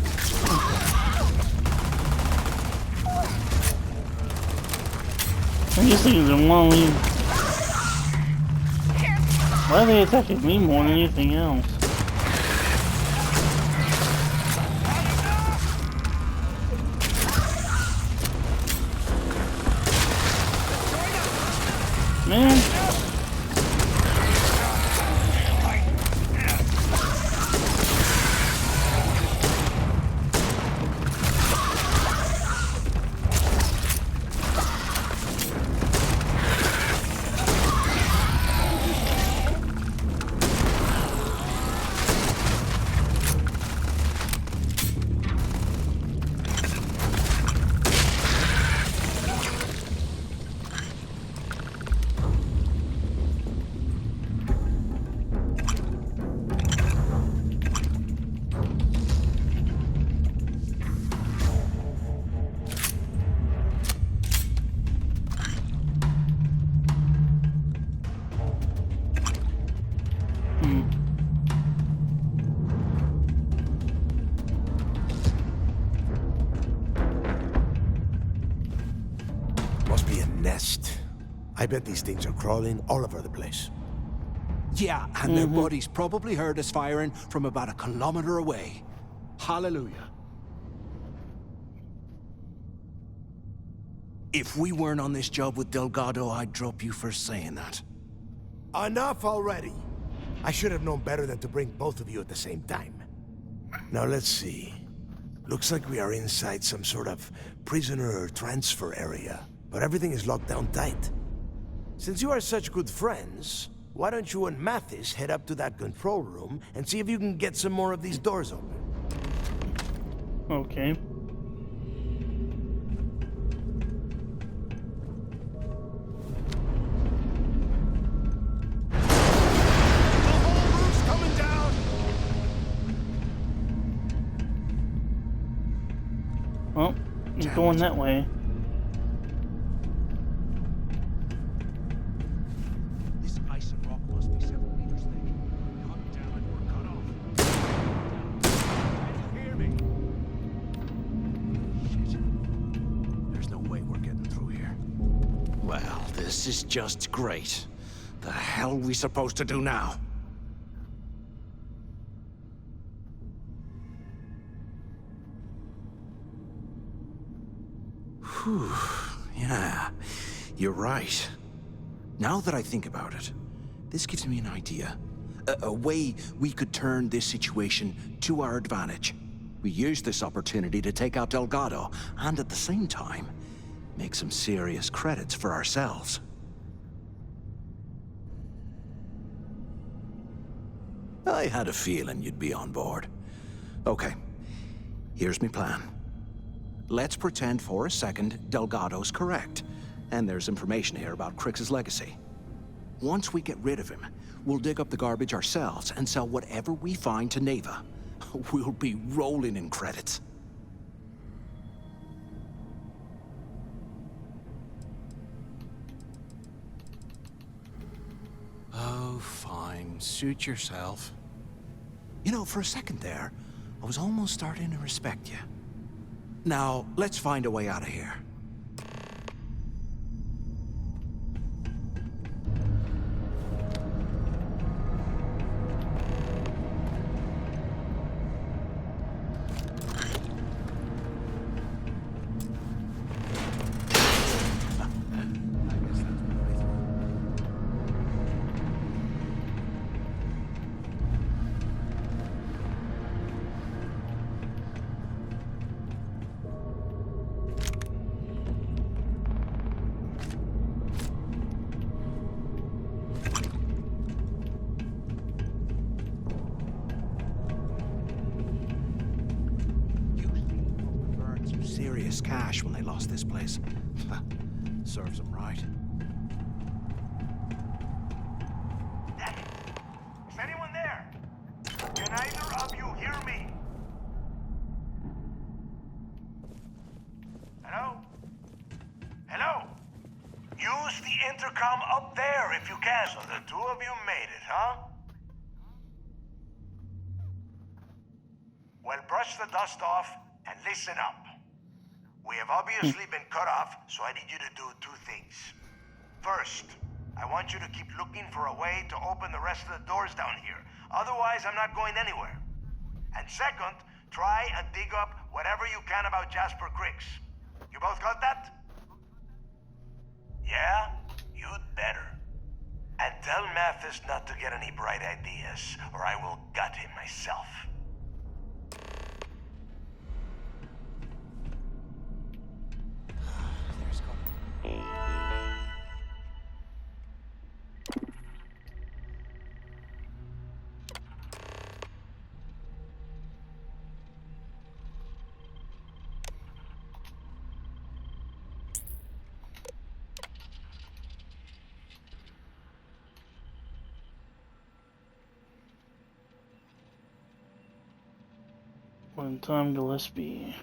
I'm just thinking they want me. Why are they attacking me more than anything else? Man. Must be a nest. I bet these things are crawling all over the place. Yeah, and their buddies probably heard us firing from about a kilometer away. Hallelujah. If we weren't on this job with Delgado, I'd drop you for saying that. Enough already! I should have known better than to bring both of you at the same time. Now let's see. Looks like we are inside some sort of prisoner transfer area, but everything is locked down tight. Since you are such good friends, why don't you and Mathis head up to that control room and see if you can get some more of these doors open? Okay. Well, you're going that way. This ice and rock must be several meters thick. God damn it, we're cut off. Can you hear me? Shit. There's no way we're getting through here. Well, this is just great. The hell are we supposed to do now? Whew. Yeah, you're right. Now that I think about it, this gives me an idea. A way we could turn this situation to our advantage. We use this opportunity to take out Delgado, and at the same time, make some serious credits for ourselves. I had a feeling you'd be on board. Okay, here's my plan. Let's pretend for a second Delgado's correct, and there's information here about Crix's legacy. Once we get rid of him, we'll dig up the garbage ourselves and sell whatever we find to Neva. We'll be rolling in credits. Oh, fine. Suit yourself. You know, for a second there, I was almost starting to respect you. Now, let's find a way out of here. Serious cash when they lost this place. Serves them right. Damn it! Is anyone there? Can either of you hear me? Hello? Hello? Use the intercom up there if you can. So the two of you made it, huh? Well, brush the dust off and listen up. We have obviously been cut off, so I need you to do two things. First, I want you to keep looking for a way to open the rest of the doors down here. Otherwise, I'm not going anywhere. And second, try and dig up whatever you can about Jasper Crix. You both got that? Yeah? You'd better. And tell Mathis not to get any bright ideas, or I will gut him myself. Tom Gillespie.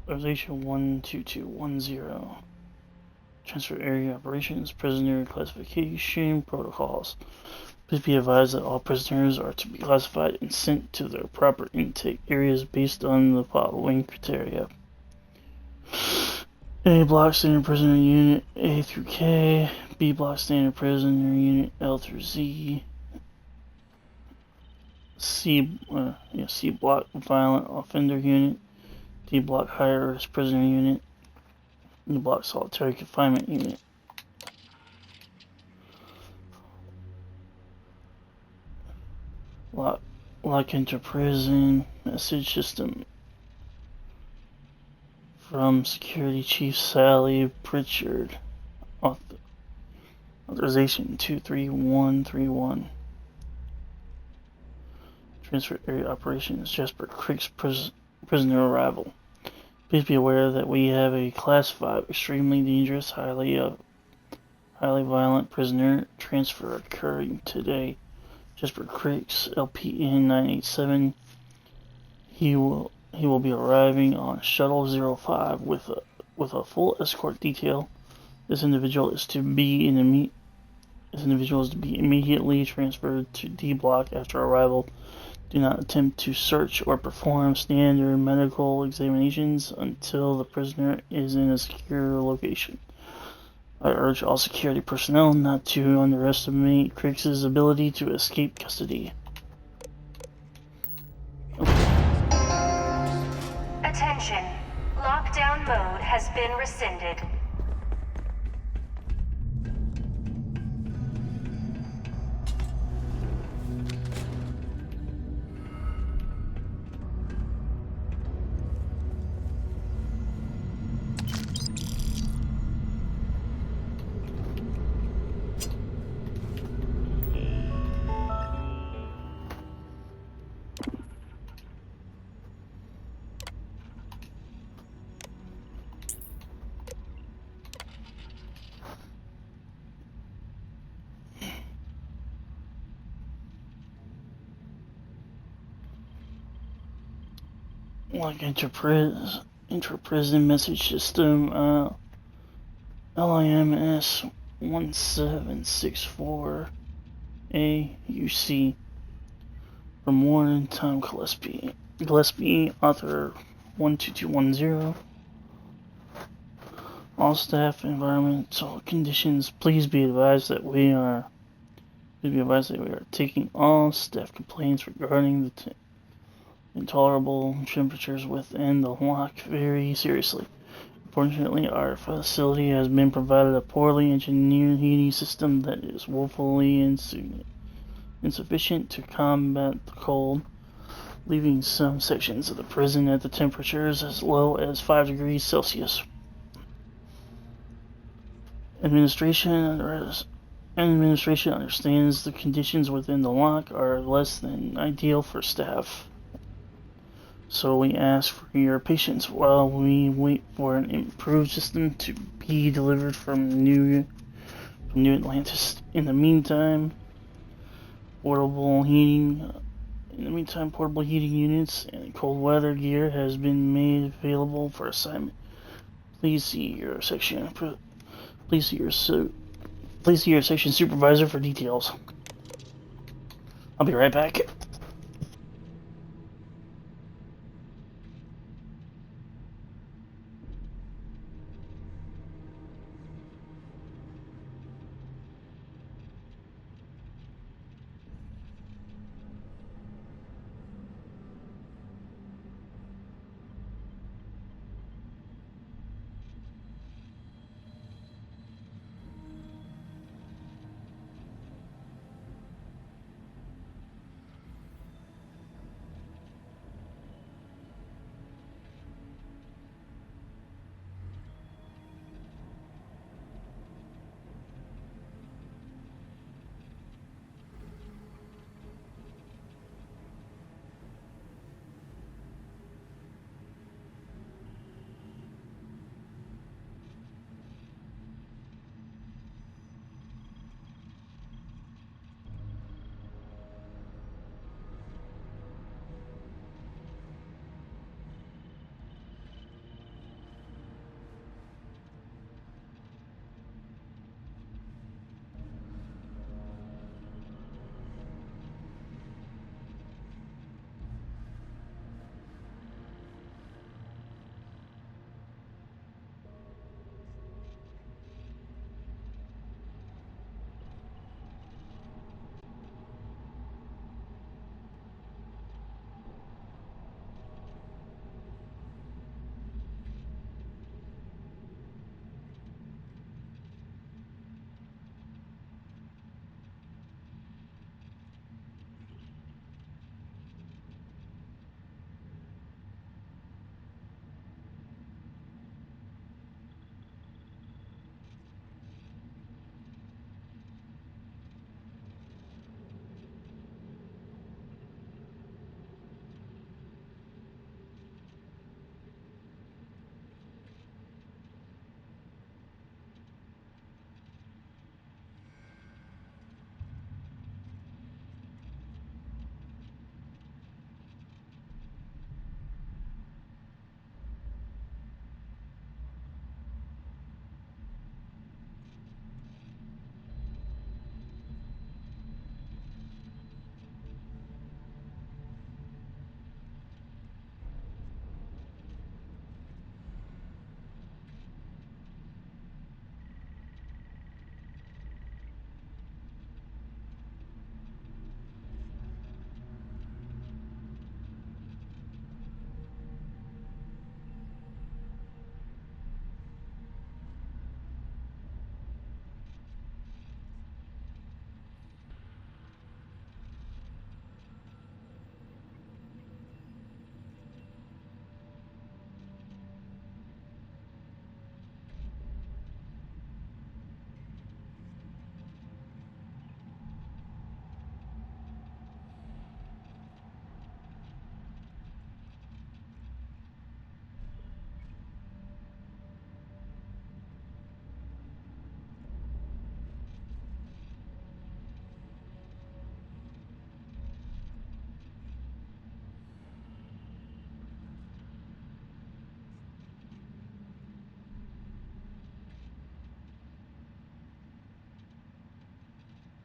Organization 12210. Transfer area operations, prisoner classification protocols. Please be advised that all prisoners are to be classified and sent to their proper intake areas based on the following criteria. A block standard prisoner unit A through K, B block standard prisoner unit L through Z, C block violent offender unit, D block higher risk prisoner unit, E block solitary confinement unit. Lot Lock into prison. Message system. From Security Chief Sally Pritchard. Authorization 23131. Transfer area operations. Jasper Creek's prisoner arrival. Please be aware that we have a Class 5 extremely dangerous, highly violent prisoner transfer occurring today. Jasper Creek's LPN 987. He will be arriving on Shuttle 05 with a full escort detail. This individual is to be immediately transferred to D Block after arrival. Do not attempt to search or perform standard medical examinations until the prisoner is in a secure location. I urge all security personnel not to underestimate Creeks' ability to escape custody. Attention. Lockdown mode has been rescinded. Like inter-prison message system, LIMS 1764 AUC from Warden Tom Gillespie, author 12210. All staff environmental conditions. Please be advised that we are taking all staff complaints regarding the intolerable temperatures within the lock very seriously. Unfortunately, our facility has been provided a poorly engineered heating system that is woefully insufficient to combat the cold, leaving some sections of the prison at the temperatures as low as 5 degrees Celsius. Administration understands the conditions within the lock are less than ideal for staff. So we ask for your patience while we wait for an improved system to be delivered from New Atlantis. In the meantime, portable heating units and cold weather gear has been made available for assignment. Please see your section supervisor for details. I'll be right back.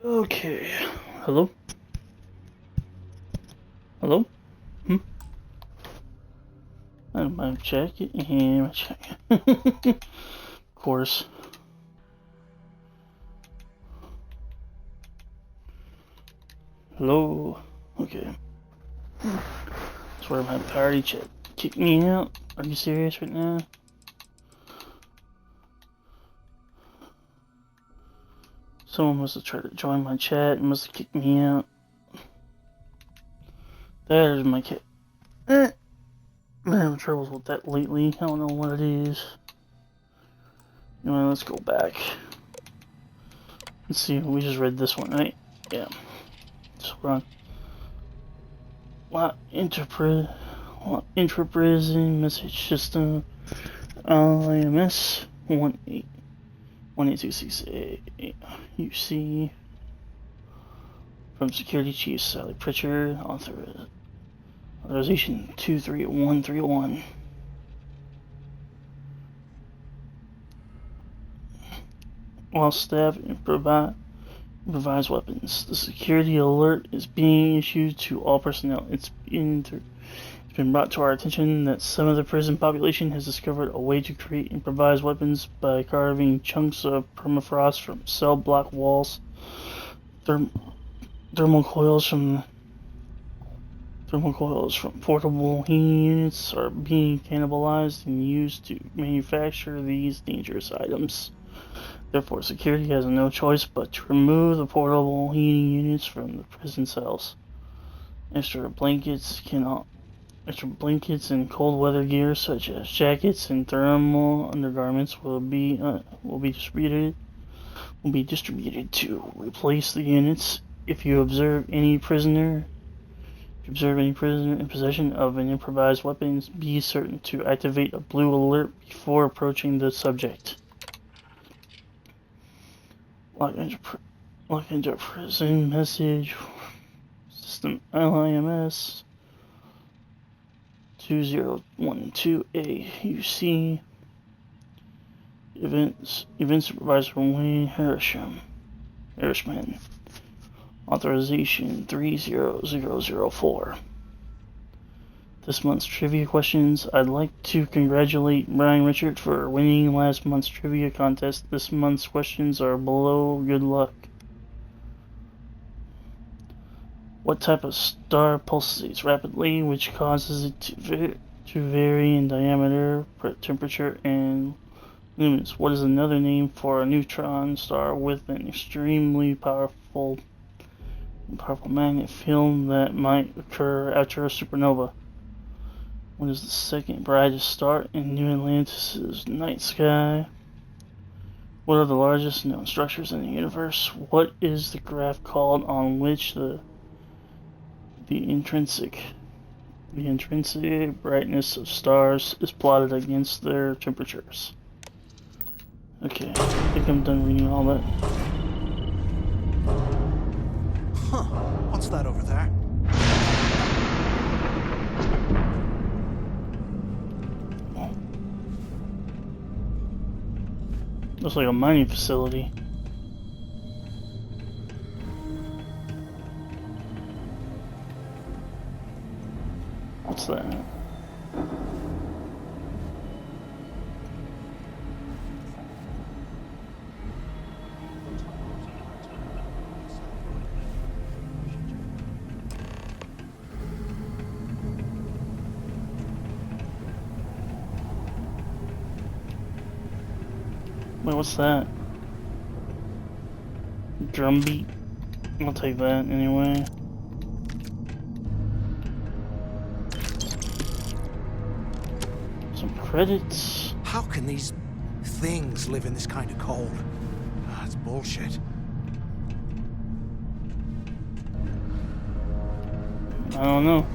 Okay. Hello? Hello? I have my jacket and my jacket. Of course. Hello? Okay. That's where my party chat kicked me out. Are you serious right now? Someone must have tried to join my chat and must have kicked me out. There's my cat. I'm having troubles with that lately. I don't know what it is. Anyway, let's go back. Let's see. We just read this one, right? Yeah. So we're on. Intra-prison message system. IMS 18268 UC. From Security Chief Sally Pritchard. Authorization 23131. While staff improvise weapons, the security alert is being issued to all personnel. It's been brought to our attention that some of the prison population has discovered a way to create improvised weapons by carving chunks of permafrost from cell block walls. Thermal coils from portable heating units are being cannibalized and used to manufacture these dangerous items. Therefore, security has no choice but to remove the portable heating units from the prison cells. Extra blankets and cold weather gear such as jackets and thermal undergarments will be distributed to replace the units. If you observe any prisoner in possession of an improvised weapon, be certain to activate a blue alert before approaching the subject. Log into prison message system LIMS 2012A UC. Event Supervisor Wayne Harrisman. Authorization 30004. This month's trivia questions. I'd like to congratulate Brian Richard for winning last month's trivia contest. This month's questions are below. Good luck. What type of star pulsates rapidly, which causes it to vary in diameter, temperature, and luminance? What is another name for a neutron star with an extremely powerful magnet field that might occur after a supernova? What is the second brightest star in New Atlantis' night sky? What are the largest known structures in the universe? What is the graph called on which the intrinsic brightness of stars is plotted against their temperatures? Okay, I think I'm done reading all that. Huh, what's that over there? Looks like a mining facility. What's that? Wait, what's that? Drum beat? I'll take that anyway. Some credits. How can these things live in this kind of cold? That's bullshit. I don't know.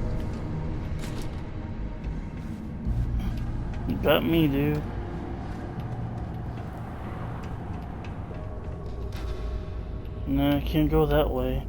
You got me, dude. No, I can't go that way.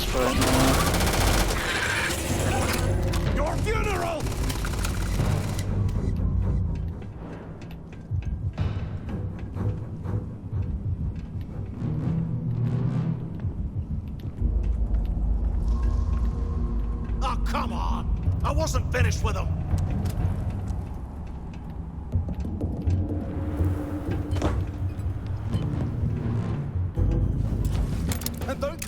this for right now. Your funeral! Oh, come on! I wasn't finished with him! And don't...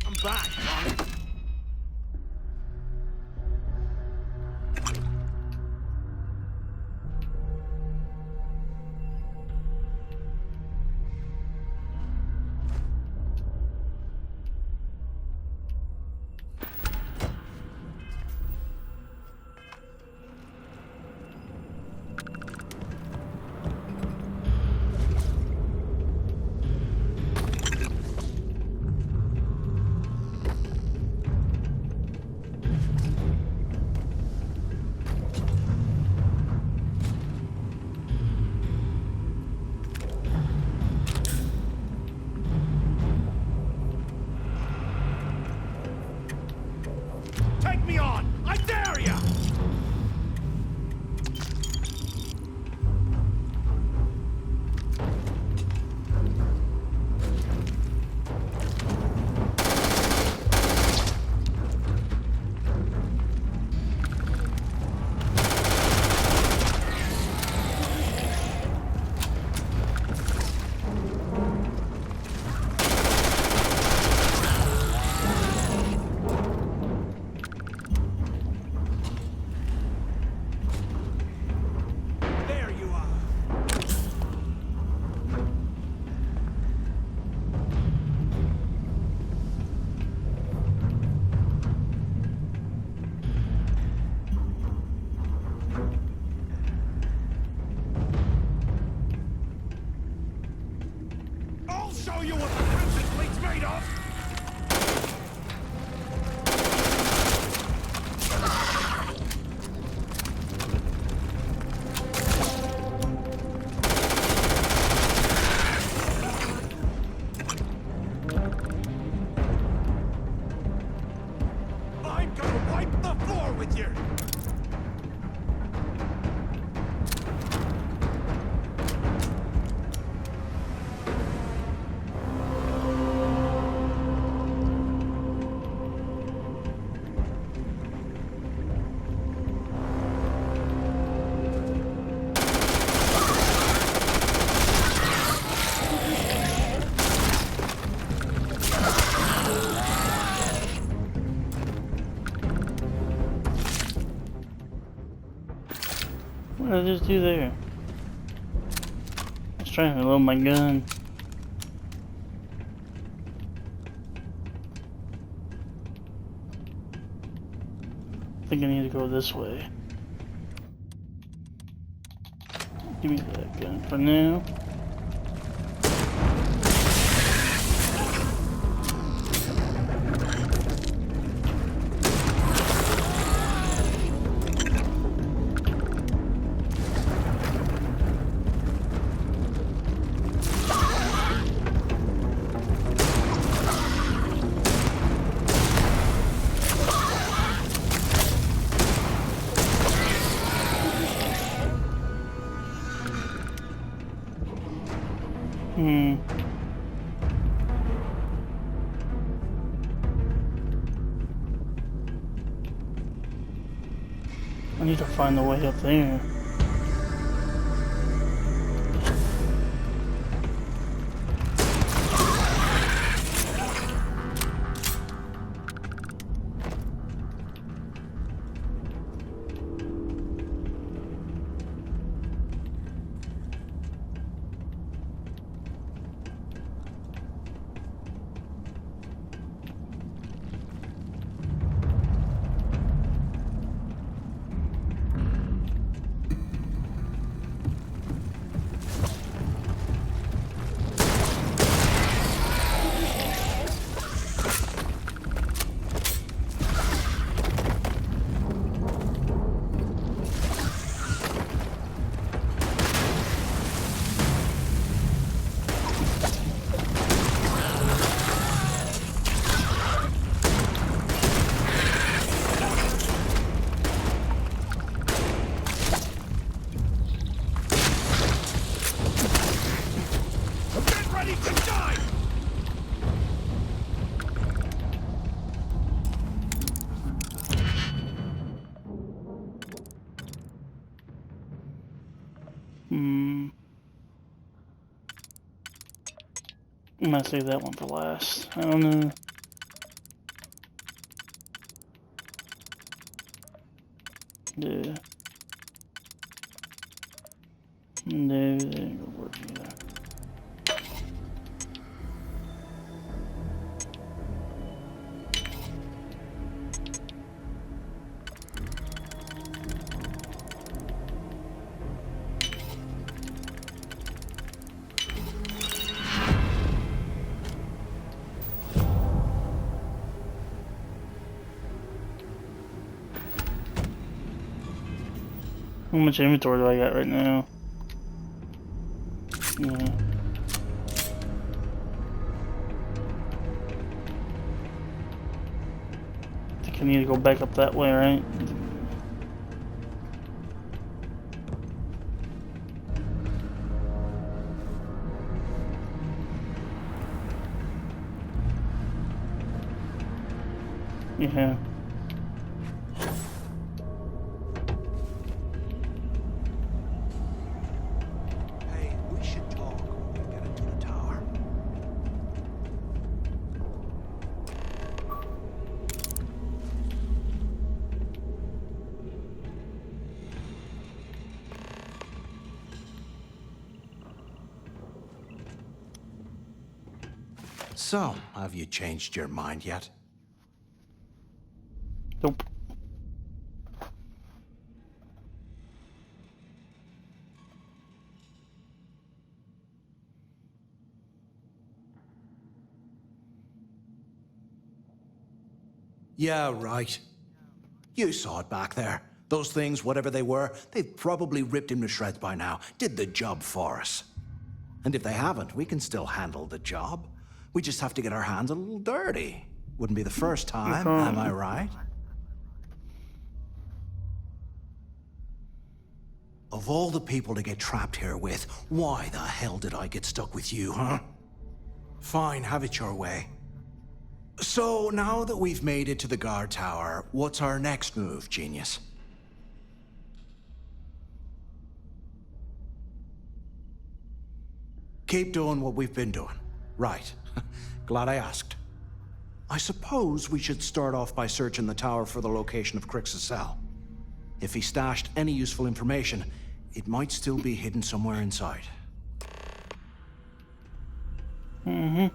I'm back, Ronnie. Take me on! I dare ya! There you are! I'll show you what the Crimson Fleet's made of! I'm gonna wipe the floor with you! What did I just do there? I was trying to load my gun. I think I need to go this way. Give me that gun for now. I need to find the way up there. I'm gonna save that one for last. I don't know. Yeah. No, that ain't gonna work either. How much inventory do I got right now? Yeah. I think I need to go back up that way, right? Yeah. Hey, we should talk when we get into the tower. So, have you changed your mind yet? Nope. Yeah, right. You saw it back there. Those things, whatever they were, they've probably ripped him to shreds by now. Did the job for us. And if they haven't, we can still handle the job. We just have to get our hands a little dirty. Wouldn't be the first time, am I right? Of all the people to get trapped here with, why the hell did I get stuck with you, huh? Fine, have it your way. So, now that we've made it to the guard tower, what's our next move, genius? Keep doing what we've been doing. Right. Glad I asked. I suppose we should start off by searching the tower for the location of Crix's cell. If he stashed any useful information, it might still be hidden somewhere inside. Mm-hmm.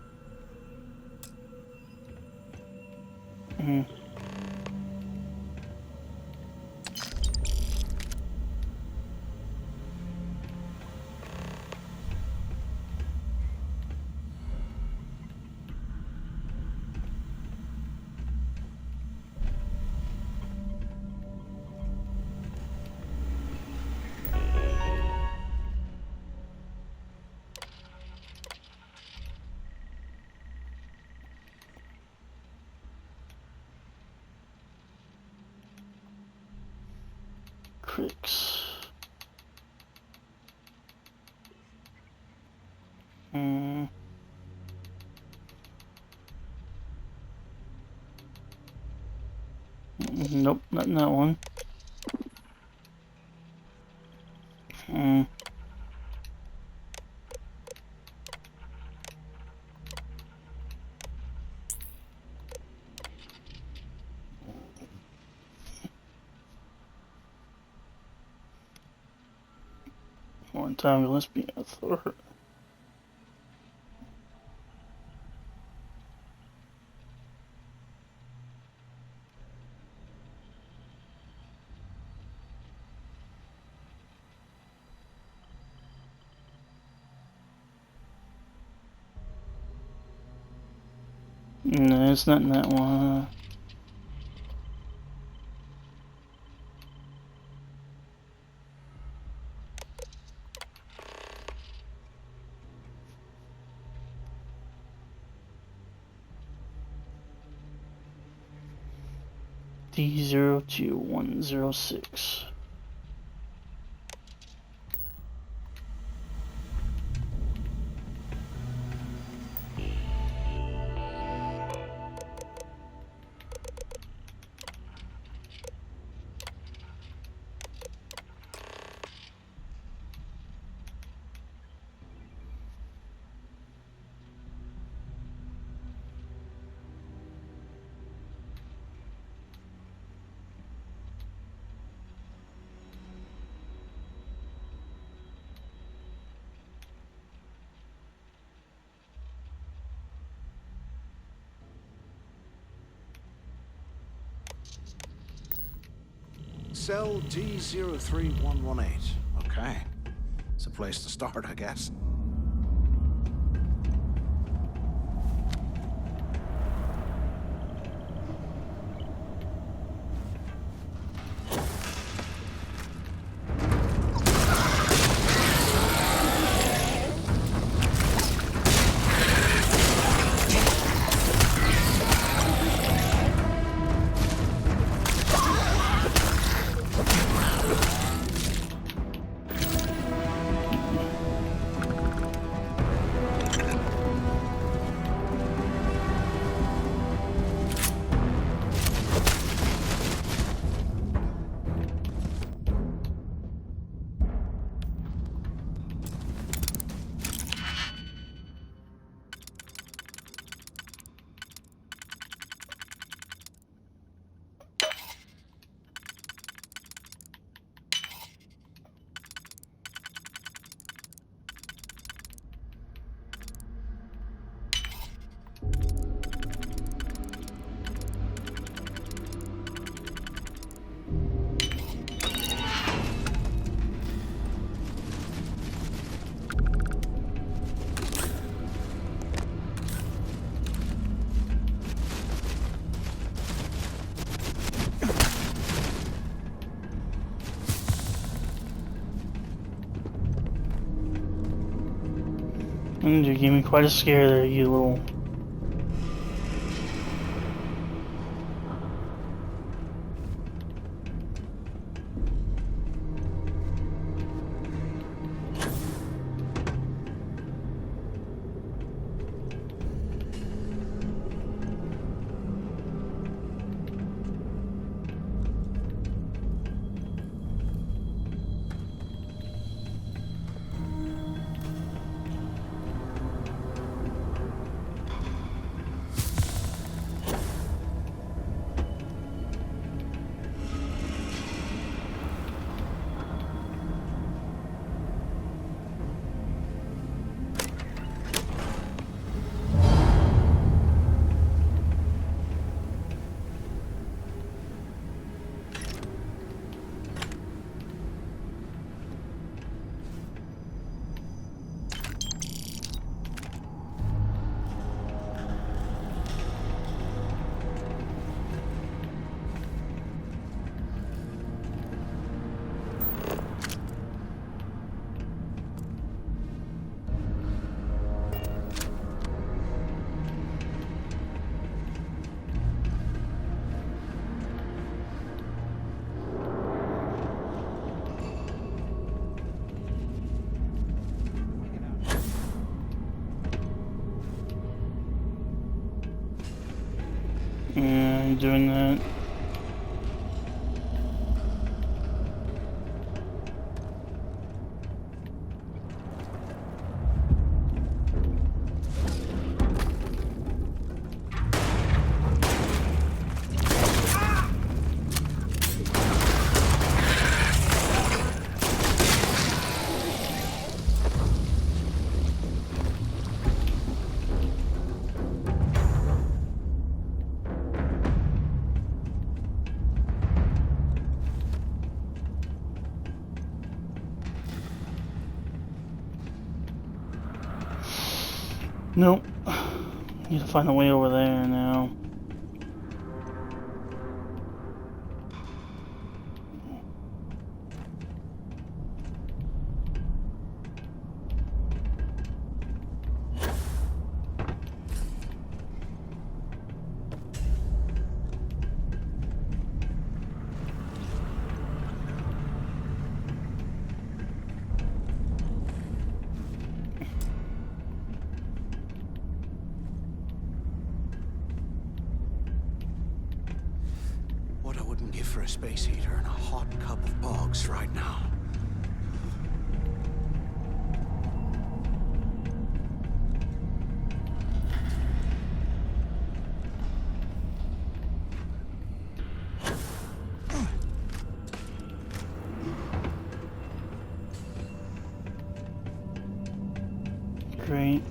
Crix. Nope, not in that one. One time, let's be a third. No, it's not in that one. D02106. Cell G03118. Okay. It's a place to start, I guess. You gave me quite a scare there, you little... Yeah, I'm doing that. Nope. Need to find a way over there now. What I wouldn't give for a space heater and a hot cup of bogs right now. Great.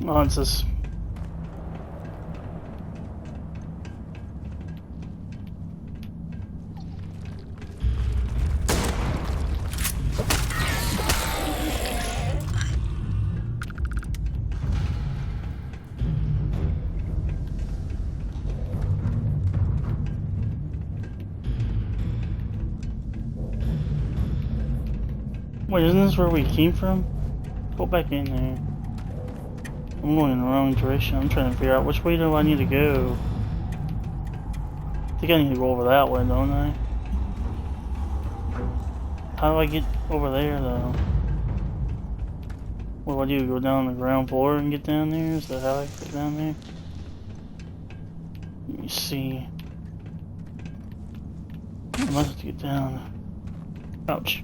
Oh, it's this. Wait, isn't this where we came from? Go back in there. I'm going in the wrong direction. I'm trying to figure out which way do I need to go. I think I need to go over that way, don't I? How do I get over there, though? What do I do? Go down the ground floor and get down there? Is that how I get down there? Let me see. I must have to get down. Ouch.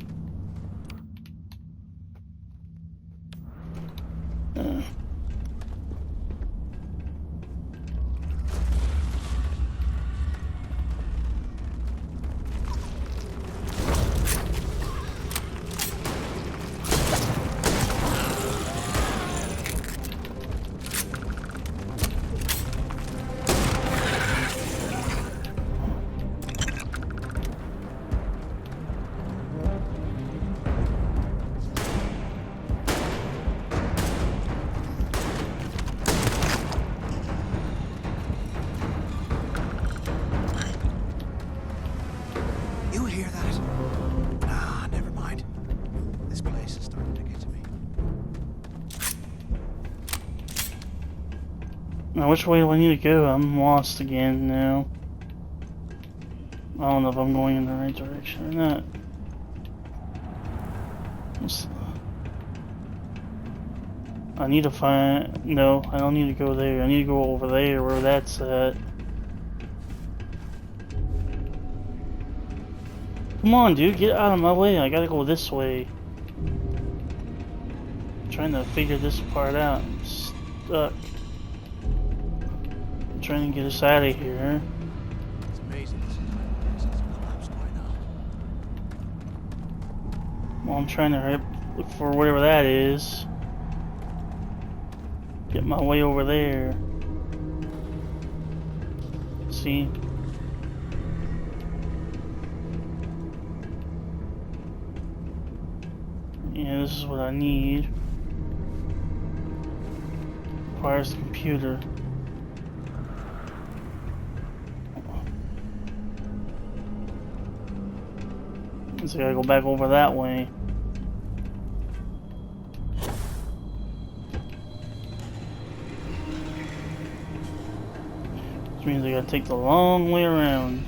You hear that? Ah, never mind. This place is starting to get to me. Now, which way do I need to go? I'm lost again now. I don't know if I'm going in the right direction or not. I need to find... No, I don't need to go there. I need to go over there where that's at. Come on, dude, get out of my way. I gotta go this way. I'm trying to figure this part out. I'm stuck. I'm trying to get us out of here. It's amazing to see how many places collapse right now. Well, I'm trying to look for whatever that is. Get my way over there. See? Yeah, this is what I need. Requires the computer. So I gotta go back over that way. Which means I gotta take the long way around.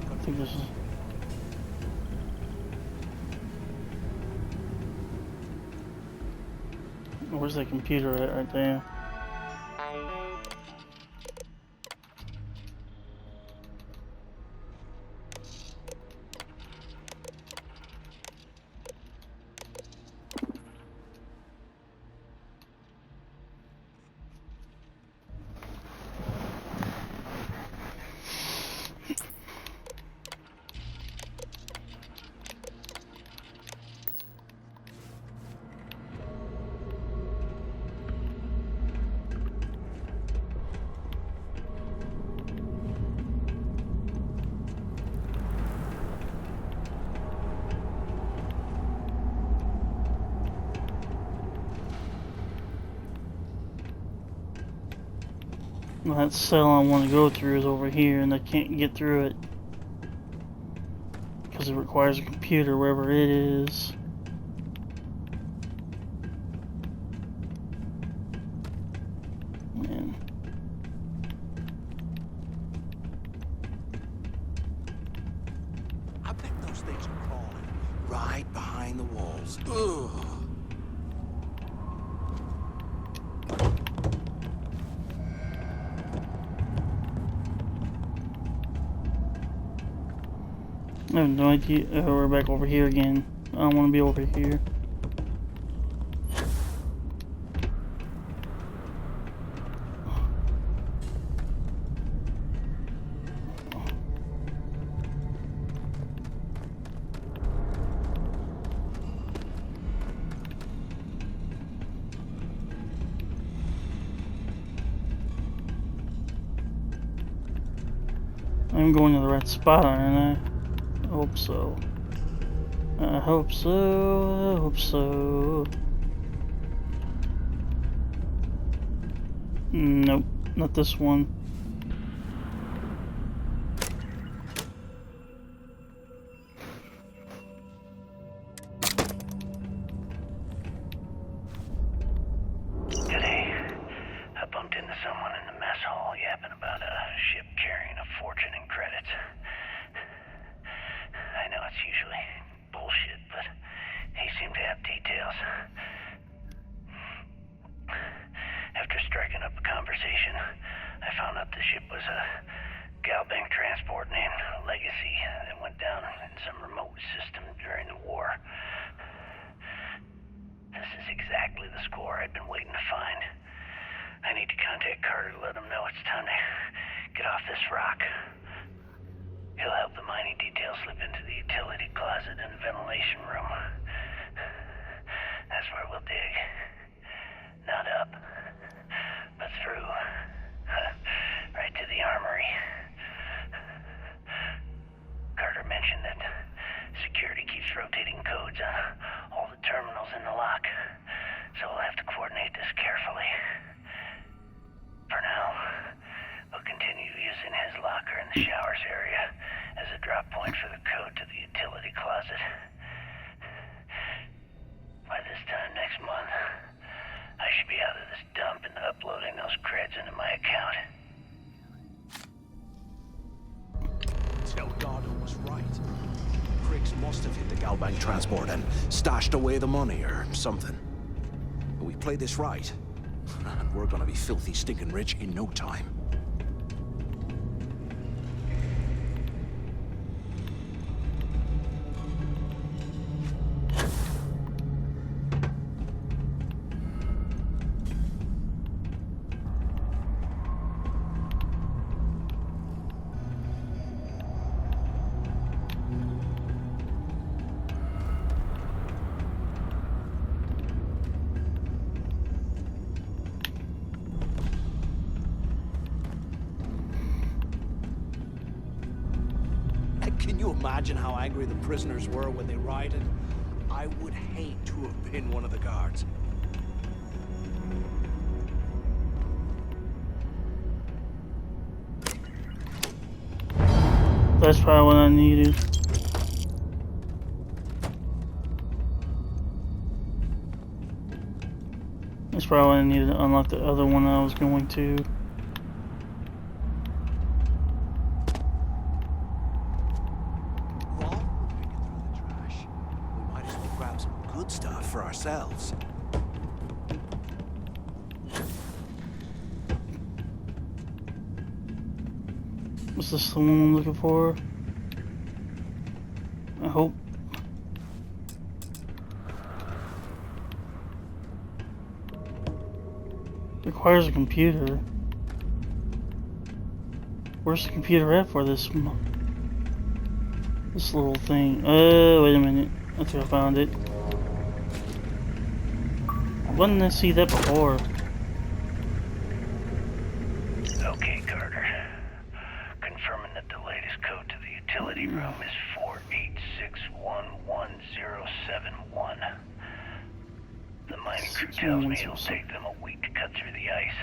I think this is... Where's that computer at right there? Well, that cell I want to go through is over here, and I can't get through it because it requires a computer wherever it is. Man. I bet those things are crawling right behind the walls. Ugh. I have no idea. We're back over here again. I don't want to be over here. I'm going to the right spot, aren't I? I hope so. I hope so. I hope so. Nope, not this one. Today, I bumped into someone in the mess hall yapping about a ship carrying a fortune in credits. I know it's usually bullshit, but he seemed to have details. After striking up a conversation, I found out the ship was a Galbank transport named Legacy that went down in some remote system during the war. This is exactly the score I'd been waiting to find. I need to contact Carter to let him know it's time to get off this rock. He'll help the mining details slip into the utility closet in the ventilation room. That's where we'll dig. Not up, but through. Right to the armory. Carter mentioned that security keeps rotating codes on all the terminals in the lock, so we'll have to coordinate this carefully. For now, we'll continue using his locker in the showers area as a drop point for the code to the utility closet. By this time next month, I should be out of this dump and uploading those creds into my account. Delgado was right. Criggs must have hit the Galbank transport and stashed away the money or something. But we play this right, and we're gonna be filthy stinking rich in no time. Can you imagine how angry the prisoners were when they rioted? I would hate to have been one of the guards. That's probably what I needed. That's probably what I needed to unlock the other one I was going to. For ourselves. Was this the one I'm looking for? I hope. Requires a computer. Where's the computer at for this little thing? Wait a minute. I think I found it. Why didn't I see that before? Okay, Carter. Confirming that the latest code to the utility room is 48611071. The mining crew tells me it'll take them a week to cut through the ice,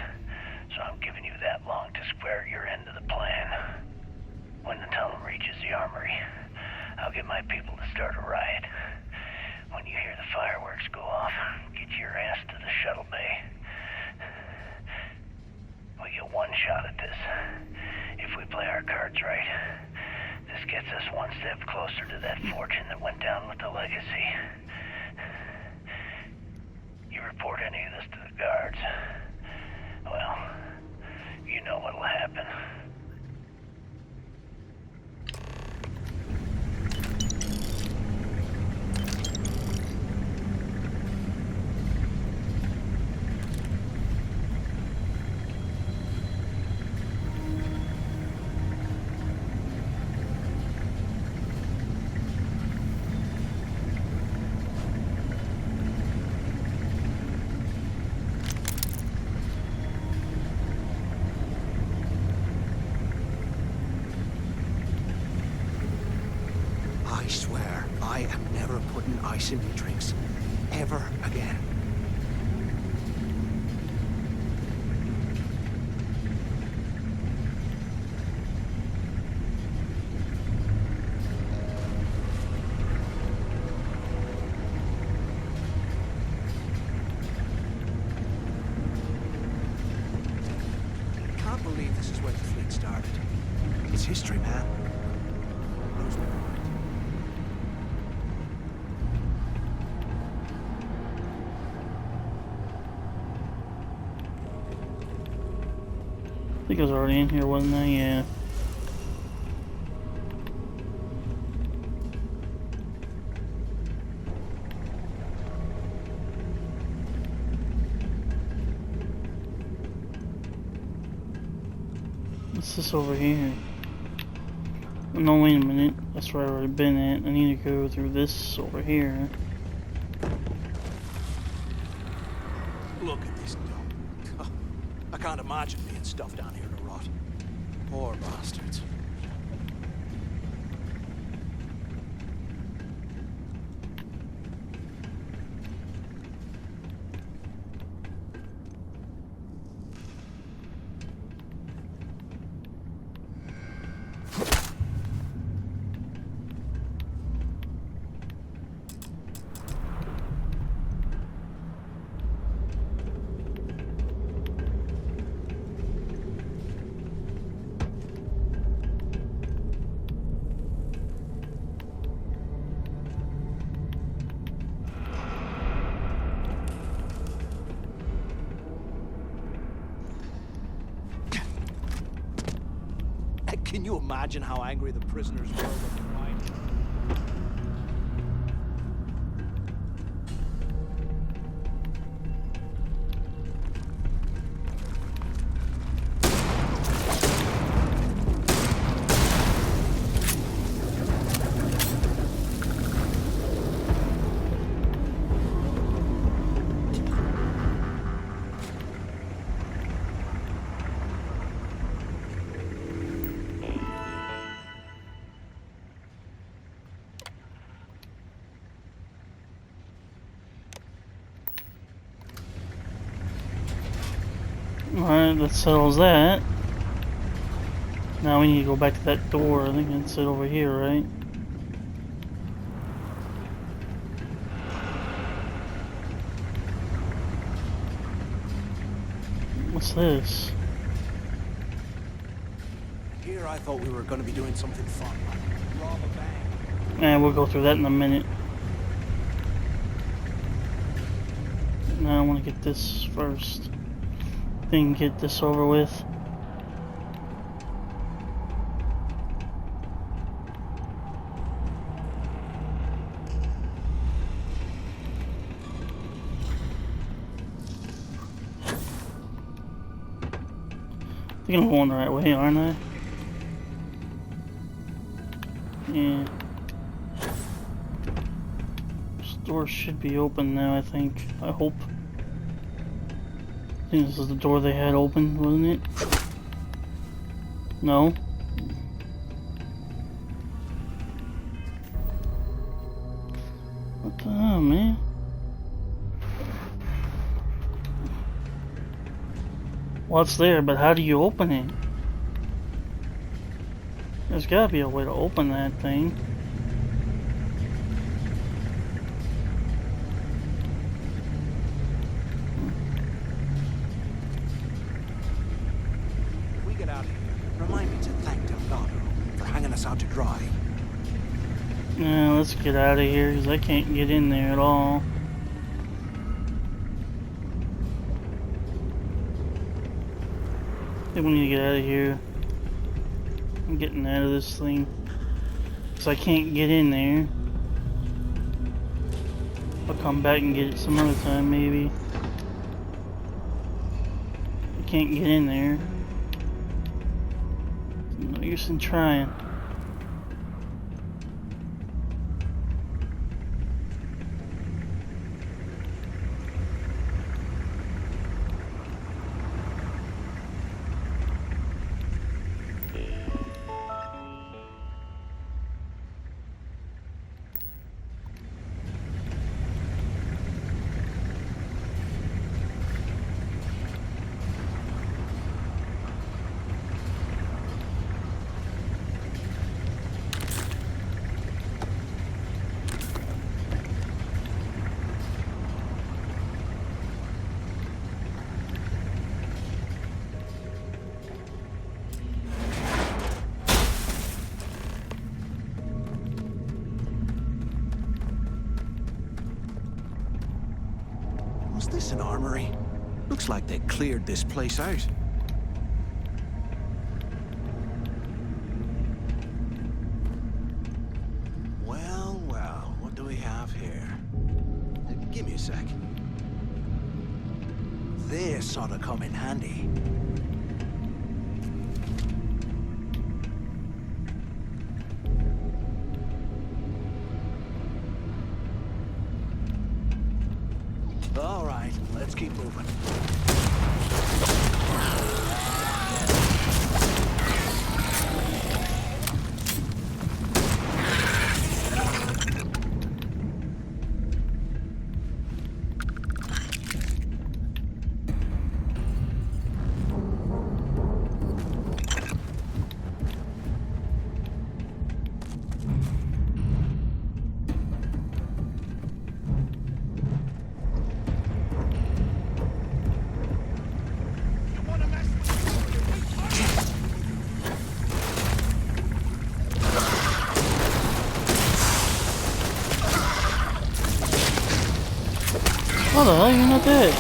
so I'm giving you that long to square your end of the plan. When the tunnel reaches the armory, I'll get my people to start a riot. When you hear the fireworks go off, get your ass to the shuttle bay. We get one shot at this. If we play our cards right, this gets us one step closer to that fortune that went down with the Legacy. You report any of this to the guards, well, you know what'll happen. putting ice in me drinks. Ever again. I can't believe this is where the fleet started. It's history, man. Blows my mind. I think I was already in here, wasn't I? Yeah. What's this over here? No, wait a minute. That's where I've already been at. I need to go through this over here. Look at this dump. I can't imagine being stuffed down here to rot. Poor bastards. Can you imagine how angry the prisoners were when they died? Alright, that settles that. Now we need to go back to that door. I think that's it over here, right? What's this? Here I thought we were going to be doing something fun, like rob a bank. And we'll go through that in a minute. Now I want to get this first. Then get this over with. I think I'm going the right way, aren't I? Yeah. This door should be open now, I think. I hope. I think this is the door they had open, wasn't it? No? What the hell, man? Well, it's there, but how do you open it? There's gotta be a way to open that thing. Remind me to thank Delgado for hanging us out to dry. Yeah, let's get out of here because I can't get in there at all. I think we need to get out of here. I'm getting out of this thing because I can't get in there. I'll come back and get it some other time, maybe. I can't get in there. No use in trying. this an armory? Looks like they cleared this place out. Well, well, what do we have here? Give me a sec. This ought to come in handy. All right, let's keep moving. What the hell? You're not dead.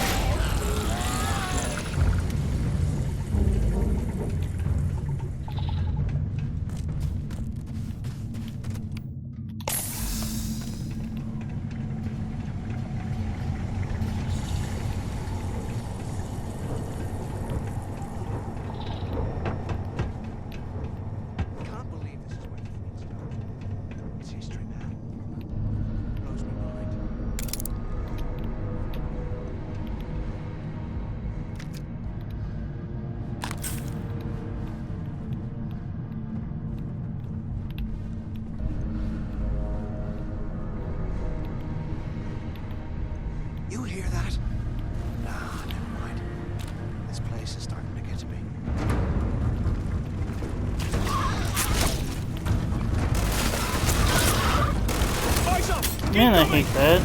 You hear that? Ah, never mind. This place is starting to get to me. Man, I hate that.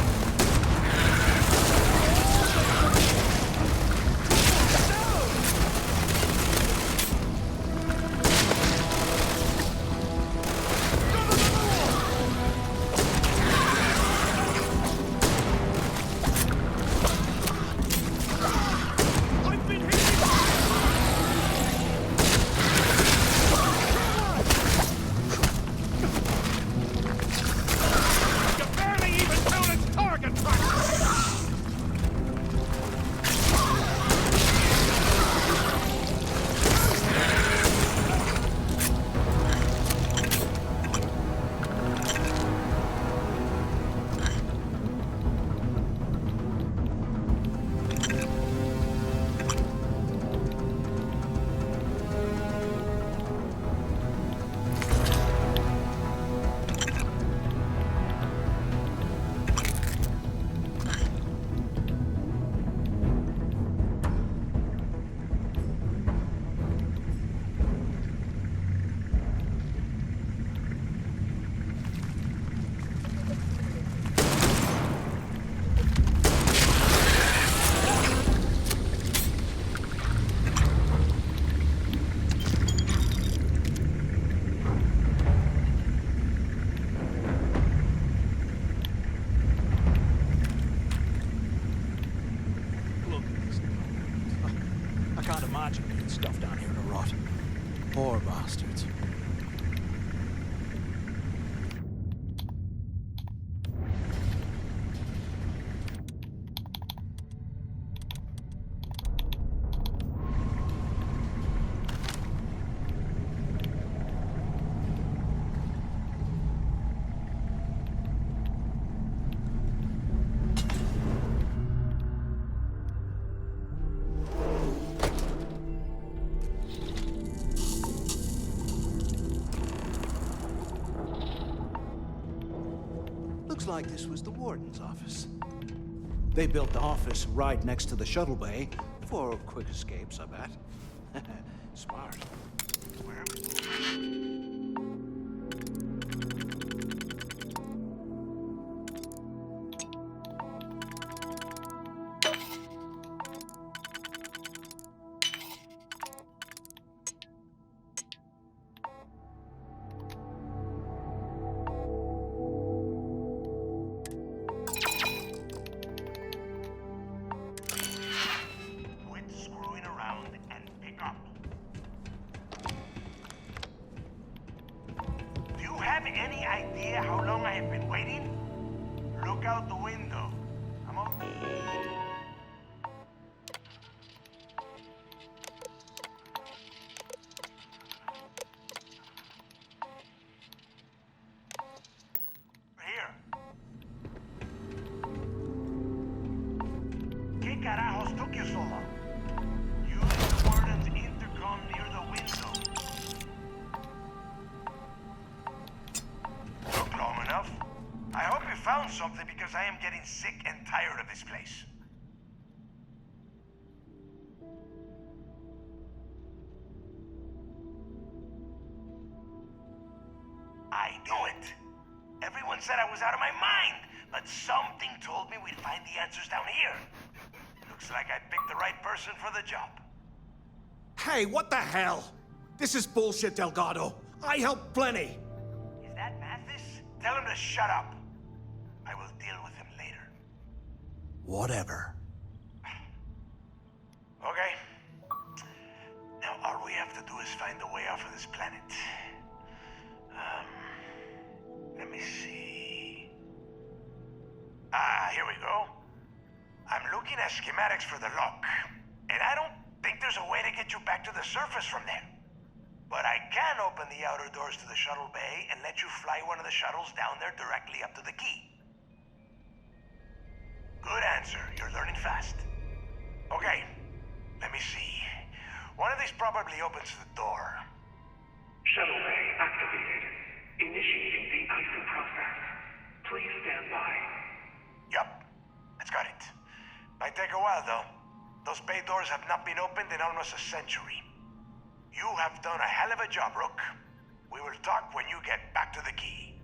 Stuff down here to rot. Poor bastards. Looks like this was the warden's office. They built the office right next to the shuttle bay for quick escapes, I bet. Smart. have any idea how long I have been waiting? Look out the window. I'm on... Here. ¿Qué carajos took you so long? Use the warden's intercom near the window. Took long enough? I hope you found something because I am getting sick and tired of this place. I knew it. Everyone said I was out of my mind, but something told me we'd find the answers down here. Looks like I picked the right person for the job. Hey, what the hell? This is bullshit, Delgado. I helped plenty. Is that Mathis? Tell him to shut up. I will deal with him later. Whatever. Okay. Now all we have to do is find a way off of this planet. Let me see. Here we go. I'm looking at schematics for the lock, and I don't think there's a way to get you back to the surface from there. But I can open the outer doors to the shuttle bay and let you fly one of the shuttles down there directly up to the key. Good answer. You're learning fast. Okay, let me see. One of these probably opens the door. Shuttle bay activated. Initiating the icing process. Please stand by. Yup, that's got it. Might take a while, though. Those bay doors have not been opened in almost a century. You have done a hell of a job, Rook. We will talk when you get back to the key.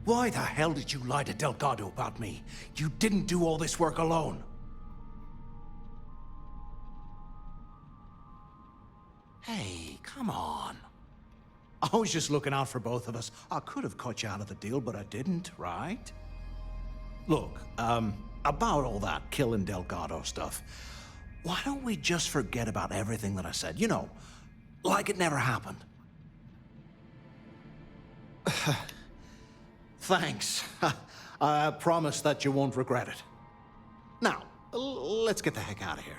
Why the hell did you lie to Delgado about me? You didn't do all this work alone. Hey, come on. I was just looking out for both of us. I could have cut you out of the deal, but I didn't, right? Look, about all that killing Delgado stuff, why don't we just forget about everything that I said? You know, like it never happened. Thanks. I promise that you won't regret it. Now, let's get the heck out of here.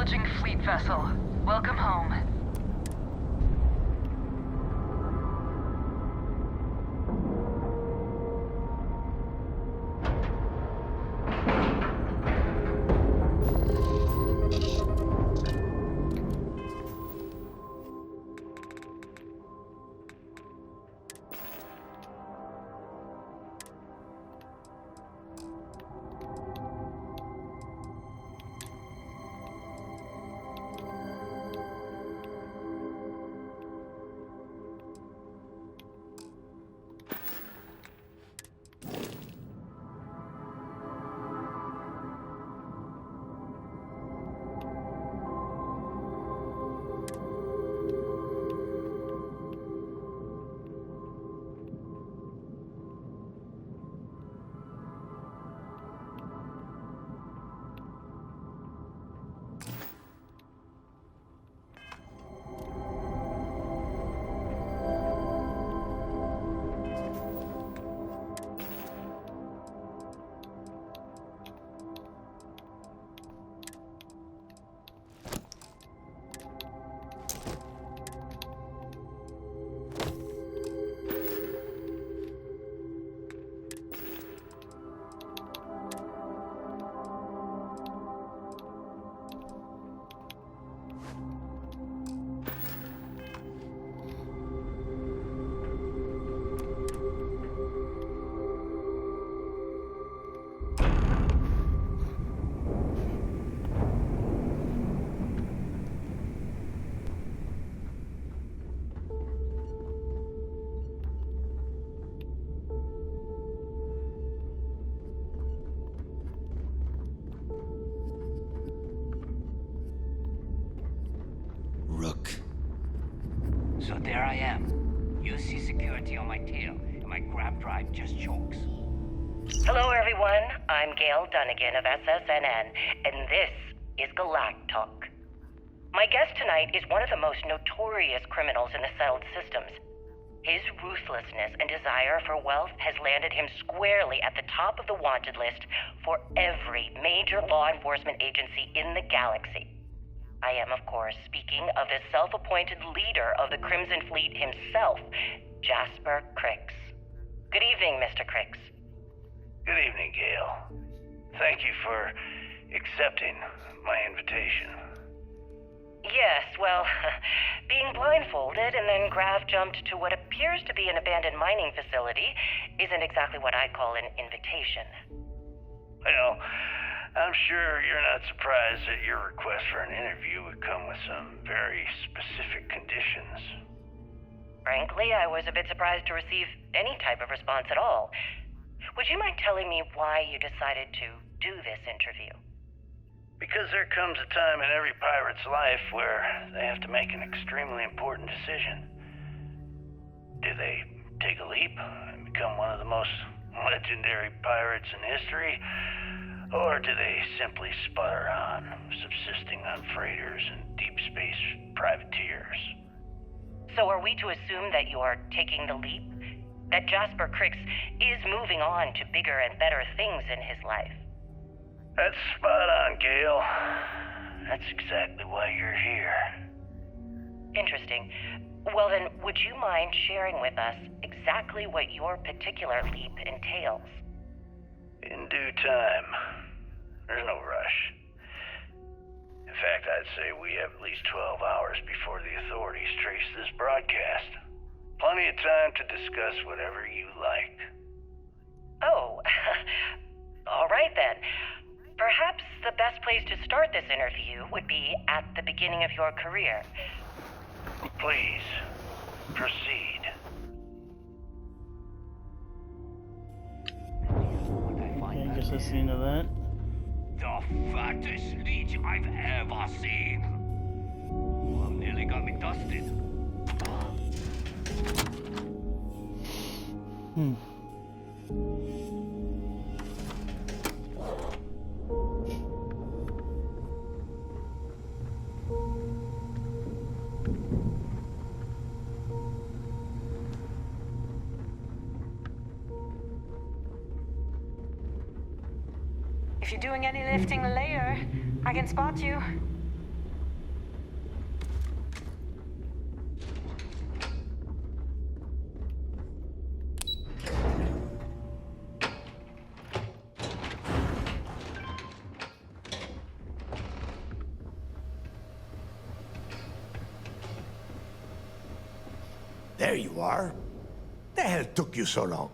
Acknowledging fleet vessel. Welcome home. So there I am. You see security on my tail, and my grab drive just chokes. Hello, everyone. I'm Gail Dunnigan of SSNN, and this is Galactalk. My guest tonight is one of the most notorious criminals in the settled systems. His ruthlessness and desire for wealth has landed him squarely at the top of the wanted list for every major law enforcement agency in the galaxy. I am, of course, speaking of the self-appointed leader of the Crimson Fleet himself, Jasper Crix. Good evening, Mr. Crix. Good evening, Gail. Thank you for accepting my invitation. Yes, well, being blindfolded and then Grav jumped to what appears to be an abandoned mining facility isn't exactly what I'd call an invitation. Well, I'm sure you're not surprised that your request for an interview would come with some very specific conditions. Frankly, I was a bit surprised to receive any type of response at all. Would you mind telling me why you decided to do this interview? Because there comes a time in every pirate's life where they have to make an extremely important decision. Do they take a leap and become one of the most legendary pirates in history? Or do they simply sputter on, subsisting on freighters and deep space privateers? So are we to assume that you are taking the leap? That Jasper Crix is moving on to bigger and better things in his life? That's spot on, Gail. That's exactly why you're here. Interesting. Well then, would you mind sharing with us exactly what your particular leap entails? In due time. There's no rush. In fact, I'd say we have at least 12 hours before the authorities trace this broadcast. Plenty of time to discuss whatever you like. Oh, all right then. Perhaps the best place to start this interview would be at the beginning of your career. Please, proceed. Okay, I guess that's the end of that. The fattest leech I've ever seen. Well, nearly got me dusted. If you're doing any lifting later, I can spot you. there you are. The hell took you so long?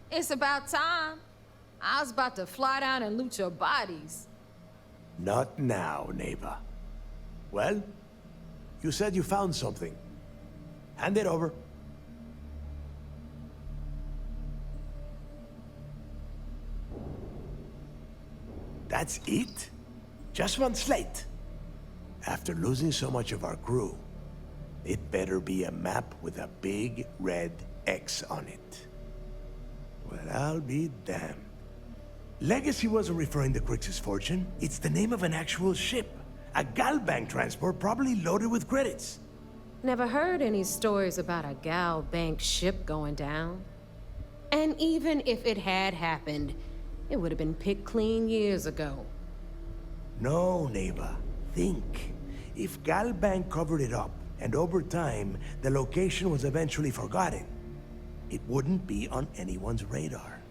It's about time. I was about to fly down and loot your bodies. Not now, neighbor. Well, you said you found something. Hand it over. That's it? Just one slate? After losing so much of our crew, it better be a map with a big red X on it. Well, I'll be damned. Legacy wasn't referring to Crix's fortune. It's the name of an actual ship. A Galbank transport, probably loaded with credits. Never heard any stories about a Gal Bank ship going down. And even if it had happened, it would have been picked clean years ago. No, neighbor. Think. If Galbank covered it up, and over time, the location was eventually forgotten, it wouldn't be on anyone's radar.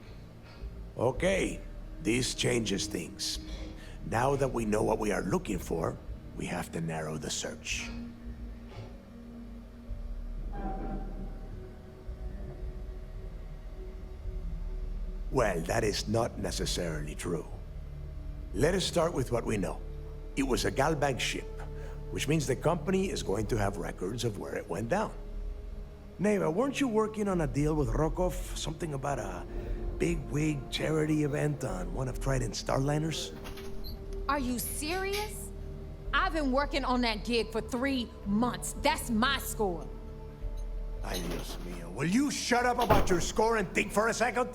Okay, this changes things. Now that we know what we are looking for, we have to narrow the search. Well, that is not necessarily true. Let us start with what we know. It was a Galbank ship, which means the company is going to have records of where it went down. Neva, weren't you working on a deal with Rokov? Something about a big-wig charity event on one of Trident's Starliners? Are you serious? I've been working on that gig for 3 months. That's my score. Ay, Dios mío. Will you shut up about your score and think for a second?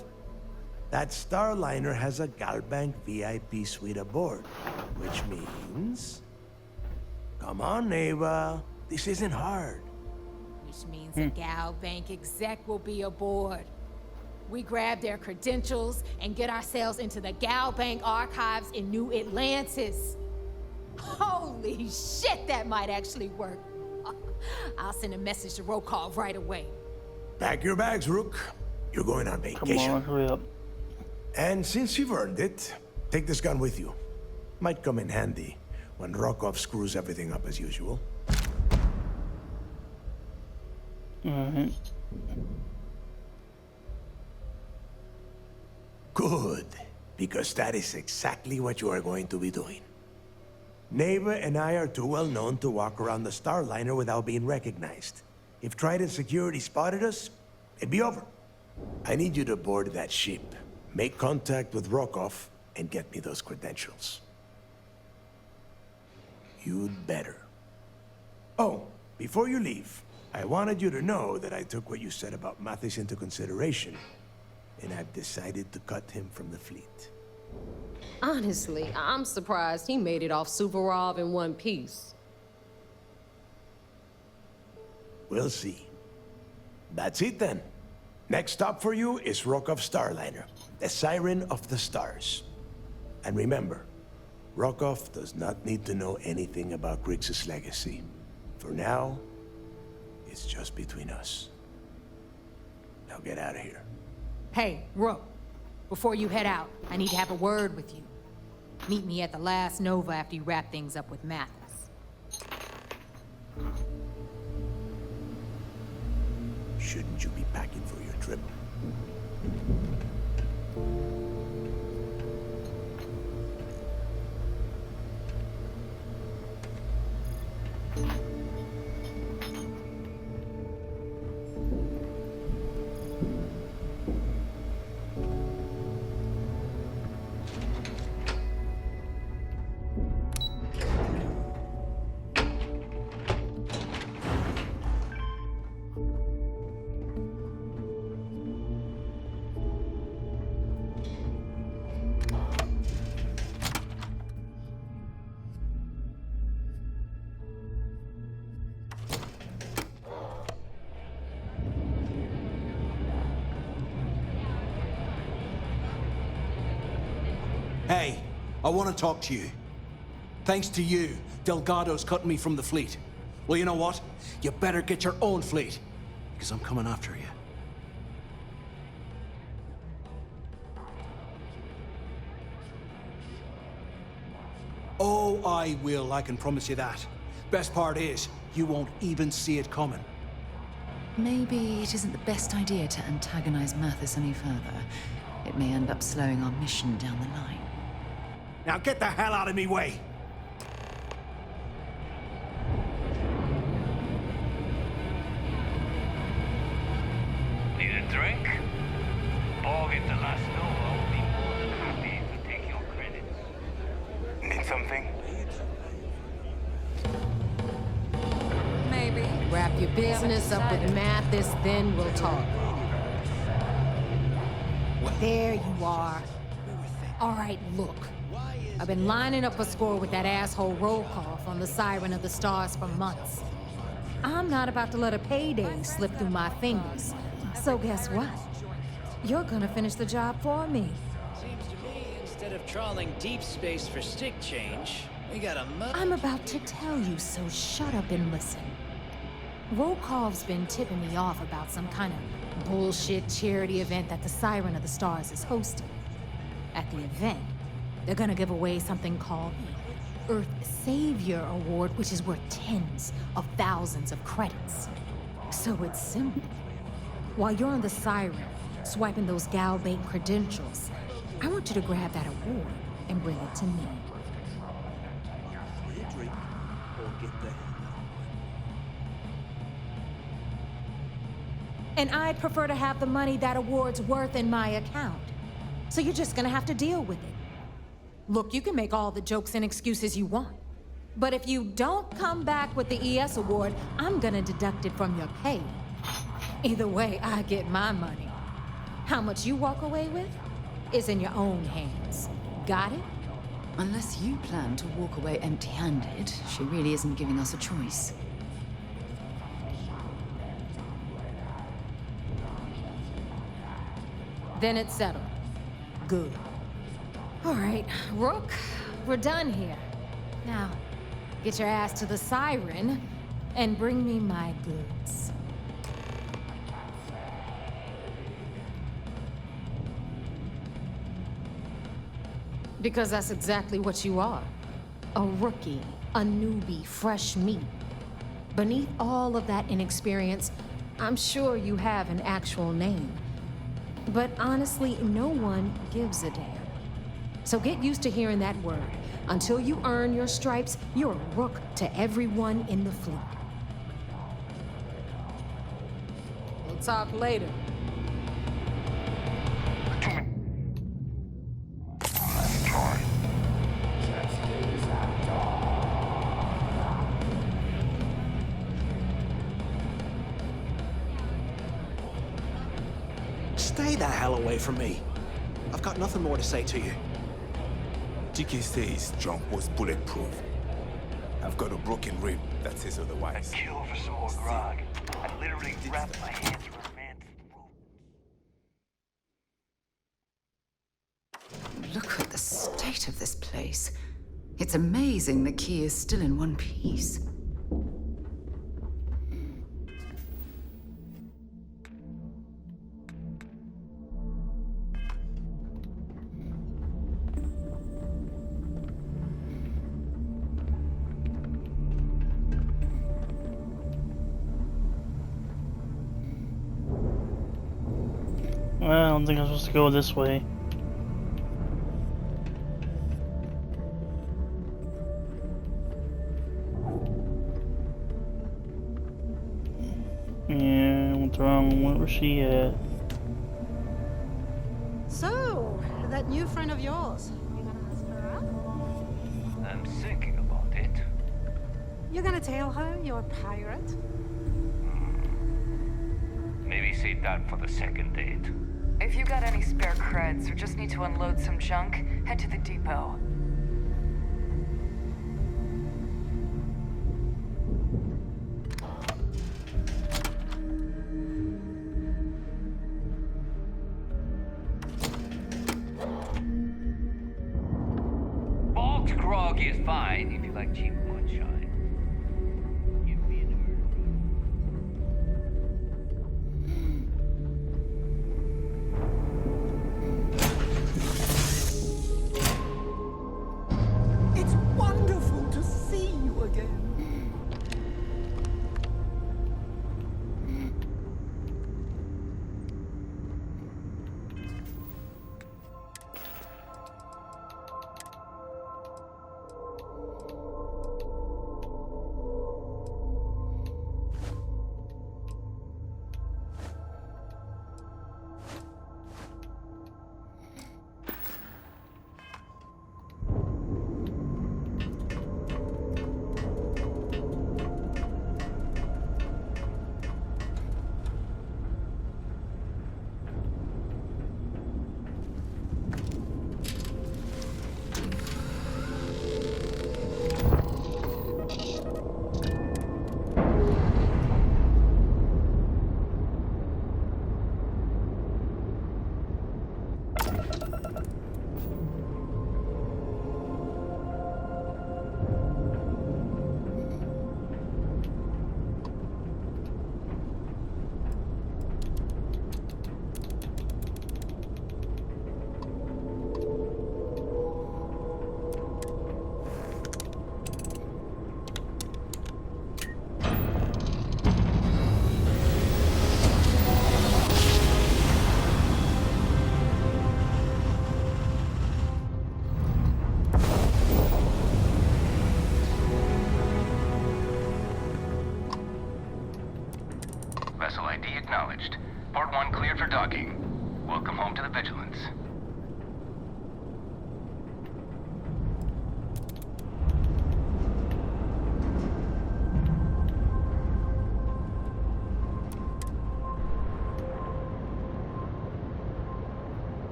That Starliner has a Galbank VIP suite aboard, which means... Come on, Neva. This isn't hard. Which means a Gal Bank exec will be aboard. We grab their credentials and get ourselves into the Gal Bank archives in New Atlantis. Holy shit, that might actually work. I'll send a message to Rokov right away. Pack your bags, Rook. You're going on vacation. Come on, hurry up. And since you've earned it, take this gun with you. Might come in handy when Rokov screws everything up as usual. Alright. Good, because that is exactly what you are going to be doing. Neva and I are too well known to walk around the Starliner without being recognized. If Trident security spotted us, it'd be over. I need you to board that ship, make contact with Rokov, and get me those credentials. You'd better. Oh, before you leave, I wanted you to know that I took what you said about Mathis into consideration, and I've decided to cut him from the fleet. Honestly, I'm surprised he made it off Suvorov in one piece. We'll see. That's it then. Next stop for you is Rokov Starliner, the Siren of the Stars. And remember, Rokov does not need to know anything about Grixis legacy. For now, it's just between us. Now get out of here. Hey, Rook, before you head out, I need to have a word with you. Meet me at the last Nova after you wrap things up with Mathis. Shouldn't you be packing for your trip? Hey, I want to talk to you. Thanks to you, Delgado's cutting me from the fleet. Well, you know what? You better get your own fleet, because I'm coming after you. Oh, I will, I can promise you that. Best part is, you won't even see it coming. Maybe it isn't the best idea to antagonize Mathis any further. It may end up slowing our mission down the line. Now get the hell out of me way! Need a drink? Borg at the Last Nova will be more than happy to take your credits. Need something? Maybe. Wrap your business up with Mathis, then we'll talk. There you are. All right, look. I've been lining up a score with that asshole roll call on the Siren of the Stars for months. I'm not about to let a payday slip through my fingers. So guess what? You're gonna finish the job for me. Seems to me, instead of trawling deep space for stick change, we got a I'm about to tell you, so shut up and listen. Rokov's been tipping me off about some kind of bullshit charity event that the Siren of the Stars is hosting. At the event, they're gonna give away something called the Earth Savior Award, which is worth tens of thousands of credits. So it's simple. While you're on the Siren, swiping those Galbait credentials, I want you to grab that award and bring it to me. Drink or get the hell And I'd prefer to have the money that award's worth in my account. So you're just gonna have to deal with it. Look, you can make all the jokes and excuses you want. But if you don't come back with the ES award, I'm gonna deduct it from your pay. Either way, I get my money. How much you walk away with is in your own hands. Got it? Unless you plan to walk away empty-handed, she really isn't giving us a choice. Then it's settled. Good. All right, Rook, we're done here. Now, get your ass to the Siren and bring me my goods. Because that's exactly what you are. A rookie, a newbie, fresh meat. Beneath all of that inexperience, I'm sure you have an actual name. But honestly, no one gives a damn. So get used to hearing that word. Until you earn your stripes, you're a rook to everyone in the fleet. We'll talk later. Stay the hell away from me. I've got nothing more to say to you. TK says jump was bulletproof. I've got a broken rib that says otherwise. I'd kill for some more grog. I literally wrapped my hands around a man's throat. Look at the state of this place. It's amazing the key is still in one piece. I don't think I'm supposed to go this way. Yeah, what's wrong? Where was she at? So, that new friend of yours, you gonna ask her out? I'm thinking about it. You're gonna tell her you're a pirate? Maybe save that for the second date. If you got any spare creds or just need to unload some junk, head to the depot. Bulk's grog is fine if you like cheap moonshine.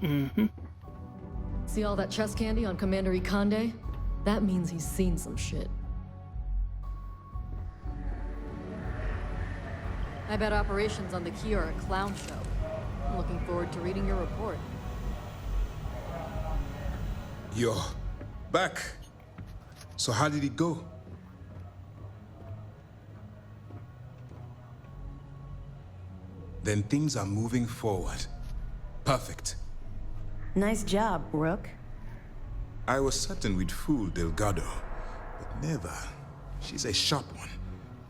Mm-hmm. See all that chest candy on Commander Ikande? That means he's seen some shit. I bet operations on the key are a clown show. I'm looking forward to reading your report. You're back. So how did it go? Then things are moving forward. Perfect. Nice job, Rook. I was certain we'd fool Delgado, but never. She's a sharp one.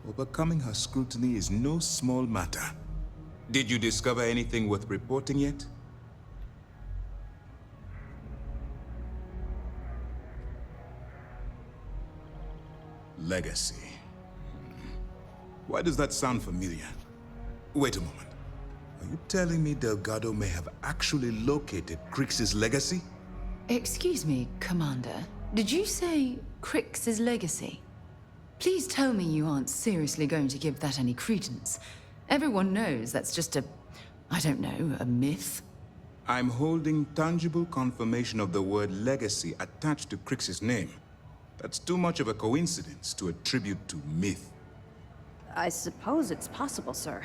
Overcoming her scrutiny is no small matter. Did you discover anything worth reporting yet? Legacy. Why does that sound familiar? Wait a moment. Are you telling me Delgado may have actually located Crix's legacy? Excuse me, Commander. Did you say Crix's legacy? Please tell me you aren't seriously going to give that any credence. Everyone knows that's just I don't know, a myth. I'm holding tangible confirmation of the word legacy attached to Crix's name. That's too much of a coincidence to attribute to myth. I suppose it's possible, sir.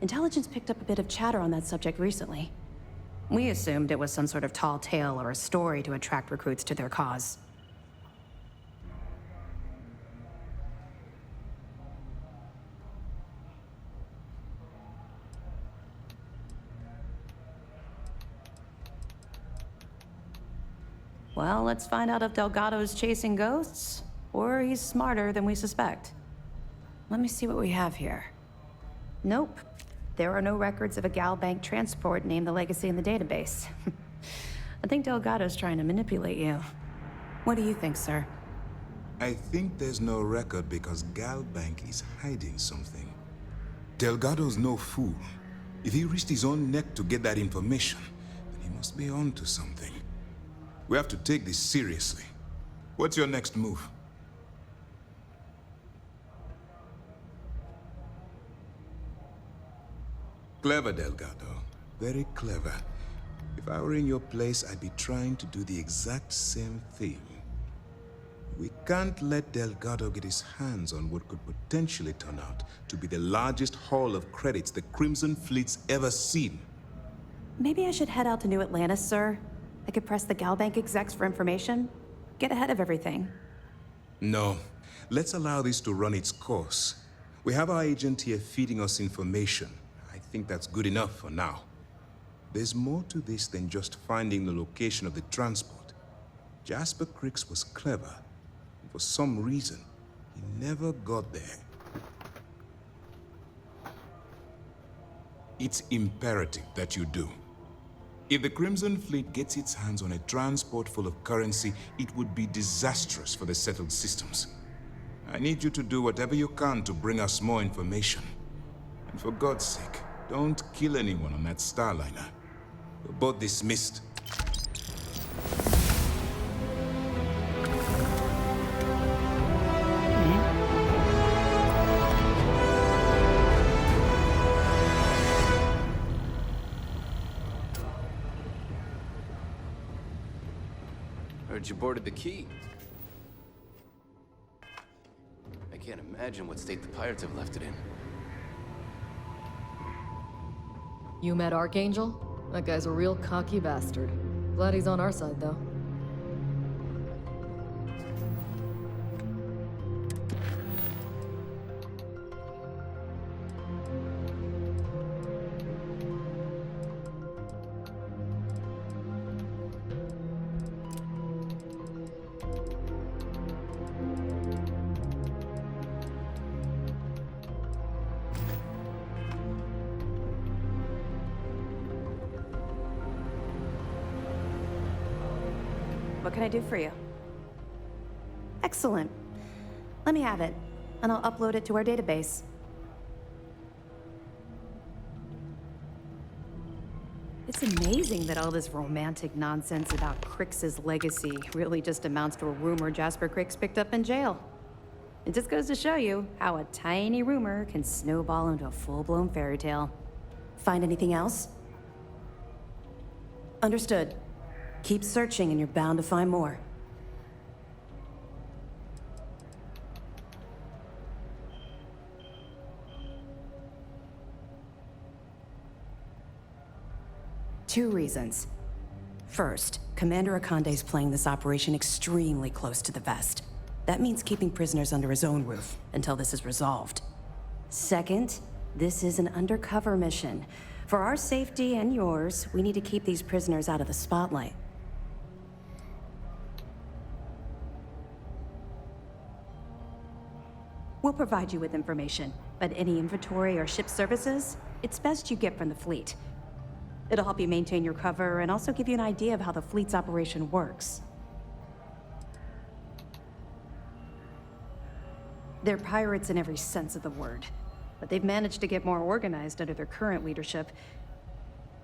Intelligence picked up a bit of chatter on that subject recently. We assumed it was some sort of tall tale or a story to attract recruits to their cause. Well, let's find out if Delgado's chasing ghosts, or he's smarter than we suspect. Let me see what we have here. Nope. There are no records of a Gal Bank transport named the Legacy in the database. I think Delgado's trying to manipulate you. What do you think, sir? I think there's no record because Gal Bank is hiding something. Delgado's no fool. If he risked his own neck to get that information, then he must be on to something. We have to take this seriously. What's your next move? Clever, Delgado. Very clever. If I were in your place, I'd be trying to do the exact same thing. We can't let Delgado get his hands on what could potentially turn out to be the largest haul of credits the Crimson Fleet's ever seen. Maybe I should head out to New Atlantis, sir. I could press the Gal Bank execs for information. Get ahead of everything. No. Let's allow this to run its course. We have our agent here feeding us information. I think that's good enough for now. There's more to this than just finding the location of the transport. Jasper Crix was clever. And for some reason, he never got there. It's imperative that you do. If the Crimson Fleet gets its hands on a transport full of currency, it would be disastrous for the settled systems. I need you to do whatever you can to bring us more information. And for God's sake, don't kill anyone on that Starliner. We're both dismissed. Heard you boarded the key. I can't imagine what state the pirates have left it in. You met Archangel? That guy's a real cocky bastard. Glad he's on our side, though. What can I do for you? Excellent. Let me have it, and I'll upload it to our database. It's amazing that all this romantic nonsense about Crix's legacy really just amounts to a rumor Jasper Crix picked up in jail. It just goes to show you how a tiny rumor can snowball into a full-blown fairy tale. Find anything else? Understood. Keep searching and you're bound to find more. Two reasons. First, Commander Akande's playing this operation extremely close to the vest. That means keeping prisoners under his own roof until this is resolved. Second, this is an undercover mission. For our safety and yours, we need to keep these prisoners out of the spotlight. We'll provide you with information, but any inventory or ship services, it's best you get from the fleet. It'll help you maintain your cover and also give you an idea of how the fleet's operation works. They're pirates in every sense of the word, but they've managed to get more organized under their current leadership.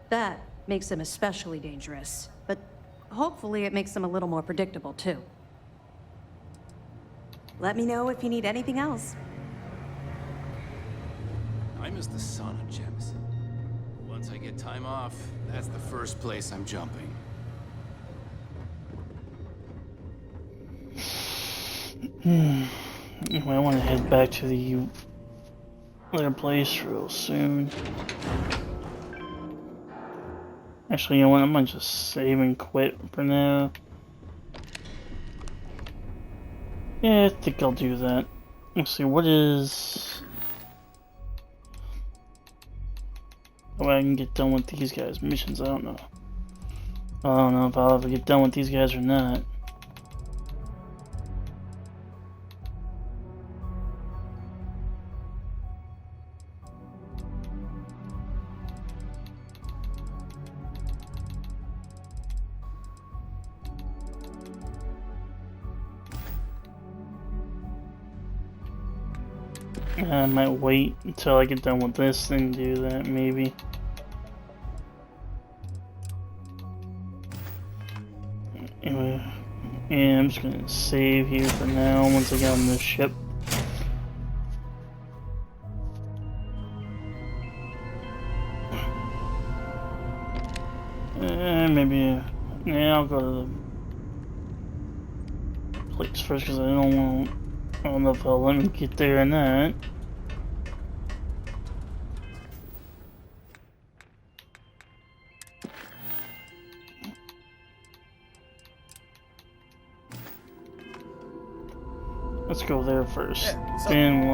That makes them especially dangerous, but hopefully it makes them a little more predictable too. Let me know if you need anything else. I'm as the son of Jemison. Once I get time off, that's the first place I'm jumping. Anyway, I want to head back to the other place real soon. Actually, you know what? I'm gonna just save and quit for now. Yeah, I think I'll do that. Let's see, what is... Oh, I can get done with these guys' missions, I don't know. I don't know if I'll ever get done with these guys or not. I might wait until I get done with this and do that, maybe. Anyway, and I'm just gonna save here for now once I get on this ship. Maybe, yeah, I'll go to the place first because I don't know if I'll let me get there or not. Let's go there first. Then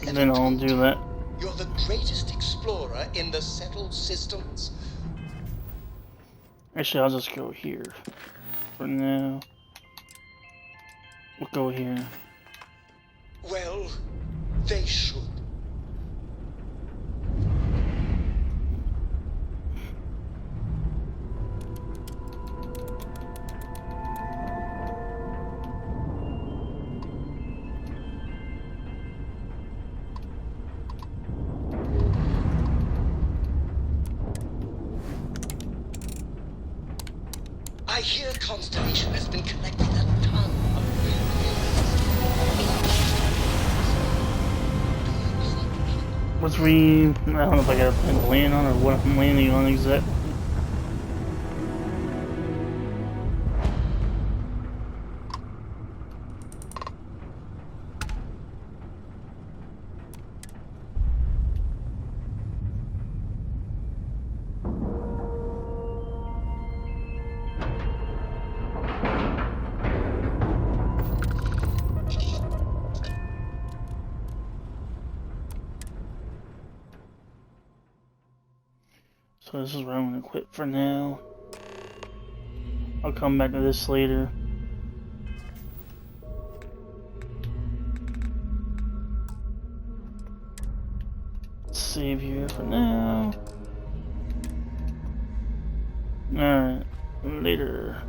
and then I'll do that. You're the greatest explorer in the settled systems. Actually, I'll just go here for now. We'll go here. Well, they should. I hear Constellation has been collecting a ton of new things. What's we... I don't know if I got a plan to land on or what I'm landing on exactly. So this is where I'm gonna quit for now. I'll come back to this later. Save here for now. Alright, later.